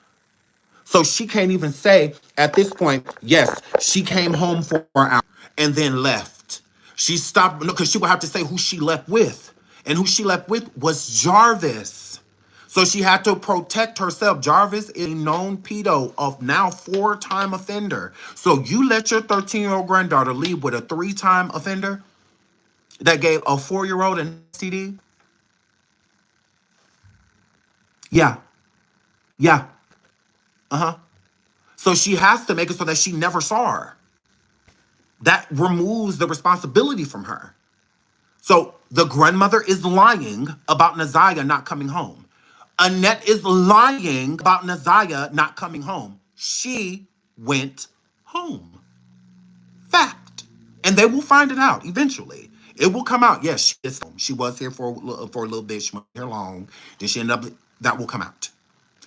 Speaker 1: So she can't even say at this point, yes, she came home for an hour and then left. She stopped, because she would have to say who she left with. And who she left with was Jarvis. So she had to protect herself. Jarvis is a known pedo, of now 4-time offender. So you let your 13-year-old granddaughter leave with a 3-time offender that gave a 4-year-old an STD? Yeah. Yeah. Uh-huh. So she has to make it so that she never saw her. That removes the responsibility from her. So the grandmother is lying about NaZiyah not coming home. Annette is lying about NaZiyah not coming home. She went home. Fact. And they will find it out eventually. It will come out. Yes, she is home. She was here for a little bit. She went here long. Then she ended up, that will come out.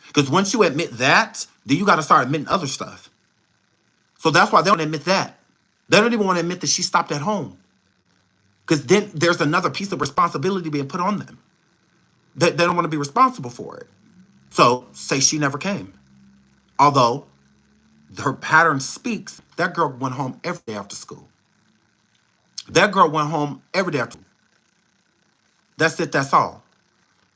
Speaker 1: Because once you admit that, then you got to start admitting other stuff. So that's why they don't admit that. They don't even want to admit that she stopped at home. Because then there's another piece of responsibility being put on them. They don't want to be responsible for it. So say she never came. Although her pattern speaks, that girl went home every day after school. That girl went home every day after school. That's it, that's all.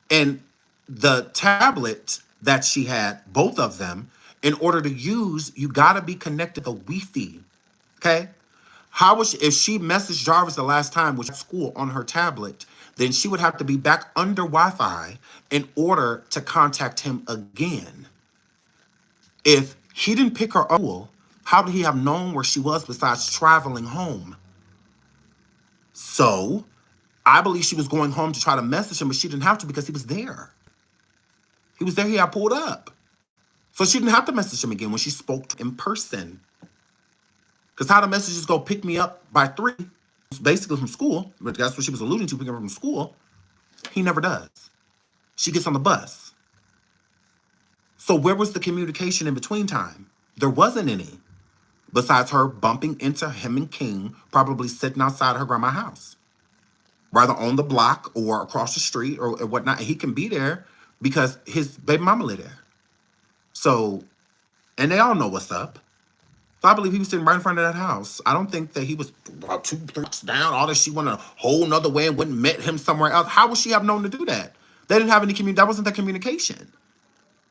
Speaker 1: And the tablet that she had, both of them, in order to use, you got to be connected to Wi-Fi. Okay? How was she, if she messaged Jarvis the last time, which was at school on her tablet, then she would have to be back under Wi-Fi in order to contact him again. If he didn't pick her up, how would he have known where she was besides traveling home? So I believe she was going home to try to message him, but she didn't have to because he was there. He was there, he had pulled up. So she didn't have to message him again when she spoke in person. Because how the messages go pick me up by 3, basically from school, but that's what she was alluding to, picking her up from school. He never does. She gets on the bus. So where was the communication in between time? There wasn't any. Besides her bumping into him and King, probably sitting outside her grandma's house. Rather on the block or across the street or whatnot. And he can be there because his baby mama live there. So, and they all know what's up. So I believe he was sitting right in front of that house. I don't think that he was about 2 blocks down, all that she went a whole nother way and went and met him somewhere else. How would she have known to do that? They didn't have any that wasn't their communication.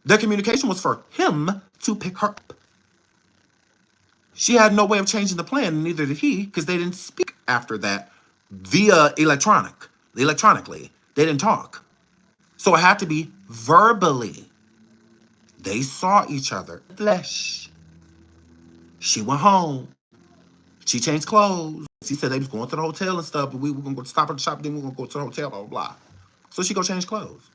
Speaker 1: Their communication was for him to pick her up. She had no way of changing the plan, and neither did he, because they didn't speak after that via electronically. They didn't talk. So it had to be verbally. They saw each other. Flesh. She went home. She changed clothes. She said they was going to the hotel and stuff, but we were gonna go stop at the shop, then we were gonna go to the hotel, blah, blah, blah. So she go change clothes.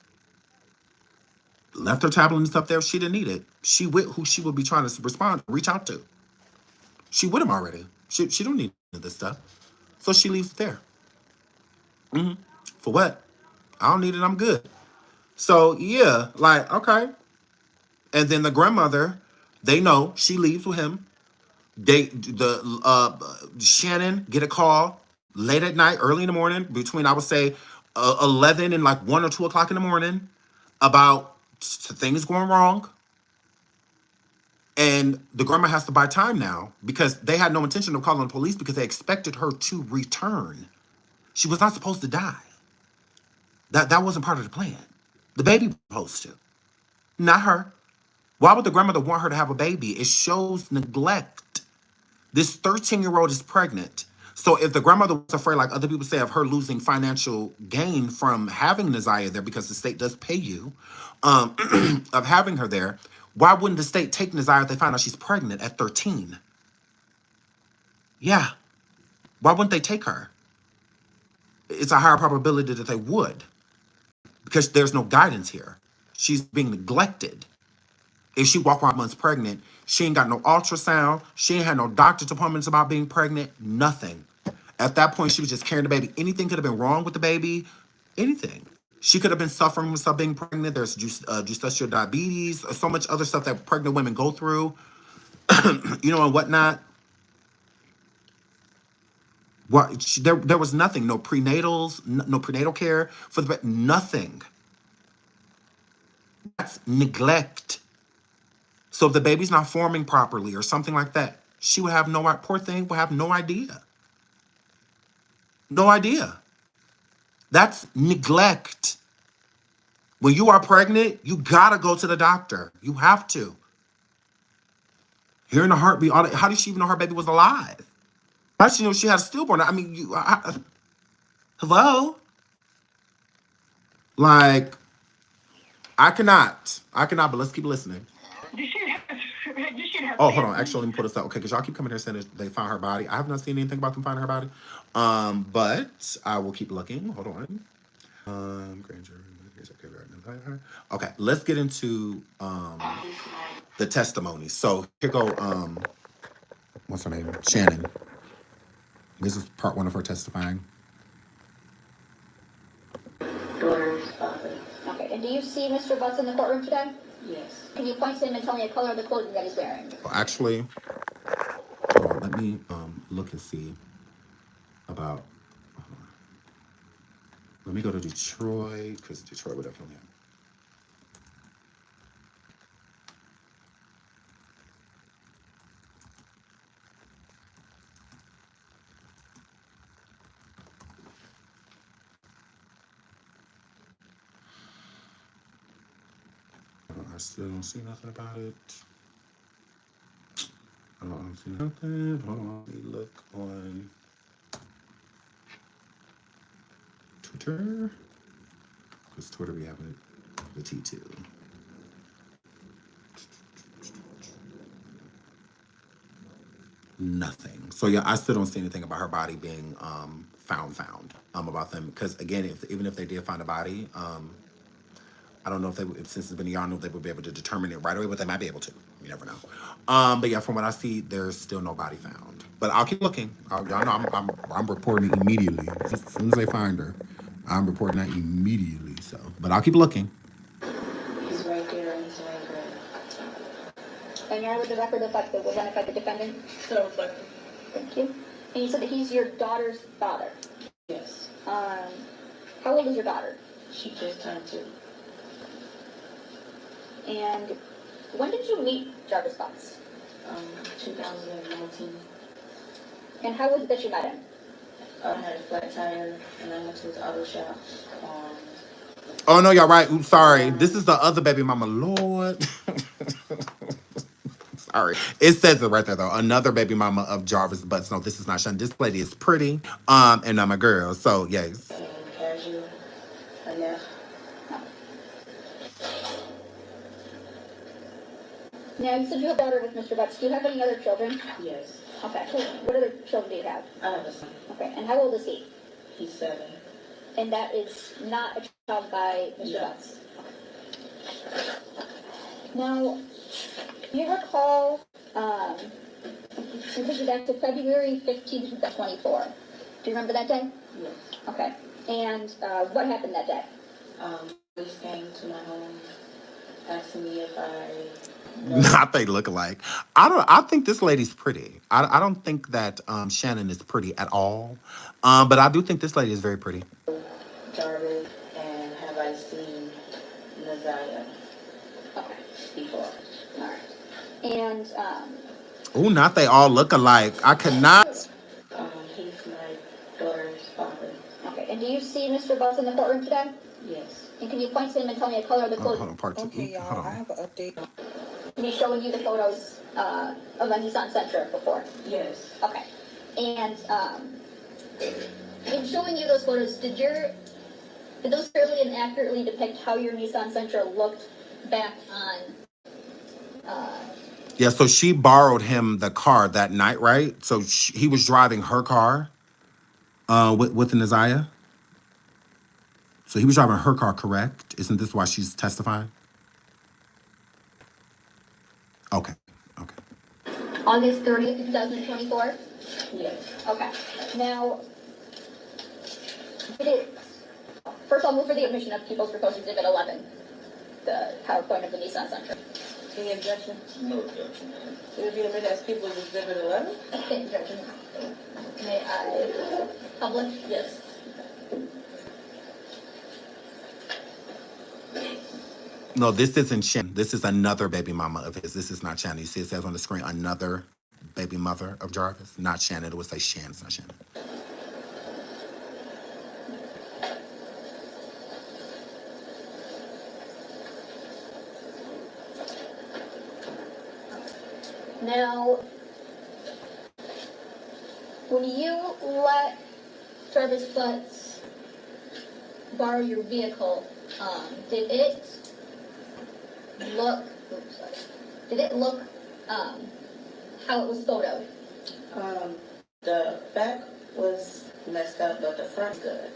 Speaker 1: Left her tablet and stuff there. She didn't need it. She with who she would be trying to respond, reach out to. She with him already. She don't need this stuff. So she leaves it there. For what? I don't need it. I'm good. So yeah, like, okay. And then the grandmother, they know she leaves with him. Shannon get a call late at night, early in the morning, between I would say 11 and like 1 or 2 o'clock in the morning, about things going wrong. And the grandma has to buy time now because they had no intention of calling the police because they expected her to return. She was not supposed to die. That wasn't part of the plan. The baby was supposed to, not her. Why would the grandmother want her to have a baby? It shows neglect. This 13-year-old is pregnant. So if the grandmother was afraid, like other people say, of her losing financial gain from having NaZiyah there, because the state does pay you, of having her there, why wouldn't the state take NaZiyah if they find out she's pregnant at 13? Yeah. Why wouldn't they take her? It's a higher probability that they would, because there's no guidance here. She's being neglected. If she walked around months pregnant, she ain't got no ultrasound. She ain't had no doctor's appointments about being pregnant. Nothing. At that point, she was just carrying the baby. Anything could have been wrong with the baby. Anything. She could have been suffering with stuff being pregnant. There's gestational diabetes, so much other stuff that pregnant women go through, and whatnot. There was nothing. No prenatals, no prenatal care for the baby. Nothing. That's neglect. So if the baby's not forming properly or something like that, she would have poor thing would have no idea. No idea. That's neglect. When you are pregnant, you gotta go to the doctor. You have to. Hearing a heartbeat, how did she even know her baby was alive? How did she know she had a stillborn? I mean, hello? Like, I cannot, but let's keep listening. Oh, hold on. Actually, let me put this up. Okay, because y'all keep coming here saying that they found her body. I have not seen anything about them finding her body. But I will keep looking. Hold on. Grand jury. Okay, let's get into the testimony. So here go what's her name? Shannon. This is part 1 of her testifying.
Speaker 8: Daughter's father. Okay, and do you see Mr. Butts in the courtroom today? Yes. Can you point to him and tell me the color of the clothing that he's wearing?
Speaker 1: Well, actually, hold on, let me look and see about. Let me go to Detroit, because Detroit would definitely have. I still don't see nothing about it. I don't see nothing. Hold on, let me look on Twitter. Because Twitter we have the T2. Nothing. So yeah, I still don't see anything about her body being found about them, because again, even if they did find a body, I don't know if since it's been a year, I don't know if they would be able to determine it right away, but they might be able to. You never know. But yeah, from what I see, there's still no body found. But I'll keep looking. Y'all know I'm reporting it immediately. As soon as they find her, I'm reporting that immediately. So, but I'll keep looking.
Speaker 8: He's right there. He's right there. And you're with the record of like was identified the defendant? So reflected. Thank you. And you said that he's your daughter's father. Yes. How old is your daughter? She just turned 2. And when did you meet Jarvis Butts? 2019. And how was it that you met him? I had a flat tire, and I went to his auto shop.
Speaker 1: Oh no, y'all right. Oops, sorry. This is the other baby mama. Lord. Sorry. It says it right there though. Another baby mama of Jarvis Butts. No, this is not Shannon. This lady is pretty. And I'm a girl. So yes.
Speaker 8: Casual. Annette. Now, you said you have a daughter with Mr. Butts. Do you have any other children?
Speaker 6: Yes.
Speaker 8: Okay. What other children do you have?
Speaker 6: I have a son.
Speaker 8: Okay. And how old is he?
Speaker 6: He's 7.
Speaker 8: And that is not a child by Mr.
Speaker 6: No.
Speaker 8: Butts. Now, do you recall, we took you back to February 15th, 2024. Do you remember that day?
Speaker 6: Yes.
Speaker 8: Okay. And what happened that day?
Speaker 6: Police came to my home, asking me if I...
Speaker 1: Not they look alike. I think this lady's pretty. I don't think that Shannon is pretty at all. But I do think this lady is very pretty.
Speaker 6: Jarvis, and have I seen NaZiyah before?
Speaker 8: All right. And,
Speaker 1: Oh, not they all look alike. I cannot.
Speaker 6: He's my daughter's father.
Speaker 8: okay. And do you see Mr. Butts in the courtroom today?
Speaker 6: Yes.
Speaker 8: And can you point to him and tell me the color of the clothes?
Speaker 1: Hold on, part 2.
Speaker 2: Okay, y'all,
Speaker 1: Hold
Speaker 2: I
Speaker 1: on.
Speaker 2: have an update.
Speaker 8: And he's showing you the photos of the Nissan Sentra before?
Speaker 6: Yes.
Speaker 8: Okay. And in showing you those photos, did those fairly and accurately depict how your Nissan Sentra looked back on?
Speaker 1: Yeah, so she borrowed him the car that night, right? So he was driving her car with NaZiyah. So he was driving her car, correct? Isn't this why she's testifying? Okay.
Speaker 8: August 30th, 2024?
Speaker 6: Yes.
Speaker 8: Okay. Now, first I'll move for the admission of People's Proposed Exhibit 11, the PowerPoint of the Nissan Sentra.
Speaker 6: Any objection?
Speaker 4: No objection.
Speaker 6: It would be admitted as People's Exhibit 11?
Speaker 8: Okay, objection. May I publish?
Speaker 6: Yes.
Speaker 1: No, this isn't Shannon. This is another baby mama of his. This is not Shannon. You see it says on the screen, another baby mother of Jarvis. Not Shannon. It would say Shannon. It's not Shannon.
Speaker 8: Now, when you let Jarvis Butts borrow your vehicle, did it look, how it was photoed?
Speaker 6: The back was messed up, but the front's good.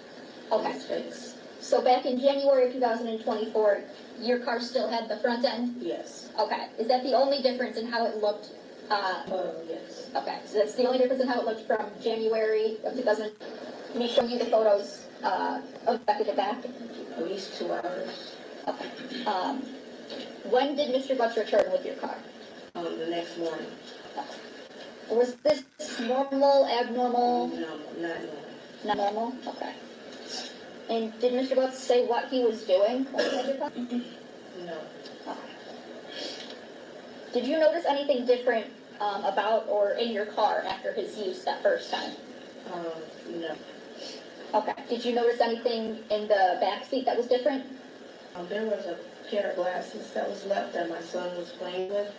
Speaker 8: Okay.
Speaker 6: It's fixed.
Speaker 8: So back in January of 2024, your car still had the front end?
Speaker 6: Yes.
Speaker 8: Okay. Is that the only difference in how it looked?
Speaker 6: Yes.
Speaker 8: Okay. So that's the only difference in how it looked from January of 2000. Can you show you the photos of back to the back?
Speaker 6: At least 2 hours.
Speaker 8: Okay. When did Mr. Butts return with your car?
Speaker 6: The next morning.
Speaker 8: Was this normal, abnormal?
Speaker 6: No, not normal.
Speaker 8: Not normal? Okay. And did Mr. Butts say what he was doing when he had your car?
Speaker 6: No.
Speaker 8: Okay. Did you notice anything different about or in your car after his use that first time?
Speaker 6: No.
Speaker 8: Okay. Did you notice anything in the back seat that was different?
Speaker 6: There was a pair of glasses that was left that my son was playing with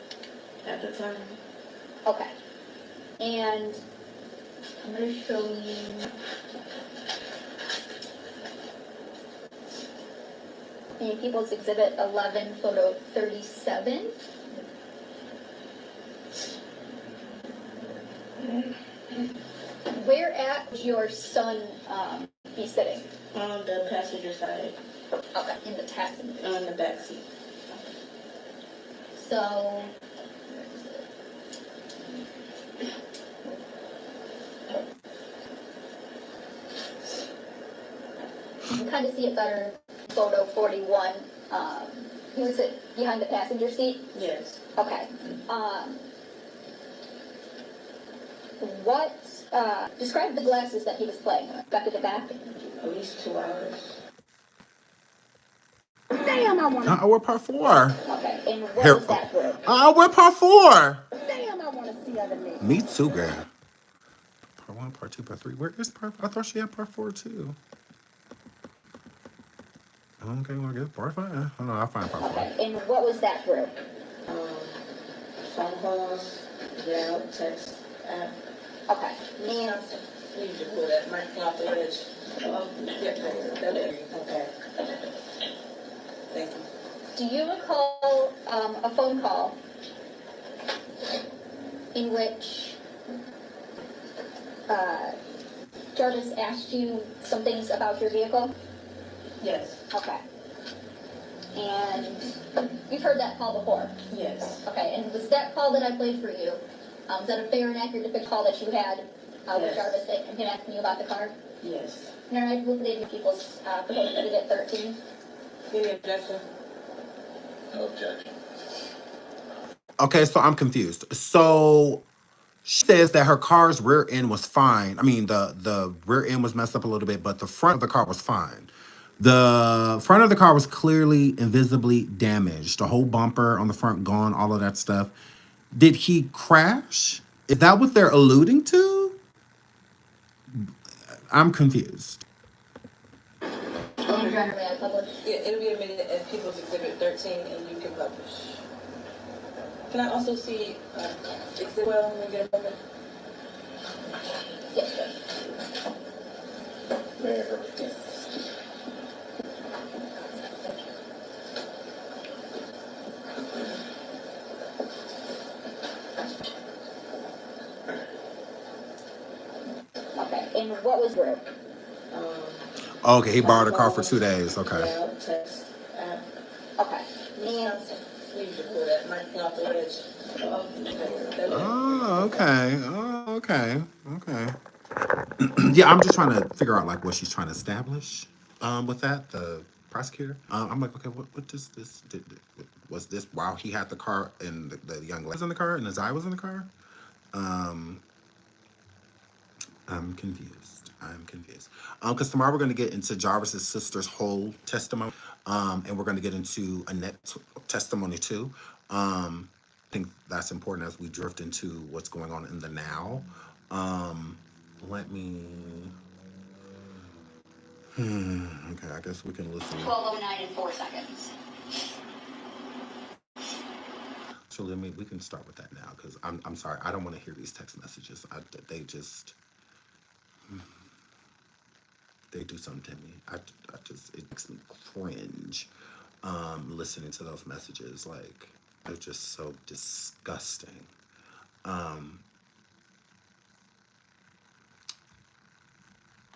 Speaker 6: at the time.
Speaker 8: Okay. And I'm going to show you. In People's Exhibit 11, photo 37. Where at would your son be sitting?
Speaker 6: On the passenger side.
Speaker 8: Okay, in the passenger.
Speaker 6: On the back seat.
Speaker 8: So, you can kind of see it better. Photo 41. He would sit behind the passenger seat.
Speaker 6: Yes.
Speaker 8: Okay. What? Describe the glasses that he was playing with. Back to the back.
Speaker 6: At least 2 hours.
Speaker 8: Damn, I want to.
Speaker 1: We're part 4.
Speaker 8: Okay, and what
Speaker 1: Here.
Speaker 8: was that group?
Speaker 1: We're part 4.
Speaker 8: Damn, I want to see other men.
Speaker 1: Me too, girl. Part 1, part 2, part 3. Where is part 4? I thought she had part 4 too. Okay, well, I guess part 5. Hold on, I'll find part 4.
Speaker 8: Okay, and what was that group?
Speaker 6: Phone calls, yeah, text,
Speaker 8: Okay, and
Speaker 6: you need to pull that mic off the edge. Okay. Thank you.
Speaker 8: do you recall a phone call in which Jarvis asked you some things about your vehicle?
Speaker 2: Yes.
Speaker 8: Okay. And you've heard that call before?
Speaker 2: Yes.
Speaker 8: Okay, and was that call that I played for you, is that a fair and accurate depiction call that you had with Jarvis and him asking you about the car?
Speaker 2: Yes.
Speaker 8: All right, we'll leave people's proposed to get 13.
Speaker 2: Any objection?
Speaker 4: No objection.
Speaker 1: Okay, so I'm confused. So she says that her car's rear end was fine. I mean, the rear end was messed up a little bit, but the front of the car was fine. The front of the car was clearly invisibly damaged. The whole bumper on the front gone, all of that stuff. Did he crash? Is that what they're alluding to? I'm confused.
Speaker 8: Your Honor, may I publish?
Speaker 2: Yeah, it'll be admitted as People's Exhibit 13, and you can publish. Can I also see Exhibit 12 when we get a moment?
Speaker 8: Yes, sir.
Speaker 4: Mayor.
Speaker 8: Okay, and what was broke?
Speaker 1: Okay, he borrowed a car for 2 days. Okay.
Speaker 2: Yeah, text.
Speaker 8: Okay, and
Speaker 2: Need to pull that mic off the ledge.
Speaker 1: Oh, okay. Oh, okay. Okay. Yeah, I'm just trying to figure out like what she's trying to establish with that, the prosecutor. I'm like, okay, what does this was this while he had the car and the young lady was in the car and NaZiyah was in the car? I'm confused. Because tomorrow we're going to get into Jarvis's sister's whole testimony, and we're going to get into Annette's testimony too. I think that's important as we drift into what's going on in the now. Let me. Okay, I guess we can listen.
Speaker 8: 12:09 and 4 seconds.
Speaker 1: So we can start with that now because I'm sorry, I don't want to hear these text messages. They do something to me. It makes me cringe listening to those messages. Like, they're just so disgusting. Okay,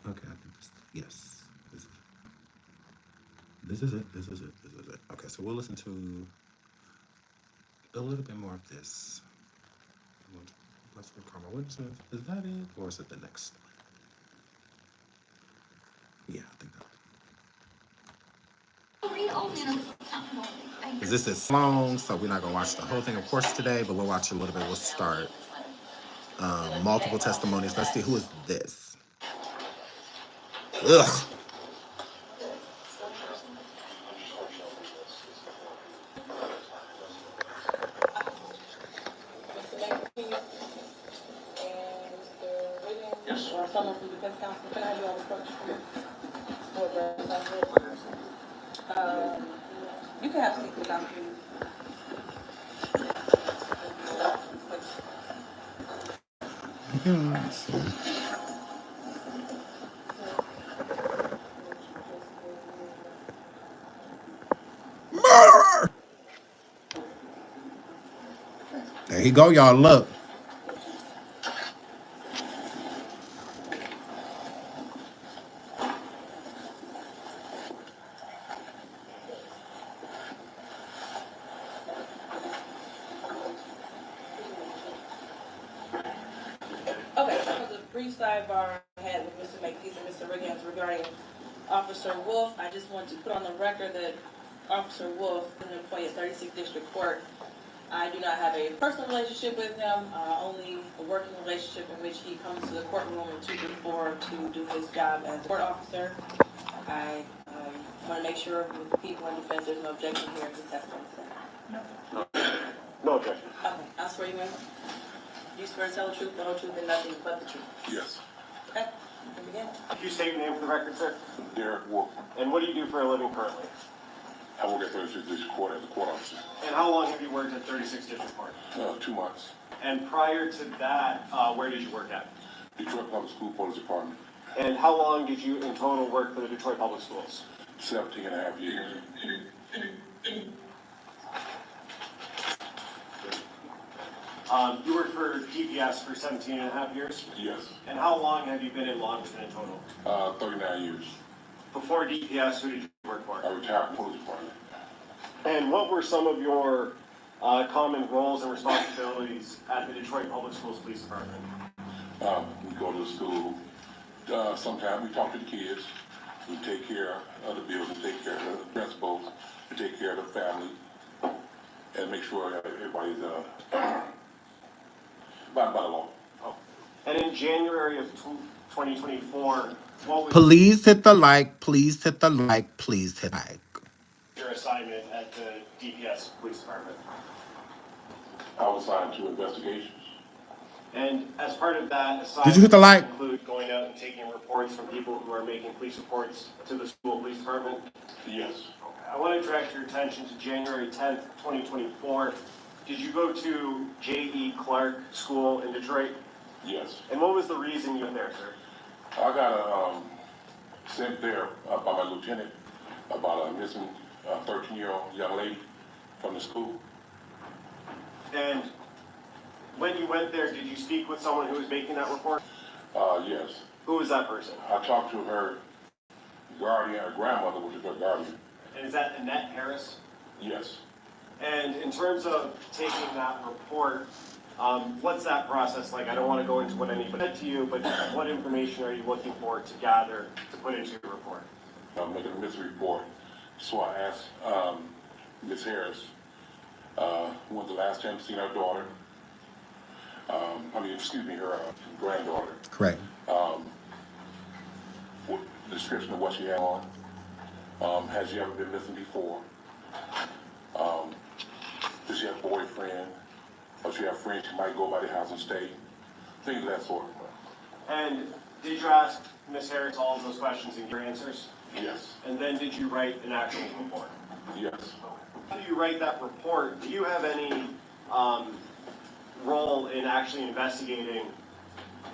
Speaker 1: I think yes. This is it. Okay, so we'll listen to a little bit more of this. Let's record my witnesses. Is that it? Or is it the next one? Yeah, I think that. Because this is long, so we're not going to watch the whole thing, of course, today, but we'll watch a little bit. We'll start multiple testimonies. Let's see, who is this? Ugh.
Speaker 2: Yes. Or someone from the defense counsel. Can I have you all approach? You can have a seat without you.
Speaker 1: Murderer! There you go, y'all. Look.
Speaker 2: Okay, so the brief sidebar I had with Mr. McKees and Mr. Riggins regarding Officer Wolf. I just want to put on the record that Officer Wolf is an employee at 36th District Court. I do not have a personal relationship with him, only a working relationship in which he comes to the courtroom in 2 through 4 to do his job as a court officer. I want to make sure with the people in defense there's no objection here to testimony today.
Speaker 3: No objection.
Speaker 2: Okay, I'll swear you in. Do you swear to tell the truth, the whole truth, and nothing but the truth?
Speaker 4: Yes.
Speaker 2: Okay, we begin.
Speaker 3: Could you say your name for the record, sir?
Speaker 4: Derek Wolf.
Speaker 3: And what do you do for a living currently?
Speaker 4: I work at 36th District Court as a court officer.
Speaker 3: And how long have you worked at 36th District Court?
Speaker 4: 2 months.
Speaker 3: And prior to that, where did you work at?
Speaker 4: Detroit Public School Police Department.
Speaker 3: And how long did you in total work for the Detroit Public Schools?
Speaker 4: 17 and a half years.
Speaker 9: You worked for DPS for 17 and a half years?
Speaker 10: Yes.
Speaker 9: And how long have you been in law enforcement in total?
Speaker 10: 39 years.
Speaker 9: Before DPS, who did you work for?
Speaker 10: I retired from police department.
Speaker 9: And what were some of your common roles and responsibilities at the Detroit Public Schools Police Department?
Speaker 10: We go to the school. Sometimes we talk to the kids. We take care of the building, take care of the principals, we take care of the family, and make sure everybody's by the law.
Speaker 9: Oh. And in January of 2024, what was
Speaker 1: Please hit the like, please hit the like, please hit like.
Speaker 9: your assignment at the DPS Police Department?
Speaker 10: I was assigned to investigations.
Speaker 9: And as part of that assignment,
Speaker 1: Did you hit the like?
Speaker 9: Include going out and taking reports from people who are making police reports to the school police department?
Speaker 10: Yes.
Speaker 9: Okay. I want to direct your attention to January 10th, 2024. Did you go to J.E. Clark School in Detroit?
Speaker 10: Yes.
Speaker 9: And what was the reason you went there, sir?
Speaker 10: I got sent there by my lieutenant about a missing 13-year-old young lady from the school.
Speaker 9: And when you went there, did you speak with someone who was making that report?
Speaker 10: Yes.
Speaker 9: Who was that person?
Speaker 10: I talked to her guardian, her grandmother, which is her guardian.
Speaker 9: And is that Annette Harris?
Speaker 10: Yes.
Speaker 9: And in terms of taking that report, what's that process like? I don't want to go into what anybody said to you, but what information are you looking for to gather to put into your report?
Speaker 10: I'm making a missing report. So I asked Ms. Harris, when's the last time you seen her daughter? Her granddaughter.
Speaker 1: Correct.
Speaker 10: What description of what she had on. Has she ever been missing before? Does she have a boyfriend? Or she have friends she might go by the house and stay? Things of that sort.
Speaker 9: And did you ask Ms. Harris all of those questions and your answers?
Speaker 10: Yes.
Speaker 9: And then did you write an actual report?
Speaker 10: Yes.
Speaker 9: How do you write that report? Do you have any role in actually investigating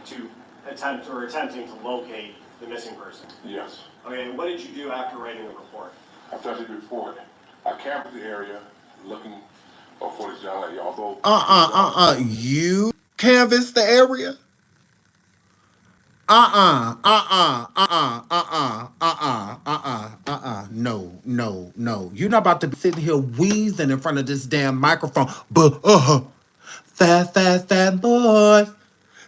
Speaker 9: to attempting to locate the missing person?
Speaker 10: Yes.
Speaker 9: Okay, and what did you do after writing the report?
Speaker 10: After I did the report, I canvassed the area looking for this young lady, although...
Speaker 1: You canvassed the area? No. You're not about to be sitting here wheezing in front of this damn microphone. But, fat boy.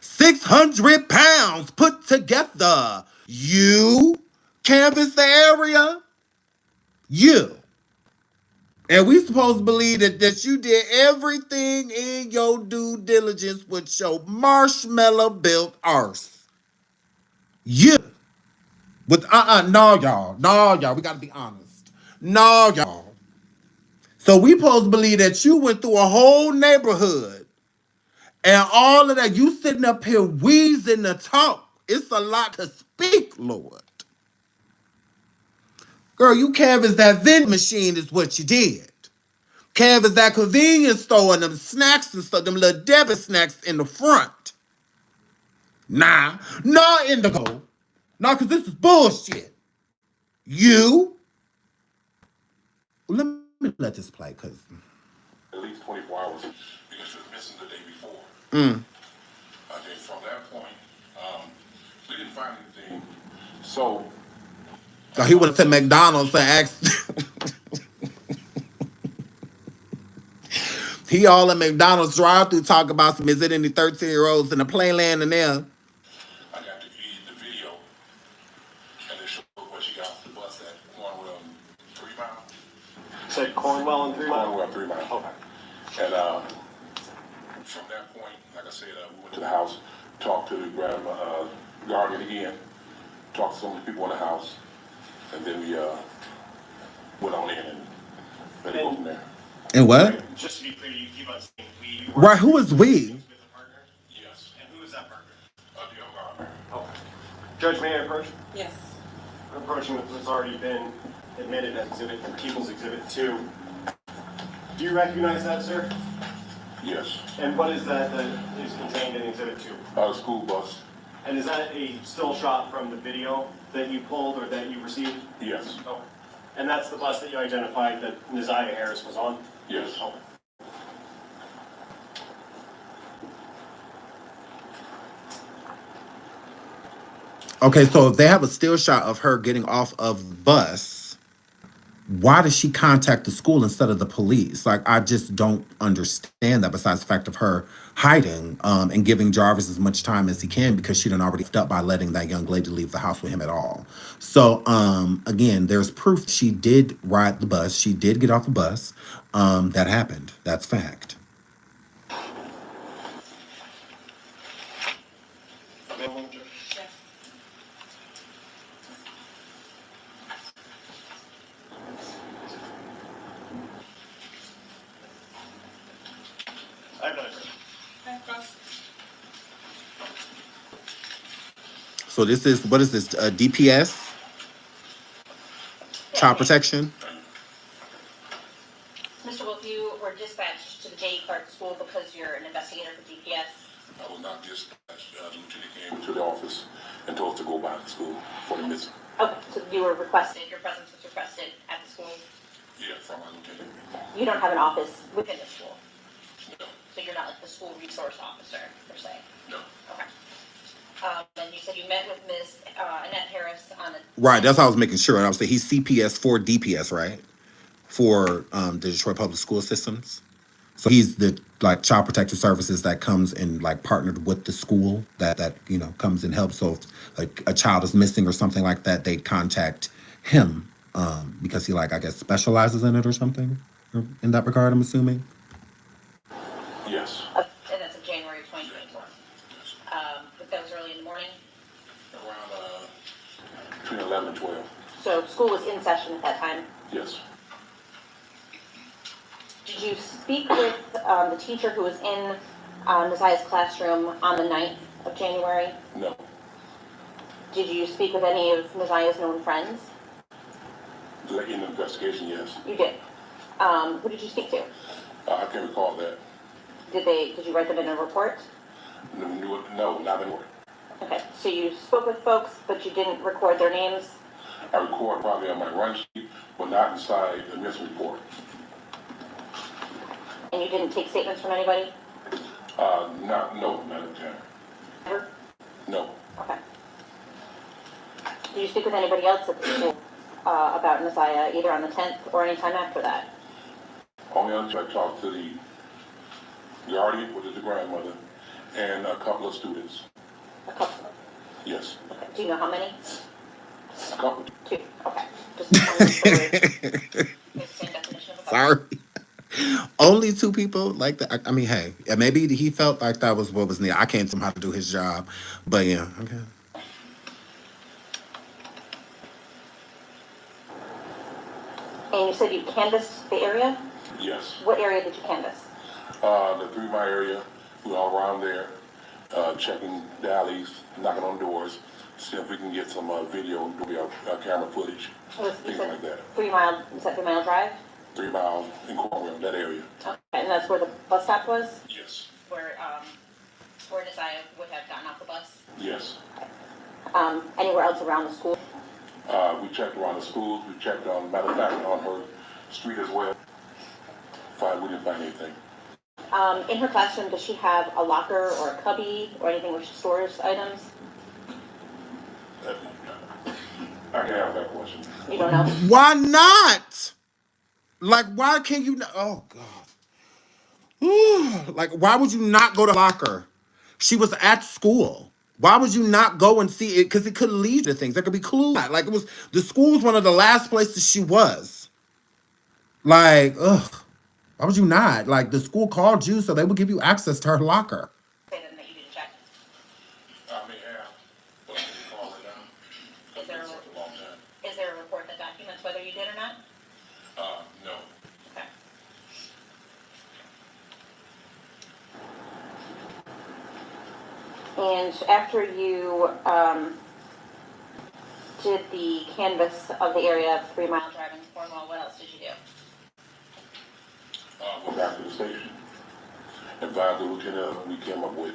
Speaker 1: 600 pounds put together. You canvassed the area? You. And we supposed to believe that you did everything in your due diligence with your marshmallow built arse. You. With no y'all. We gotta be honest. No, y'all. So we supposed to believe that you went through a whole neighborhood and all of that. You sitting up here wheezing to talk. It's a lot to speak, Lord. Girl, you canvassed that vending machine is what you did. Canvass that convenience store and them snacks and stuff, them little debit snacks in the front. Nah, Indigo. Nah, because this is bullshit. You? Let me let this play, because...
Speaker 10: At least 24 hours because she was missing the day before.
Speaker 1: Mm.
Speaker 10: Okay, from that point, we didn't find anything. So...
Speaker 1: he went to McDonald's and asked... He all in McDonald's drive-thru talk about some, is it any 13-year-olds in the playland in there?
Speaker 10: I got the video, and it showed what she got off the bus at Cornwell 3 Mile.
Speaker 9: Said Cornwell and 3 Mile?
Speaker 10: Cornwell 3 Mile. Okay. And from that point, like I said, we went to the house, talked to the guardian again, talked to some of the people in the house, and then we went on in and let it go from there.
Speaker 1: And what?
Speaker 9: Just to be clear, you keep on saying we.
Speaker 1: Right, who is we?
Speaker 9: Yes. And who is that partner?
Speaker 10: Dale Gardner.
Speaker 9: Okay. Judge, may I approach?
Speaker 2: Yes.
Speaker 9: I'm approaching what's already been admitted as People's Exhibit 2. Do you recognize that, sir?
Speaker 10: Yes.
Speaker 9: And what is that is contained in Exhibit 2?
Speaker 10: A school bus.
Speaker 9: And is that a still shot from the video that you pulled or that you received?
Speaker 10: Yes.
Speaker 9: Okay. And that's the bus that you identified that NaZiyah Harris was on?
Speaker 10: Yes.
Speaker 9: Okay.
Speaker 1: Okay, so if they have a still shot of her getting off of the bus, why does she contact the school instead of the police? Like, I just don't understand that, besides the fact of her hiding and giving Jarvis as much time as he can, because she done already f***ed up by letting that young lady leave the house with him at all. So, again, there's proof she did ride the bus. She did get off the bus. That happened. That's fact. So this is, what is this, DPS? Child protection?
Speaker 8: Mr. Wolf, you were dispatched to the J. Clark School because you're an investigator for DPS.
Speaker 10: I was not dispatched. The lieutenant came to the office and told us to go by the school for the missing.
Speaker 8: Okay, so you were requested, your presence was requested at the school.
Speaker 10: Yeah, from my lieutenant.
Speaker 8: You don't have an office within the school,
Speaker 10: No,
Speaker 8: so you're not like the school resource officer, per se.
Speaker 10: no.
Speaker 8: Okay. And you said you met with Ms. Annette Harris on the.
Speaker 1: Right, that's how I was making sure. And I was saying he's CPS for DPS, right? For the Detroit Public School Systems. So he's the like child protective services that comes and like partnered with the school that you know comes and helps. So if like a child is missing or something like that, they contact him because he like I guess specializes in it or something in that regard. I'm assuming.
Speaker 10: Yes.
Speaker 8: And that's in January of 2024.
Speaker 10: Yes.
Speaker 8: But that was early in the morning.
Speaker 10: Around between 11 and 12.
Speaker 8: So school was in session at that time.
Speaker 10: Yes.
Speaker 8: Did you speak with the teacher who was in NaZiyah's classroom on the 9th of January?
Speaker 10: No.
Speaker 8: Did you speak with any of NaZiyah's known friends?
Speaker 10: In the investigation, yes.
Speaker 8: You did. Who did you speak to?
Speaker 10: I can't recall that.
Speaker 8: Did you write them in a report?
Speaker 10: No, not anymore.
Speaker 8: Okay, so you spoke with folks, but you didn't record their names?
Speaker 10: I record probably on my run sheet, but not inside the missing report.
Speaker 8: And you didn't take statements from anybody?
Speaker 10: No, Madam Chair.
Speaker 8: Ever?
Speaker 10: No.
Speaker 8: Okay. Did you speak with anybody else at the school about NaZiyah, either on the 10th or any time after that?
Speaker 10: Only until I talked to the guardian, which is the grandmother, and a couple of students.
Speaker 8: A couple?
Speaker 10: Yes.
Speaker 8: Okay. Do you know how many?
Speaker 10: A couple.
Speaker 8: 2. Okay. Just it's the same definition of a couple.
Speaker 1: Sorry. Only 2 people like that. I mean, hey, maybe he felt like that was what was needed. I can't tell him how to do his job, but yeah, okay.
Speaker 8: And you said you canvassed the area?
Speaker 10: Yes.
Speaker 8: What area did you canvass?
Speaker 10: The 3 Mile area, we were all around there, checking the alleys, knocking on doors, see if we can get some video, camera footage, things like that.
Speaker 8: 3 Mile, is that 3 Mile Drive?
Speaker 10: 3 Mile in Cornwall, that area.
Speaker 8: Okay, and that's where the bus stop was?
Speaker 10: Yes.
Speaker 8: Where NaZiyah would have gotten off the bus?
Speaker 10: Yes.
Speaker 8: Anywhere else around the school?
Speaker 10: We checked around the schools. We checked matter of fact, on her street as well. We didn't find anything.
Speaker 8: In her classroom, does she have a locker or a cubby or anything where she stores items?
Speaker 10: I can have that question.
Speaker 8: You don't know?
Speaker 1: Why not? Like, why can't you? Oh God. Like, why would you not go to locker? She was at school. Why would you not go and see it? Because it could lead to things. There could be clues. Like, it was the school's one of the last places she was. Like, ugh. Why would you not? Like, the school called you so they would give you access to her locker.
Speaker 8: Say that you didn't check.
Speaker 10: I may have, but I didn't call it out.
Speaker 8: Is there
Speaker 10: a long time.
Speaker 8: Is there a report that documents whether you did or not?
Speaker 10: No.
Speaker 8: Okay. And after you did the canvass of the area of 3 Mile Drive in Cornwall, what else did you do?
Speaker 10: Went back to the station. Advised the lieutenant we came up with.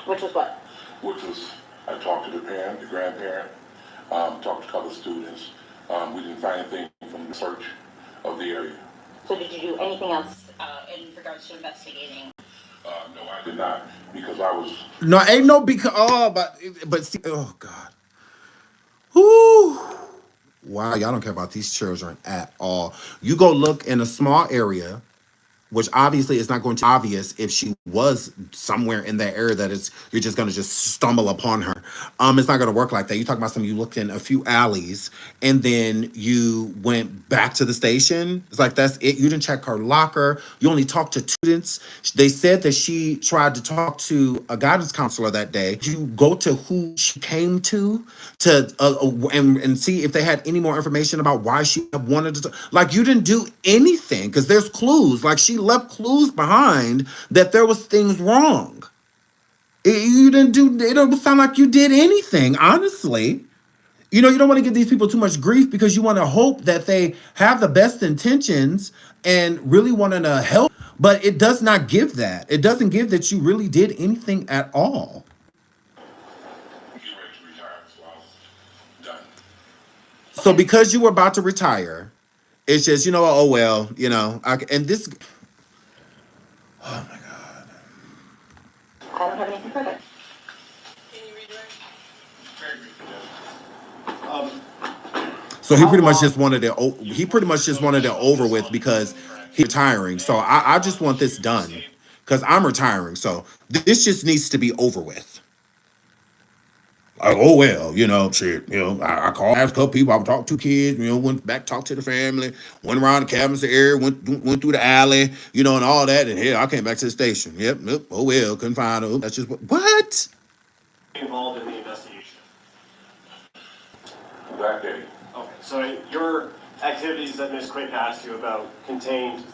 Speaker 8: Which was what?
Speaker 10: Which was, I talked to the parent, the grandparent, talked to a couple of students. We didn't find anything from the search of the area.
Speaker 8: So did you do anything else in regards to investigating?
Speaker 10: No, I did not, because I was.
Speaker 1: No, ain't no because. Oh, but see, oh God. Whoo. Wow, y'all don't care about these children at all. You go look in a small area, which obviously is not going to be obvious if she was somewhere in that area that it's you're just gonna just stumble upon her. It's not gonna work like that. You talk about you looked in a few alleys and then you went back to the station. It's like that's it. You didn't check her locker. You only talked to students. They said that she tried to talk to a guidance counselor that day. You go to who she came to and see if they had any more information about why she wanted to like you didn't do anything because there's clues like she left clues behind that there was things wrong. You didn't do it don't sound like you did anything, honestly. You know, you don't want to give these people too much grief because you want to hope that they have the best intentions and really wanting to help, but it does not give that. It doesn't give that you really did anything at all.
Speaker 10: Getting ready to retire, so I was done.
Speaker 1: So because you were about to retire, it's just, oh well, and this. Oh my God.
Speaker 8: I don't have anything further.
Speaker 1: So he pretty much just wanted it. He pretty much just wanted it over with because he's retiring. So I just want this done because I'm retiring. So this just needs to be over with. Like, oh well, shit. I called, asked a couple people. I would talk to kids. Went back, talked to the family. Went around the cabins area. Went through the alley. And all that. And hell, I came back to the station. Yep. Oh well, couldn't find her. That's just what.
Speaker 9: Involved in the investigation.
Speaker 10: That day.
Speaker 9: Okay, so your activities that Ms. Quick asked you about contained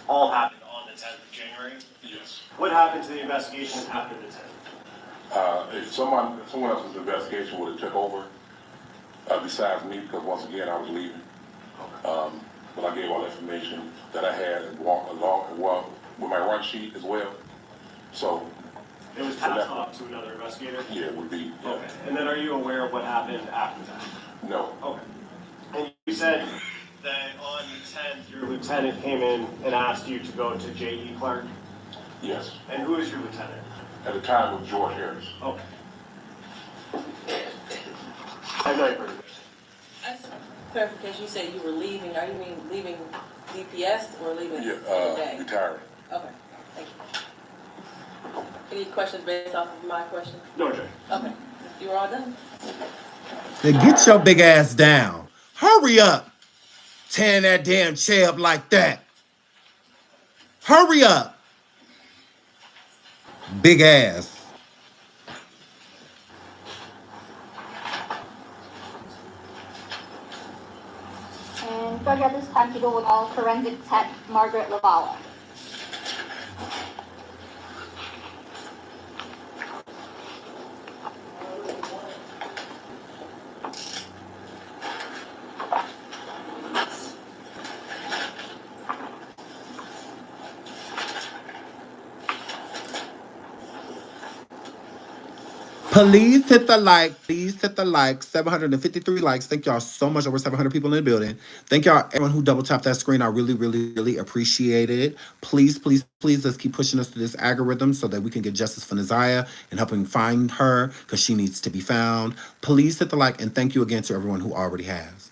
Speaker 9: all happened on the 10th of January?
Speaker 10: Yes.
Speaker 9: What happened to the investigation after the 10th?
Speaker 10: If someone else's investigation would have took over, besides me, because once again I was leaving. But I gave all the information that I had along with my run sheet as well. So
Speaker 9: it was passed off to another investigator?
Speaker 10: Yeah, it would be. Yeah.
Speaker 9: Okay. And then are you aware of what happened after that?
Speaker 10: No.
Speaker 9: Okay. And you said that on the 10th, your lieutenant came in and asked you to go to J.E. Clark?
Speaker 10: Yes.
Speaker 9: And who is your lieutenant?
Speaker 10: At the time, it was George Harris.
Speaker 9: Okay. I've not heard of it.
Speaker 11: As clarification, you said you were leaving. Are you mean leaving DPS or leaving the day?
Speaker 10: Retiring.
Speaker 11: Okay, thank you. Any questions based off of my question?
Speaker 9: No, Jay.
Speaker 11: Okay, you were all done.
Speaker 1: Then get your big ass down. Hurry up. Tearing that damn chair up like that. Hurry up. Big ass.
Speaker 8: And Judge, at this time to go with all forensic tech Margaret Lavala.
Speaker 1: Please hit the like. Please hit the like. 753 likes. Thank y'all so much. Over 700 people in the building. Thank y'all, everyone who double tapped that screen. I really, really, really appreciate it. Please, please, please, let's keep pushing us through this algorithm so that we can get justice for NaZiyah and helping find her because she needs to be found. Please hit the like and thank you again to everyone who already has.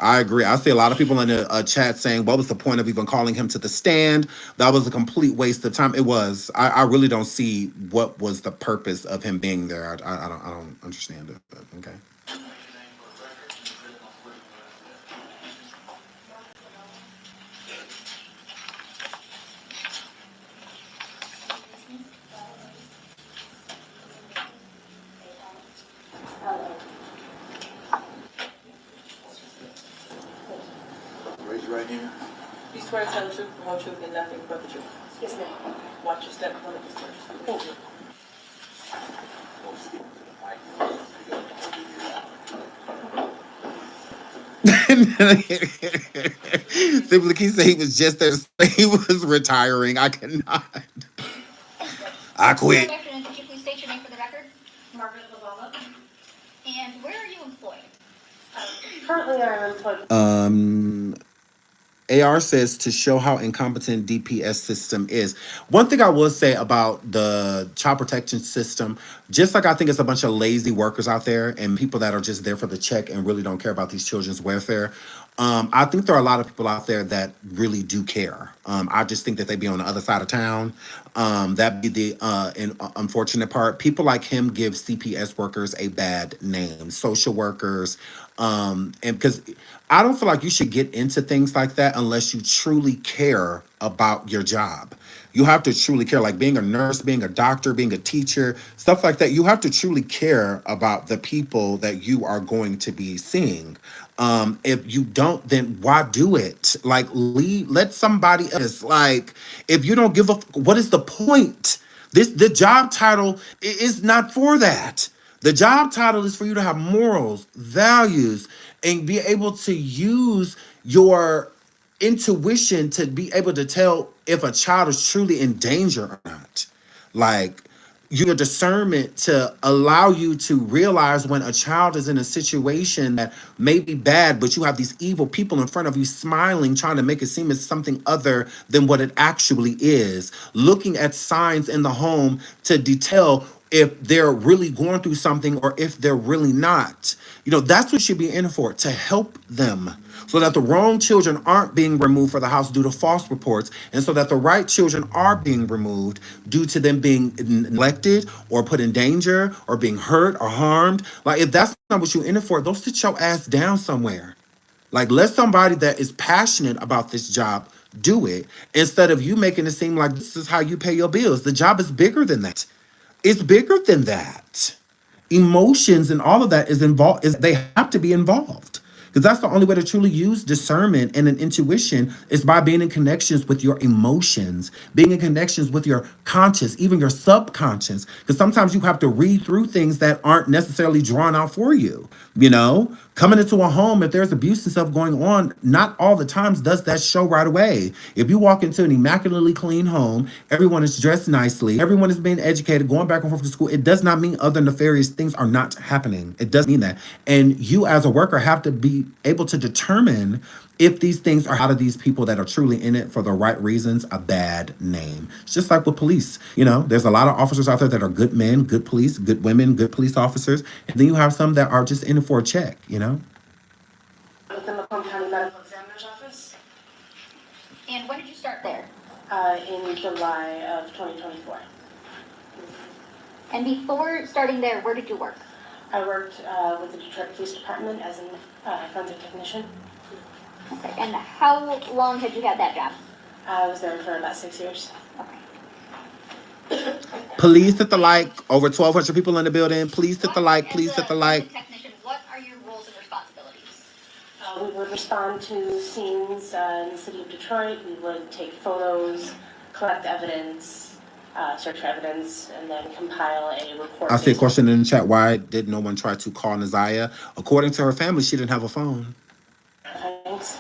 Speaker 1: I agree. I see a lot of people in the chat saying, what was the point of even calling him to the stand? That was a complete waste of time. It was. I really don't see what was the purpose of him being there. I don't understand it, but okay.
Speaker 11: Raise your right hand. You swear to tell the truth, the whole truth, and nothing but the truth. Yes, ma'am. Watch your step. One of the steps. Thank you.
Speaker 1: Simply Key said he was just there. He was retiring. I cannot. I quit.
Speaker 8: Could you please state your name for the record? Margaret Lavala. And where are you employed?
Speaker 11: Currently, I'm employed.
Speaker 1: AR says to show how incompetent DPS system is. One thing I will say about the child protection system, just like I think it's a bunch of lazy workers out there and people that are just there for the check and really don't care about these children's welfare. I think there are a lot of people out there that really do care. I just think that they be on the other side of town. That'd be the unfortunate part. People like him give CPS workers a bad name, social workers, and because I don't feel like you should get into things like that unless you truly care about your job. You have to truly care, like being a nurse, being a doctor, being a teacher, stuff like that. You have to truly care about the people that you are going to be seeing. If you don't, then why do it? Like, let somebody else. Like, if you don't give a, what is the point? The job title is not for that. The job title is for you to have morals, values, and be able to use your intuition to be able to tell if a child is truly in danger or not. Like your discernment to allow you to realize when a child is in a situation that may be bad, but you have these evil people in front of you smiling, trying to make it seem as something other than what it actually is. Looking at signs in the home to detail if they're really going through something or if they're really not. You know, that's what you should be in for, to help them so that the wrong children aren't being removed for the house due to false reports, and so that the right children are being removed due to them being neglected or put in danger or being hurt or harmed. Like, if that's not what you're in it for, go sit your ass down somewhere. Like, let somebody that is passionate about this job do it instead of you making it seem like this is how you pay your bills. The job is bigger than that. It's bigger than that. Emotions and all of that is involved. Is they have to be involved because that's the only way to truly use discernment and an intuition is by being in connections with your emotions, being in connections with your conscious, even your subconscious. Because sometimes you have to read through things that aren't necessarily drawn out for you. You know, coming into a home, if there's abuse and stuff going on, not all the times does that show right away. If you walk into an immaculately clean home, everyone is dressed nicely, everyone is being educated, going back and forth to school, it does not mean other nefarious things are not happening. It doesn't mean that. And you as a worker have to be able to determine if these things are out of these people that are truly in it for the right reasons, a bad name. It's just like with police. You know, there's a lot of officers out there that are good men, good police, good women, good police officers. And then you have some that are just in it for a check, you know?
Speaker 11: With the Macomb County Medical Examiner's Office.
Speaker 8: And when did you start there?
Speaker 11: In July of 2024.
Speaker 8: And before starting there, where did you work?
Speaker 11: I worked with the Detroit Police Department as a forensic technician.
Speaker 8: Okay. And how long had you had that job?
Speaker 11: I was there for about 6 years.
Speaker 8: Okay.
Speaker 1: Please hit the like. Over 1,200 people in the building. Please hit the like. Please hit the like.
Speaker 8: Technician, what are your roles and responsibilities?
Speaker 11: We would respond to scenes in the city of Detroit. We would take photos, collect evidence, search for evidence, and then compile a report.
Speaker 1: I see a question in the chat. Why did no one try to call NaZiyah? According to her family, she didn't have a phone.
Speaker 11: Thanks.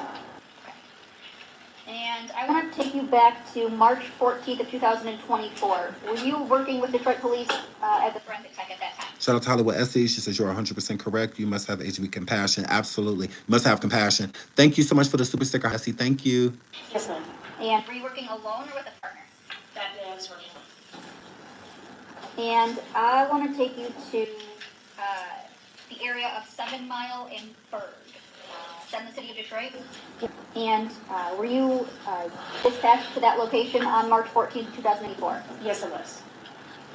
Speaker 8: And I want to take you back to March 14th of 2024. Were you working with Detroit Police as a forensic tech at that time?
Speaker 1: Shout out to Hollywood Essie. She says you're 100% correct. You must have HB compassion. Absolutely. You must have compassion. Thank you so much for the super sticker, Essie. Thank you.
Speaker 11: Yes, ma'am.
Speaker 8: And were you working alone or with a partner?
Speaker 11: That day I was working.
Speaker 8: And I want to take you to the area of 7 Mile and Berg. Is that in the city of Detroit? And were you dispatched to that location on March 14th, 2004?
Speaker 11: Yes, I was.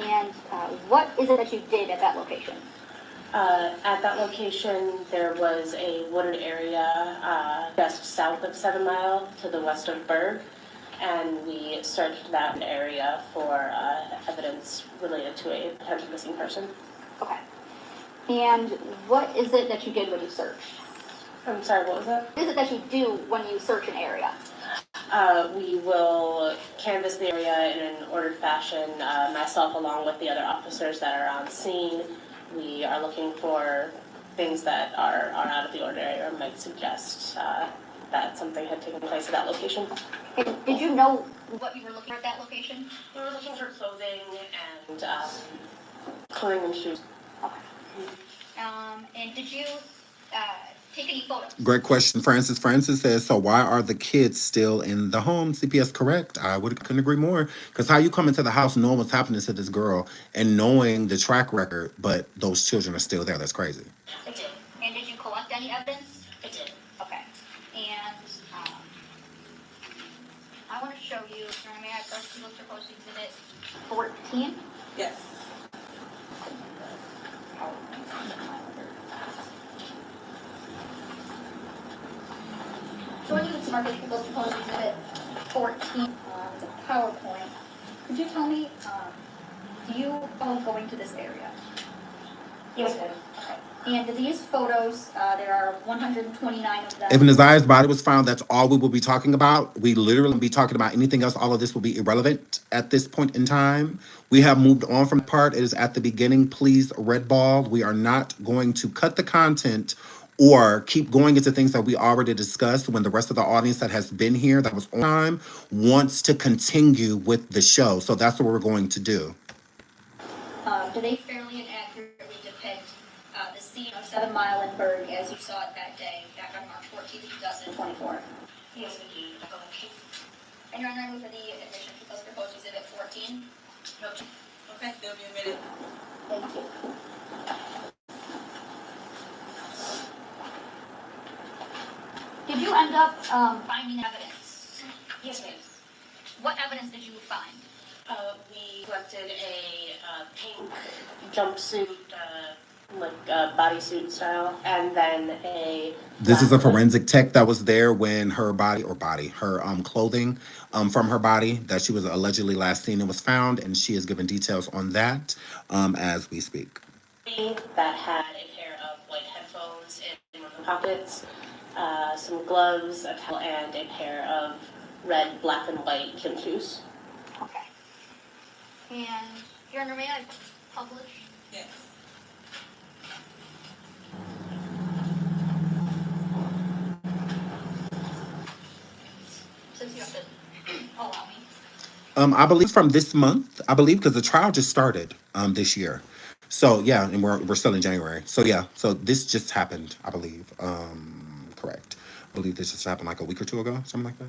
Speaker 8: And what is it that you did at that location?
Speaker 11: At that location, there was a wooded area just south of 7 Mile to the west of Berg, and we searched that area for evidence related to a potential missing person.
Speaker 8: Okay. And what is it that you did when you searched?
Speaker 11: I'm sorry, what was that?
Speaker 8: What is it that you do when you search an area?
Speaker 11: We will canvass the area in an ordered fashion, myself along with the other officers that are on scene. We are looking for things that are out of the ordinary or might suggest that something had taken place at that location.
Speaker 8: And did you know what you were looking for at that location?
Speaker 11: We were looking for clothing and shoes.
Speaker 8: Okay. And did you take any photos.
Speaker 1: Great question, Francis. Francis says, so why are the kids still in the home? CPS correct. Couldn't agree more. Because how you come into the house knowing what's happening to this girl and knowing the track record, but those children are still there. That's crazy.
Speaker 8: I did. And did you collect any evidence? I did. Okay. And I want to show you, may I go to look proposed exhibit 14?
Speaker 2: Yes.
Speaker 8: Showing you the market people's proposed exhibit 14, it's a PowerPoint. Could you tell me, do you follow going to this area? Yes, ma'am. Okay. And these photos, there are 129 of them.
Speaker 1: If NaZiyah's body was found, that's all we will be talking about. We literally won't be talking about anything else. All of this will be irrelevant at this point in time. We have moved on from the part. It is at the beginning. Please, red ball. We are not going to cut the content or keep going into things that we already discussed when the rest of the audience that has been here, that was on time, wants to continue with the show. So that's what we're going to do.
Speaker 8: Do they fairly and accurately depict the scene of 7 Mile in Berg as you saw it that day, back on March 14, 2024? Yes, we do. And you're on the move for the admission to post proposed exhibit 14? No. Okay, there'll be a minute. Thank you. Did you end up finding evidence? Yes, ma'am. What evidence did you find?
Speaker 11: We collected a pink jumpsuit, bodysuit style, and then
Speaker 1: This is a forensic tech that was there when her clothing from her body that she was allegedly last seen and was found, and she has given details on that as we speak.
Speaker 11: That had a pair of white headphones in one of the pockets, some gloves, a towel, and a pair of red, black, and white gym shoes.
Speaker 8: Okay. And your Honor, may I publish?
Speaker 2: Yes.
Speaker 8: Since you have to allow me.
Speaker 1: I believe from this month, because the trial just started this year. So yeah, and we're still in January. So yeah, so this just happened, I believe. Correct. I believe this just happened like a week or two ago, something like that.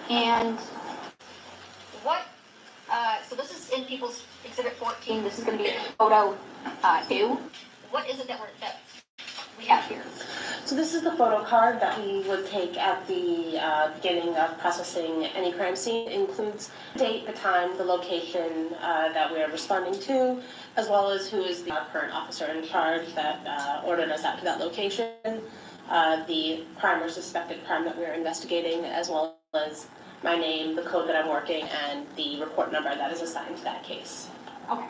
Speaker 8: And what, so this is in People's Exhibit 14. This is going to be photo 2. What is it that we have here?
Speaker 11: So this is the photo card that we would take at the beginning of processing any crime scene. It includes the date, the time, the location that we are responding to, as well as who is the current officer in charge that ordered us out to that location, the crime or suspected crime that we are investigating, as well as my name, the code that I'm working, and the report number that is assigned to that case.
Speaker 8: Okay.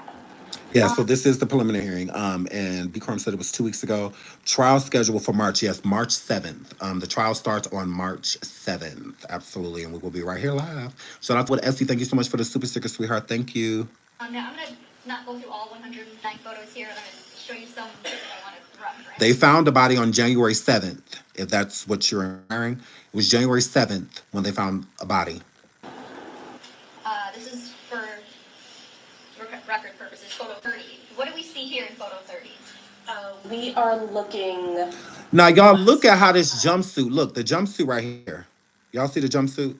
Speaker 1: Yeah, so this is the preliminary hearing, and B-Crime said it was 2 weeks ago. Trial scheduled for March 7th. The trial starts on March 7th, absolutely, and we will be right here live. Shout out to Essie, thank you so much for the super sticker, sweetheart, thank you.
Speaker 8: Now, I'm going to not go through all 109 photos here. I'm going to show you some that I want to reference.
Speaker 1: They found the body on January 7th, if that's what you're inquiring. It was January 7th when they found a body.
Speaker 8: This is for record purposes, photo 30. What do we see here in photo 30?
Speaker 11: We are looking...
Speaker 1: Now, y'all look at how this jumpsuit, look, the jumpsuit right here. Y'all see the jumpsuit?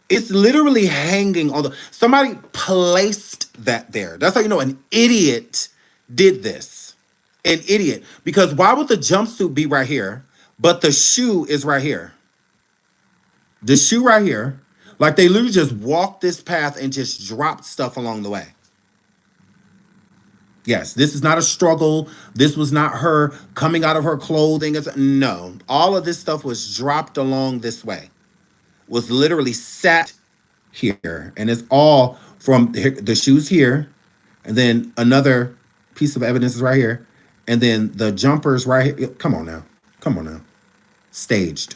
Speaker 1: It's literally hanging on the... Somebody placed that there. That's how you know an idiot did this. An idiot. Because why would the jumpsuit be right here, but the shoe is right here? The shoe right here. Like they literally just walked this path and just dropped stuff along the way. Yes, this is not a struggle. This was not her coming out of her clothing. No, all of this stuff was dropped along this way. Was literally sat here. And it's all from the shoes here. And then another piece of evidence is right here. And then the jumpers right here. Come on now. Come on now. Staged.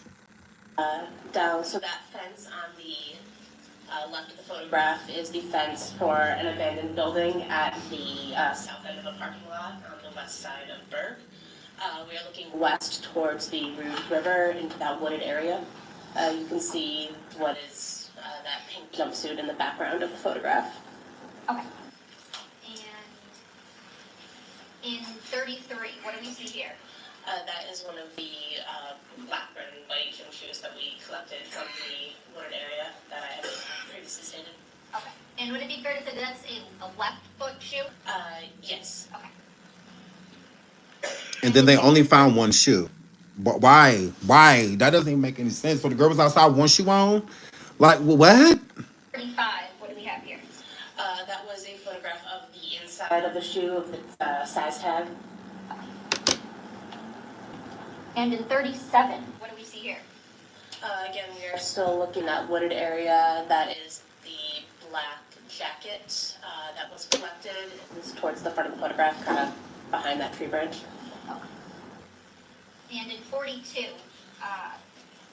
Speaker 11: Down, so that fence on the Left of the photograph is the fence for an abandoned building at the south end of the parking lot on the west side of Burke. We are looking west towards the Rouge River into that wooded area. You can see what is that pink jumpsuit in the background of the photograph.
Speaker 8: Okay. And in 33, what do we see here?
Speaker 11: That is one of the black, red, and white gym shoes that we collected from the wooded area that I had previously stated.
Speaker 8: Okay. And would it be fair to say that that's a left foot shoe?
Speaker 11: Yes.
Speaker 8: Okay.
Speaker 1: And then they only found one shoe. But why? Why? That doesn't even make any sense. So the girl was outside, one shoe on? Like, what?
Speaker 8: 35, what do we have here?
Speaker 11: That was a photograph of the inside of the shoe, of the size tag.
Speaker 8: And in 37, what do we see here?
Speaker 11: Again, we are still looking at wooded area. That is the black jacket that was collected. It's towards the front of the photograph, kind of behind that tree branch.
Speaker 8: Okay. And in 42,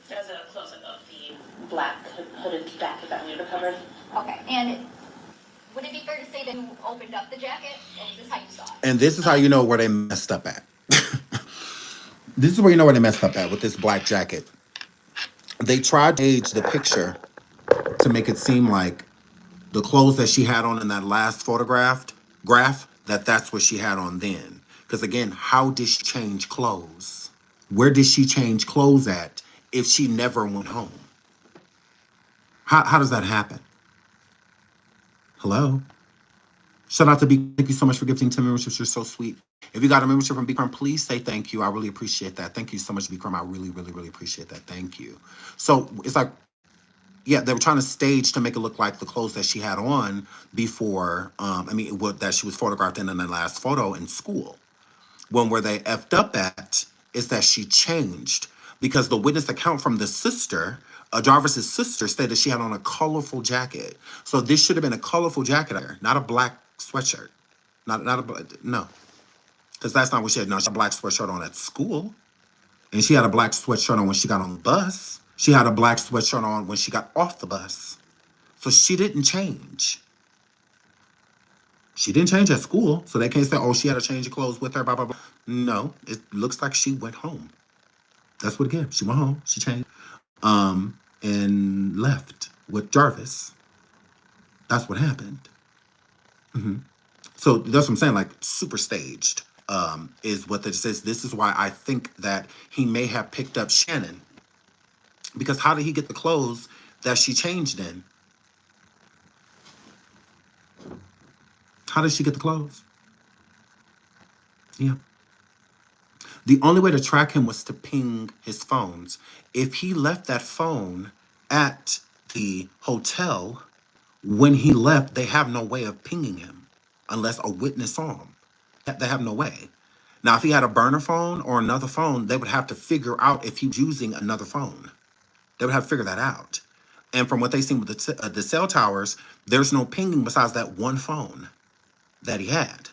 Speaker 11: there's a close-up of the black hooded jacket that we recovered.
Speaker 8: Okay. And would it be fair to say that you opened up the jacket, or is this how you saw it?
Speaker 1: And this is how you know where they messed up at. This is where you know where they messed up at with this black jacket. They tried to age the picture to make it seem like the clothes that she had on in that last graph, that's what she had on then. Because again, how did she change clothes? Where did she change clothes at if she never went home? How does that happen? Hello? Shout out to B. Thank you so much for gifting 10 memberships. You're so sweet. If you got a membership from Bcrum, please say thank you. I really appreciate that. Thank you so much, Bcrum. I really, really, really appreciate that. Thank you. So it's like, yeah, they were trying to stage to make it look like the clothes that she had on before, that she was photographed in the last photo in school. When where they effed up at is that she changed, because the witness account from the sister, Jarvis's sister, stated she had on a colorful jacket. So this should have been a colorful jacket, not a black sweatshirt. No. Because that's not what she had. No, she had a black sweatshirt on at school. And she had a black sweatshirt on when she got on the bus. She had a black sweatshirt on when she got off the bus. So she didn't change. She didn't change at school. So they can't say, oh, she had a change of clothes with her, blah, blah, blah. No, it looks like she went home. That's what it gives. She went home. She changed. And left with Jarvis. That's what happened. Mm-hmm. So that's what I'm saying, like super staged is what this says. This is why I think that he may have picked up Shannon. Because how did he get the clothes that she changed in? How did she get the clothes? Yeah. The only way to track him was to ping his phones. If he left that phone at the hotel, when he left, they have no way of pinging him unless a witness saw him. They have no way. Now, if he had a burner phone or another phone, they would have to figure out if he was using another phone. They would have to figure that out. And from what they've seen with the cell towers, there's no pinging besides that one phone that he had.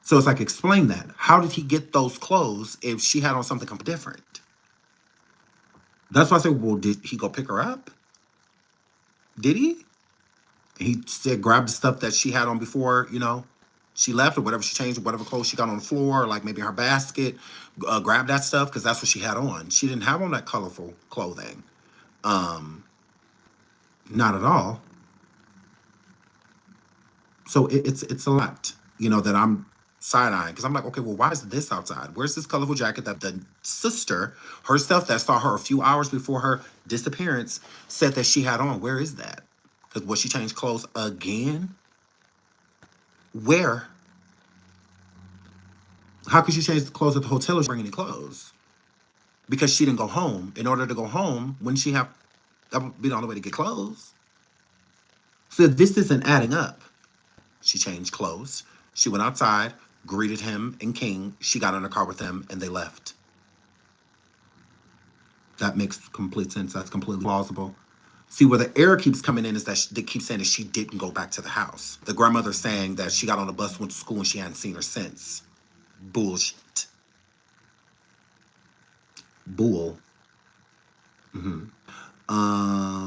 Speaker 1: So it's like, explain that. How did he get those clothes if she had on something completely different? That's why I said, well, did he go pick her up? Did he? He said, grab the stuff that she had on before, she left, or whatever she changed, whatever clothes she got on the floor, or like maybe her basket, grab that stuff, because that's what she had on. She didn't have on that colorful clothing. Not at all. So it's a lot, that I'm side-eyeing, because I'm like, okay, well, why is this outside? Where's this colorful jacket that the sister herself that saw her a few hours before her disappearance said that she had on? Where is that? Because was she changed clothes again? Where? How could she change the clothes at the hotel if she didn't bring any clothes? Because she didn't go home. In order to go home, wouldn't she have, that would be the only way to get clothes? So this isn't adding up. She changed clothes. She went outside, greeted him and King. She got in a car with him and they left. That makes complete sense. That's completely plausible. See, where the error keeps coming in is that they keep saying that she didn't go back to the house. The grandmother's saying that she got on a bus, went to school, and she hadn't seen her since. Bullshit. Bull.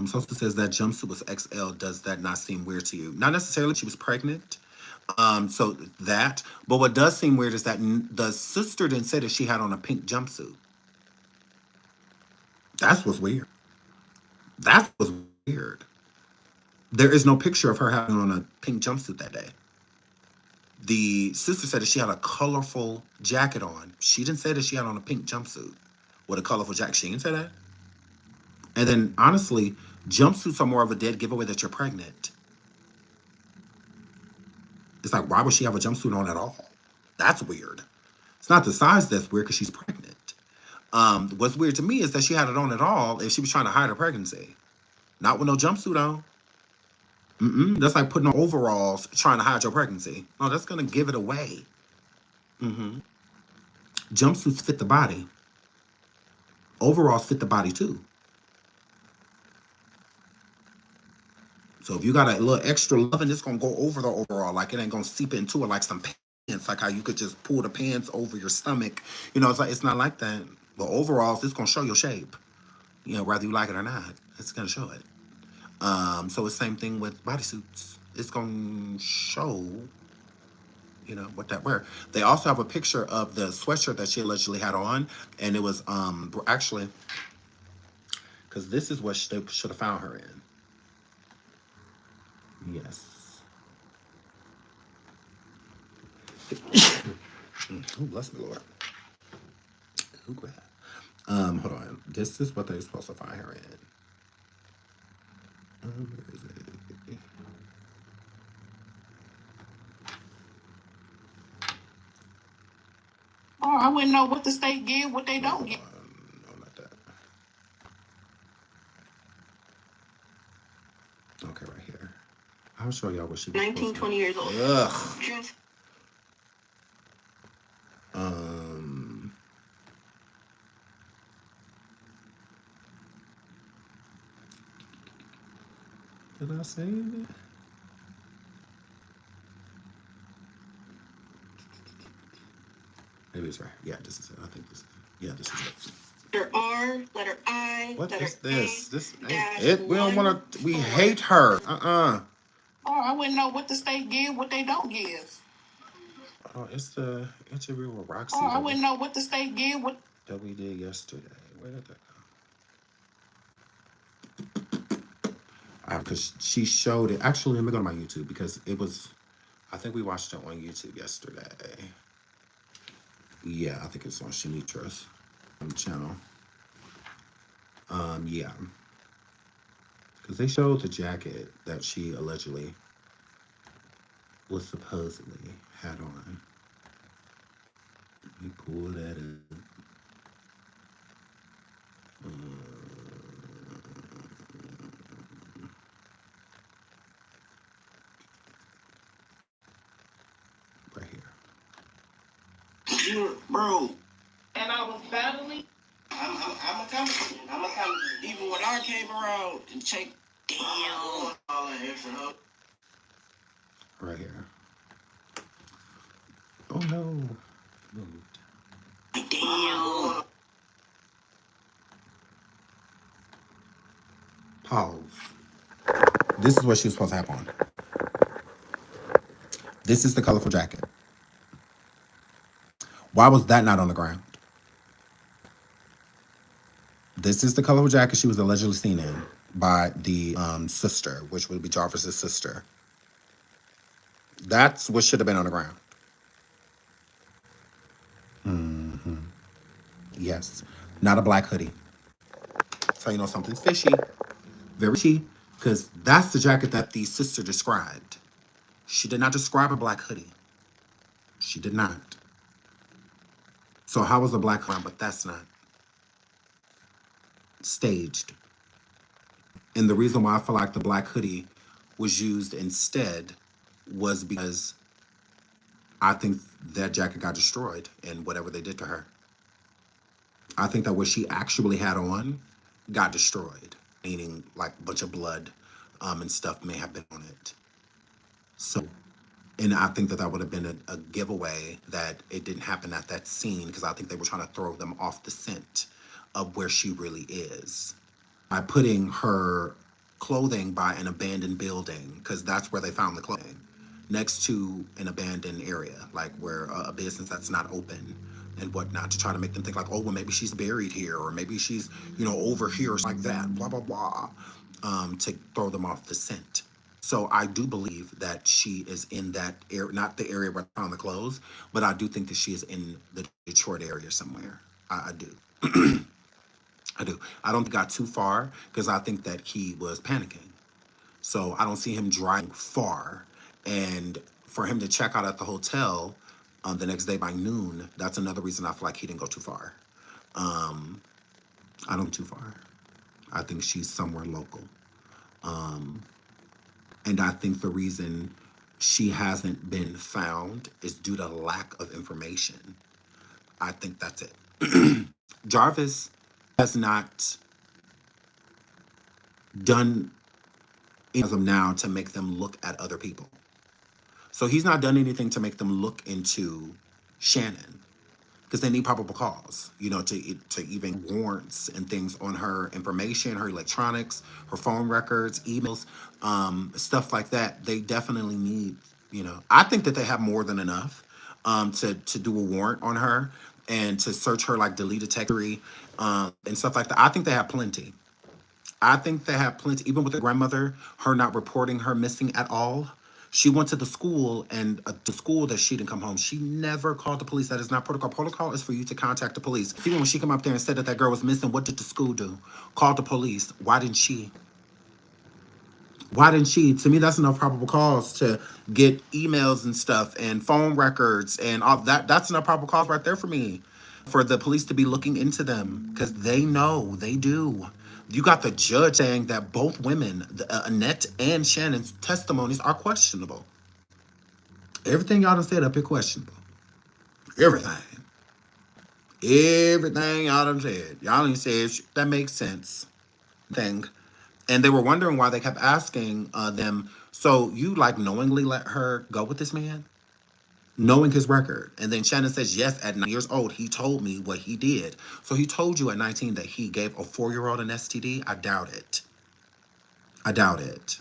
Speaker 1: Sosa says that jumpsuit was XL. Does that not seem weird to you? Not necessarily. She was pregnant. So that. But what does seem weird is that the sister didn't say that she had on a pink jumpsuit. That's what's weird. That was weird. There is no picture of her having on a pink jumpsuit that day. The sister said that she had a colorful jacket on. She didn't say that she had on a pink jumpsuit with a colorful jacket. She didn't say that. And then, honestly, jumpsuits are more of a dead giveaway that you're pregnant. It's like, why would she have a jumpsuit on at all? That's weird. It's not the size that's weird because she's pregnant. What's weird to me is that she had it on at all if she was trying to hide her pregnancy. Not with no jumpsuit on. That's like putting on overalls trying to hide your pregnancy. No, that's going to give it away. Jumpsuits fit the body. Overalls fit the body too. So if you got a little extra loving, it's going to go over the overall. Like it ain't going to seep into it like some pants. Like how you could just pull the pants over your stomach. You know, it's not like that. The overalls, it's going to show your shape. You know, whether you like it or not, it's going to show it. So it's the same thing with bodysuits. It's going to show, you know, what that wear. They also have a picture of the sweatshirt that she allegedly had on. And it was actually, because this is what they should have found her in. Yes. Oh, bless me, Lord. Who grabbed? Hold on. This is what they're supposed to find her in. Where is it?
Speaker 6: Oh, I wouldn't know what the state give, what they don't give.
Speaker 1: No, not that. Okay, right here. I'll show y'all what she was
Speaker 6: 19, 20 years old.
Speaker 1: Ugh. Did I say it? Maybe it's right. Yeah, this is it. I think this is it. Yeah, this is it.
Speaker 6: Letter R, letter I,
Speaker 1: What
Speaker 6: letter
Speaker 1: is this?
Speaker 6: A,
Speaker 1: This
Speaker 6: dash
Speaker 1: ain't it. We don't want to. We
Speaker 6: 1,
Speaker 1: hate her.
Speaker 6: Oh, I wouldn't know what the state give, what they don't give.
Speaker 1: Oh, it's the interview with Roxy.
Speaker 6: Oh, I wouldn't know what the state give, what
Speaker 1: that we did yesterday. Where did that go? Because she showed it. Actually, let me go to my YouTube because it was. I think we watched it on YouTube yesterday. Yeah, I think it's on Shanitra's channel. Yeah. Because they showed the jacket that she allegedly was supposedly had on. Let me pull that in. Right here.
Speaker 6: bro. And I was battling. I'm a coming. Even when I came around and checked, damn.
Speaker 1: Right here. Oh no. Moved.
Speaker 6: Damn.
Speaker 1: Pause. This is what she was supposed to have on. This is the colorful jacket. Why was that not on the ground? This is the colorful jacket she was allegedly seen in by the sister, which would be Jarvis's sister. That's what should have been on the ground. Yes. Not a black hoodie. So you know something's fishy. Very fishy. Because that's the jacket that the sister described. She did not describe a black hoodie. She did not. So how was a black hoodie? But that's not staged. And the reason why I feel like the black hoodie was used instead was because I think that jacket got destroyed in whatever they did to her. I think that what she actually had on got destroyed, meaning like a bunch of blood and stuff may have been on it. So, and I think that would have been a giveaway that it didn't happen at that scene because I think they were trying to throw them off the scent of where she really is. By putting her clothing by an abandoned building, because that's where they found the clothing, next to an abandoned area, like where a business that's not open and whatnot, to try to make them think like, oh, well, maybe she's buried here, or maybe she's, over here, or like that, blah, blah, blah, to throw them off the scent. So I do believe that she is in that area, not the area where I found the clothes, but I do think that she is in the Detroit area somewhere. I do. I do. I don't think he got too far, because I think that he was panicking. So I don't see him driving far. And for him to check out at the hotel the next day by noon, that's another reason I feel like he didn't go too far. I don't too far. I think she's somewhere local. And I think the reason she hasn't been found is due to lack of information. I think that's it. Jarvis has not done as of now to make them look at other people. So he's not done anything to make them look into Shannon, because they need probable cause, to even warrants and things on her information, her electronics, her phone records, emails, stuff like that. They definitely need, I think that they have more than enough to do a warrant on her and to search her like deleted text and stuff like that. I think they have plenty. I think they have plenty, even with the grandmother, her not reporting her missing at all. She went to the school, and the school that she didn't come home, she never called the police. That is not protocol. Protocol is for you to contact the police. Even when she came up there and said that girl was missing, what did the school do? Called the police. Why didn't she? Why didn't she? To me, that's enough probable cause to get emails and stuff and phone records and all that. That's enough probable cause right there for me, for the police to be looking into them, because they know, they do. You got the judge saying that both women, Annette and Shannon's testimonies are questionable. Everything y'all done said up here questionable. Everything. Everything y'all done said. Y'all done said that makes sense. Thing. And they were wondering why they kept asking them, so you like knowingly let her go with this man? Knowing his record. And then Shannon says, yes, at 9 years old, he told me what he did. So he told you at 19 that he gave a 4-year-old an STD? I doubt it. I doubt it.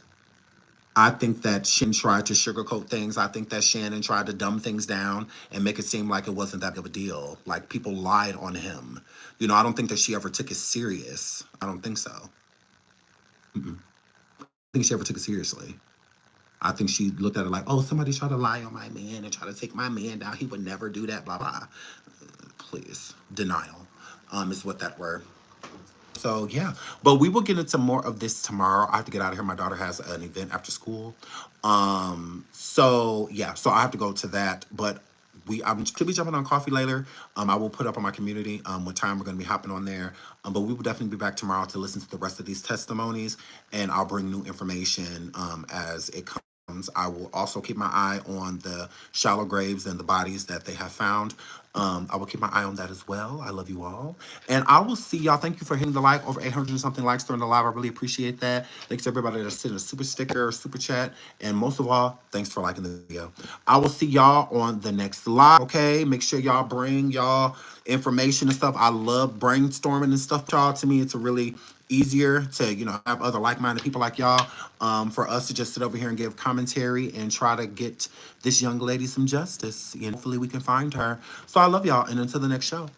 Speaker 1: I think that Shannon tried to sugarcoat things. I think that Shannon tried to dumb things down and make it seem like it wasn't that big of a deal. Like people lied on him. I don't think that she ever took it serious. I don't think so. I think she ever took it seriously. I think she looked at it like, oh, somebody tried to lie on my man and try to take my man down. He would never do that, blah, blah. Please. Denial is what that word. So, yeah. But we will get into more of this tomorrow. I have to get out of here. My daughter has an event after school. So, yeah. So, I have to go to that. But I'm could be jumping on coffee later. I will put up on my community what time we're going to be hopping on there. But we will definitely be back tomorrow to listen to the rest of these testimonies. And I'll bring new information as it comes. I will also keep my eye on the shallow graves and the bodies that they have found. I will keep my eye on that as well. I love you all. And I will see y'all. Thank you for hitting the like. Over 800 and something likes during the live. I really appreciate that. Thanks to everybody that sent a super sticker, super chat. And most of all, thanks for liking the video. I will see y'all on the next live, okay? Make sure y'all bring y'all information and stuff. I love brainstorming and stuff, y'all. To me, it's a really easier to have other like-minded people like y'all for us to just sit over here and give commentary and try to get this young lady some justice. Hopefully we can find her. So I love y'all, and until the next show.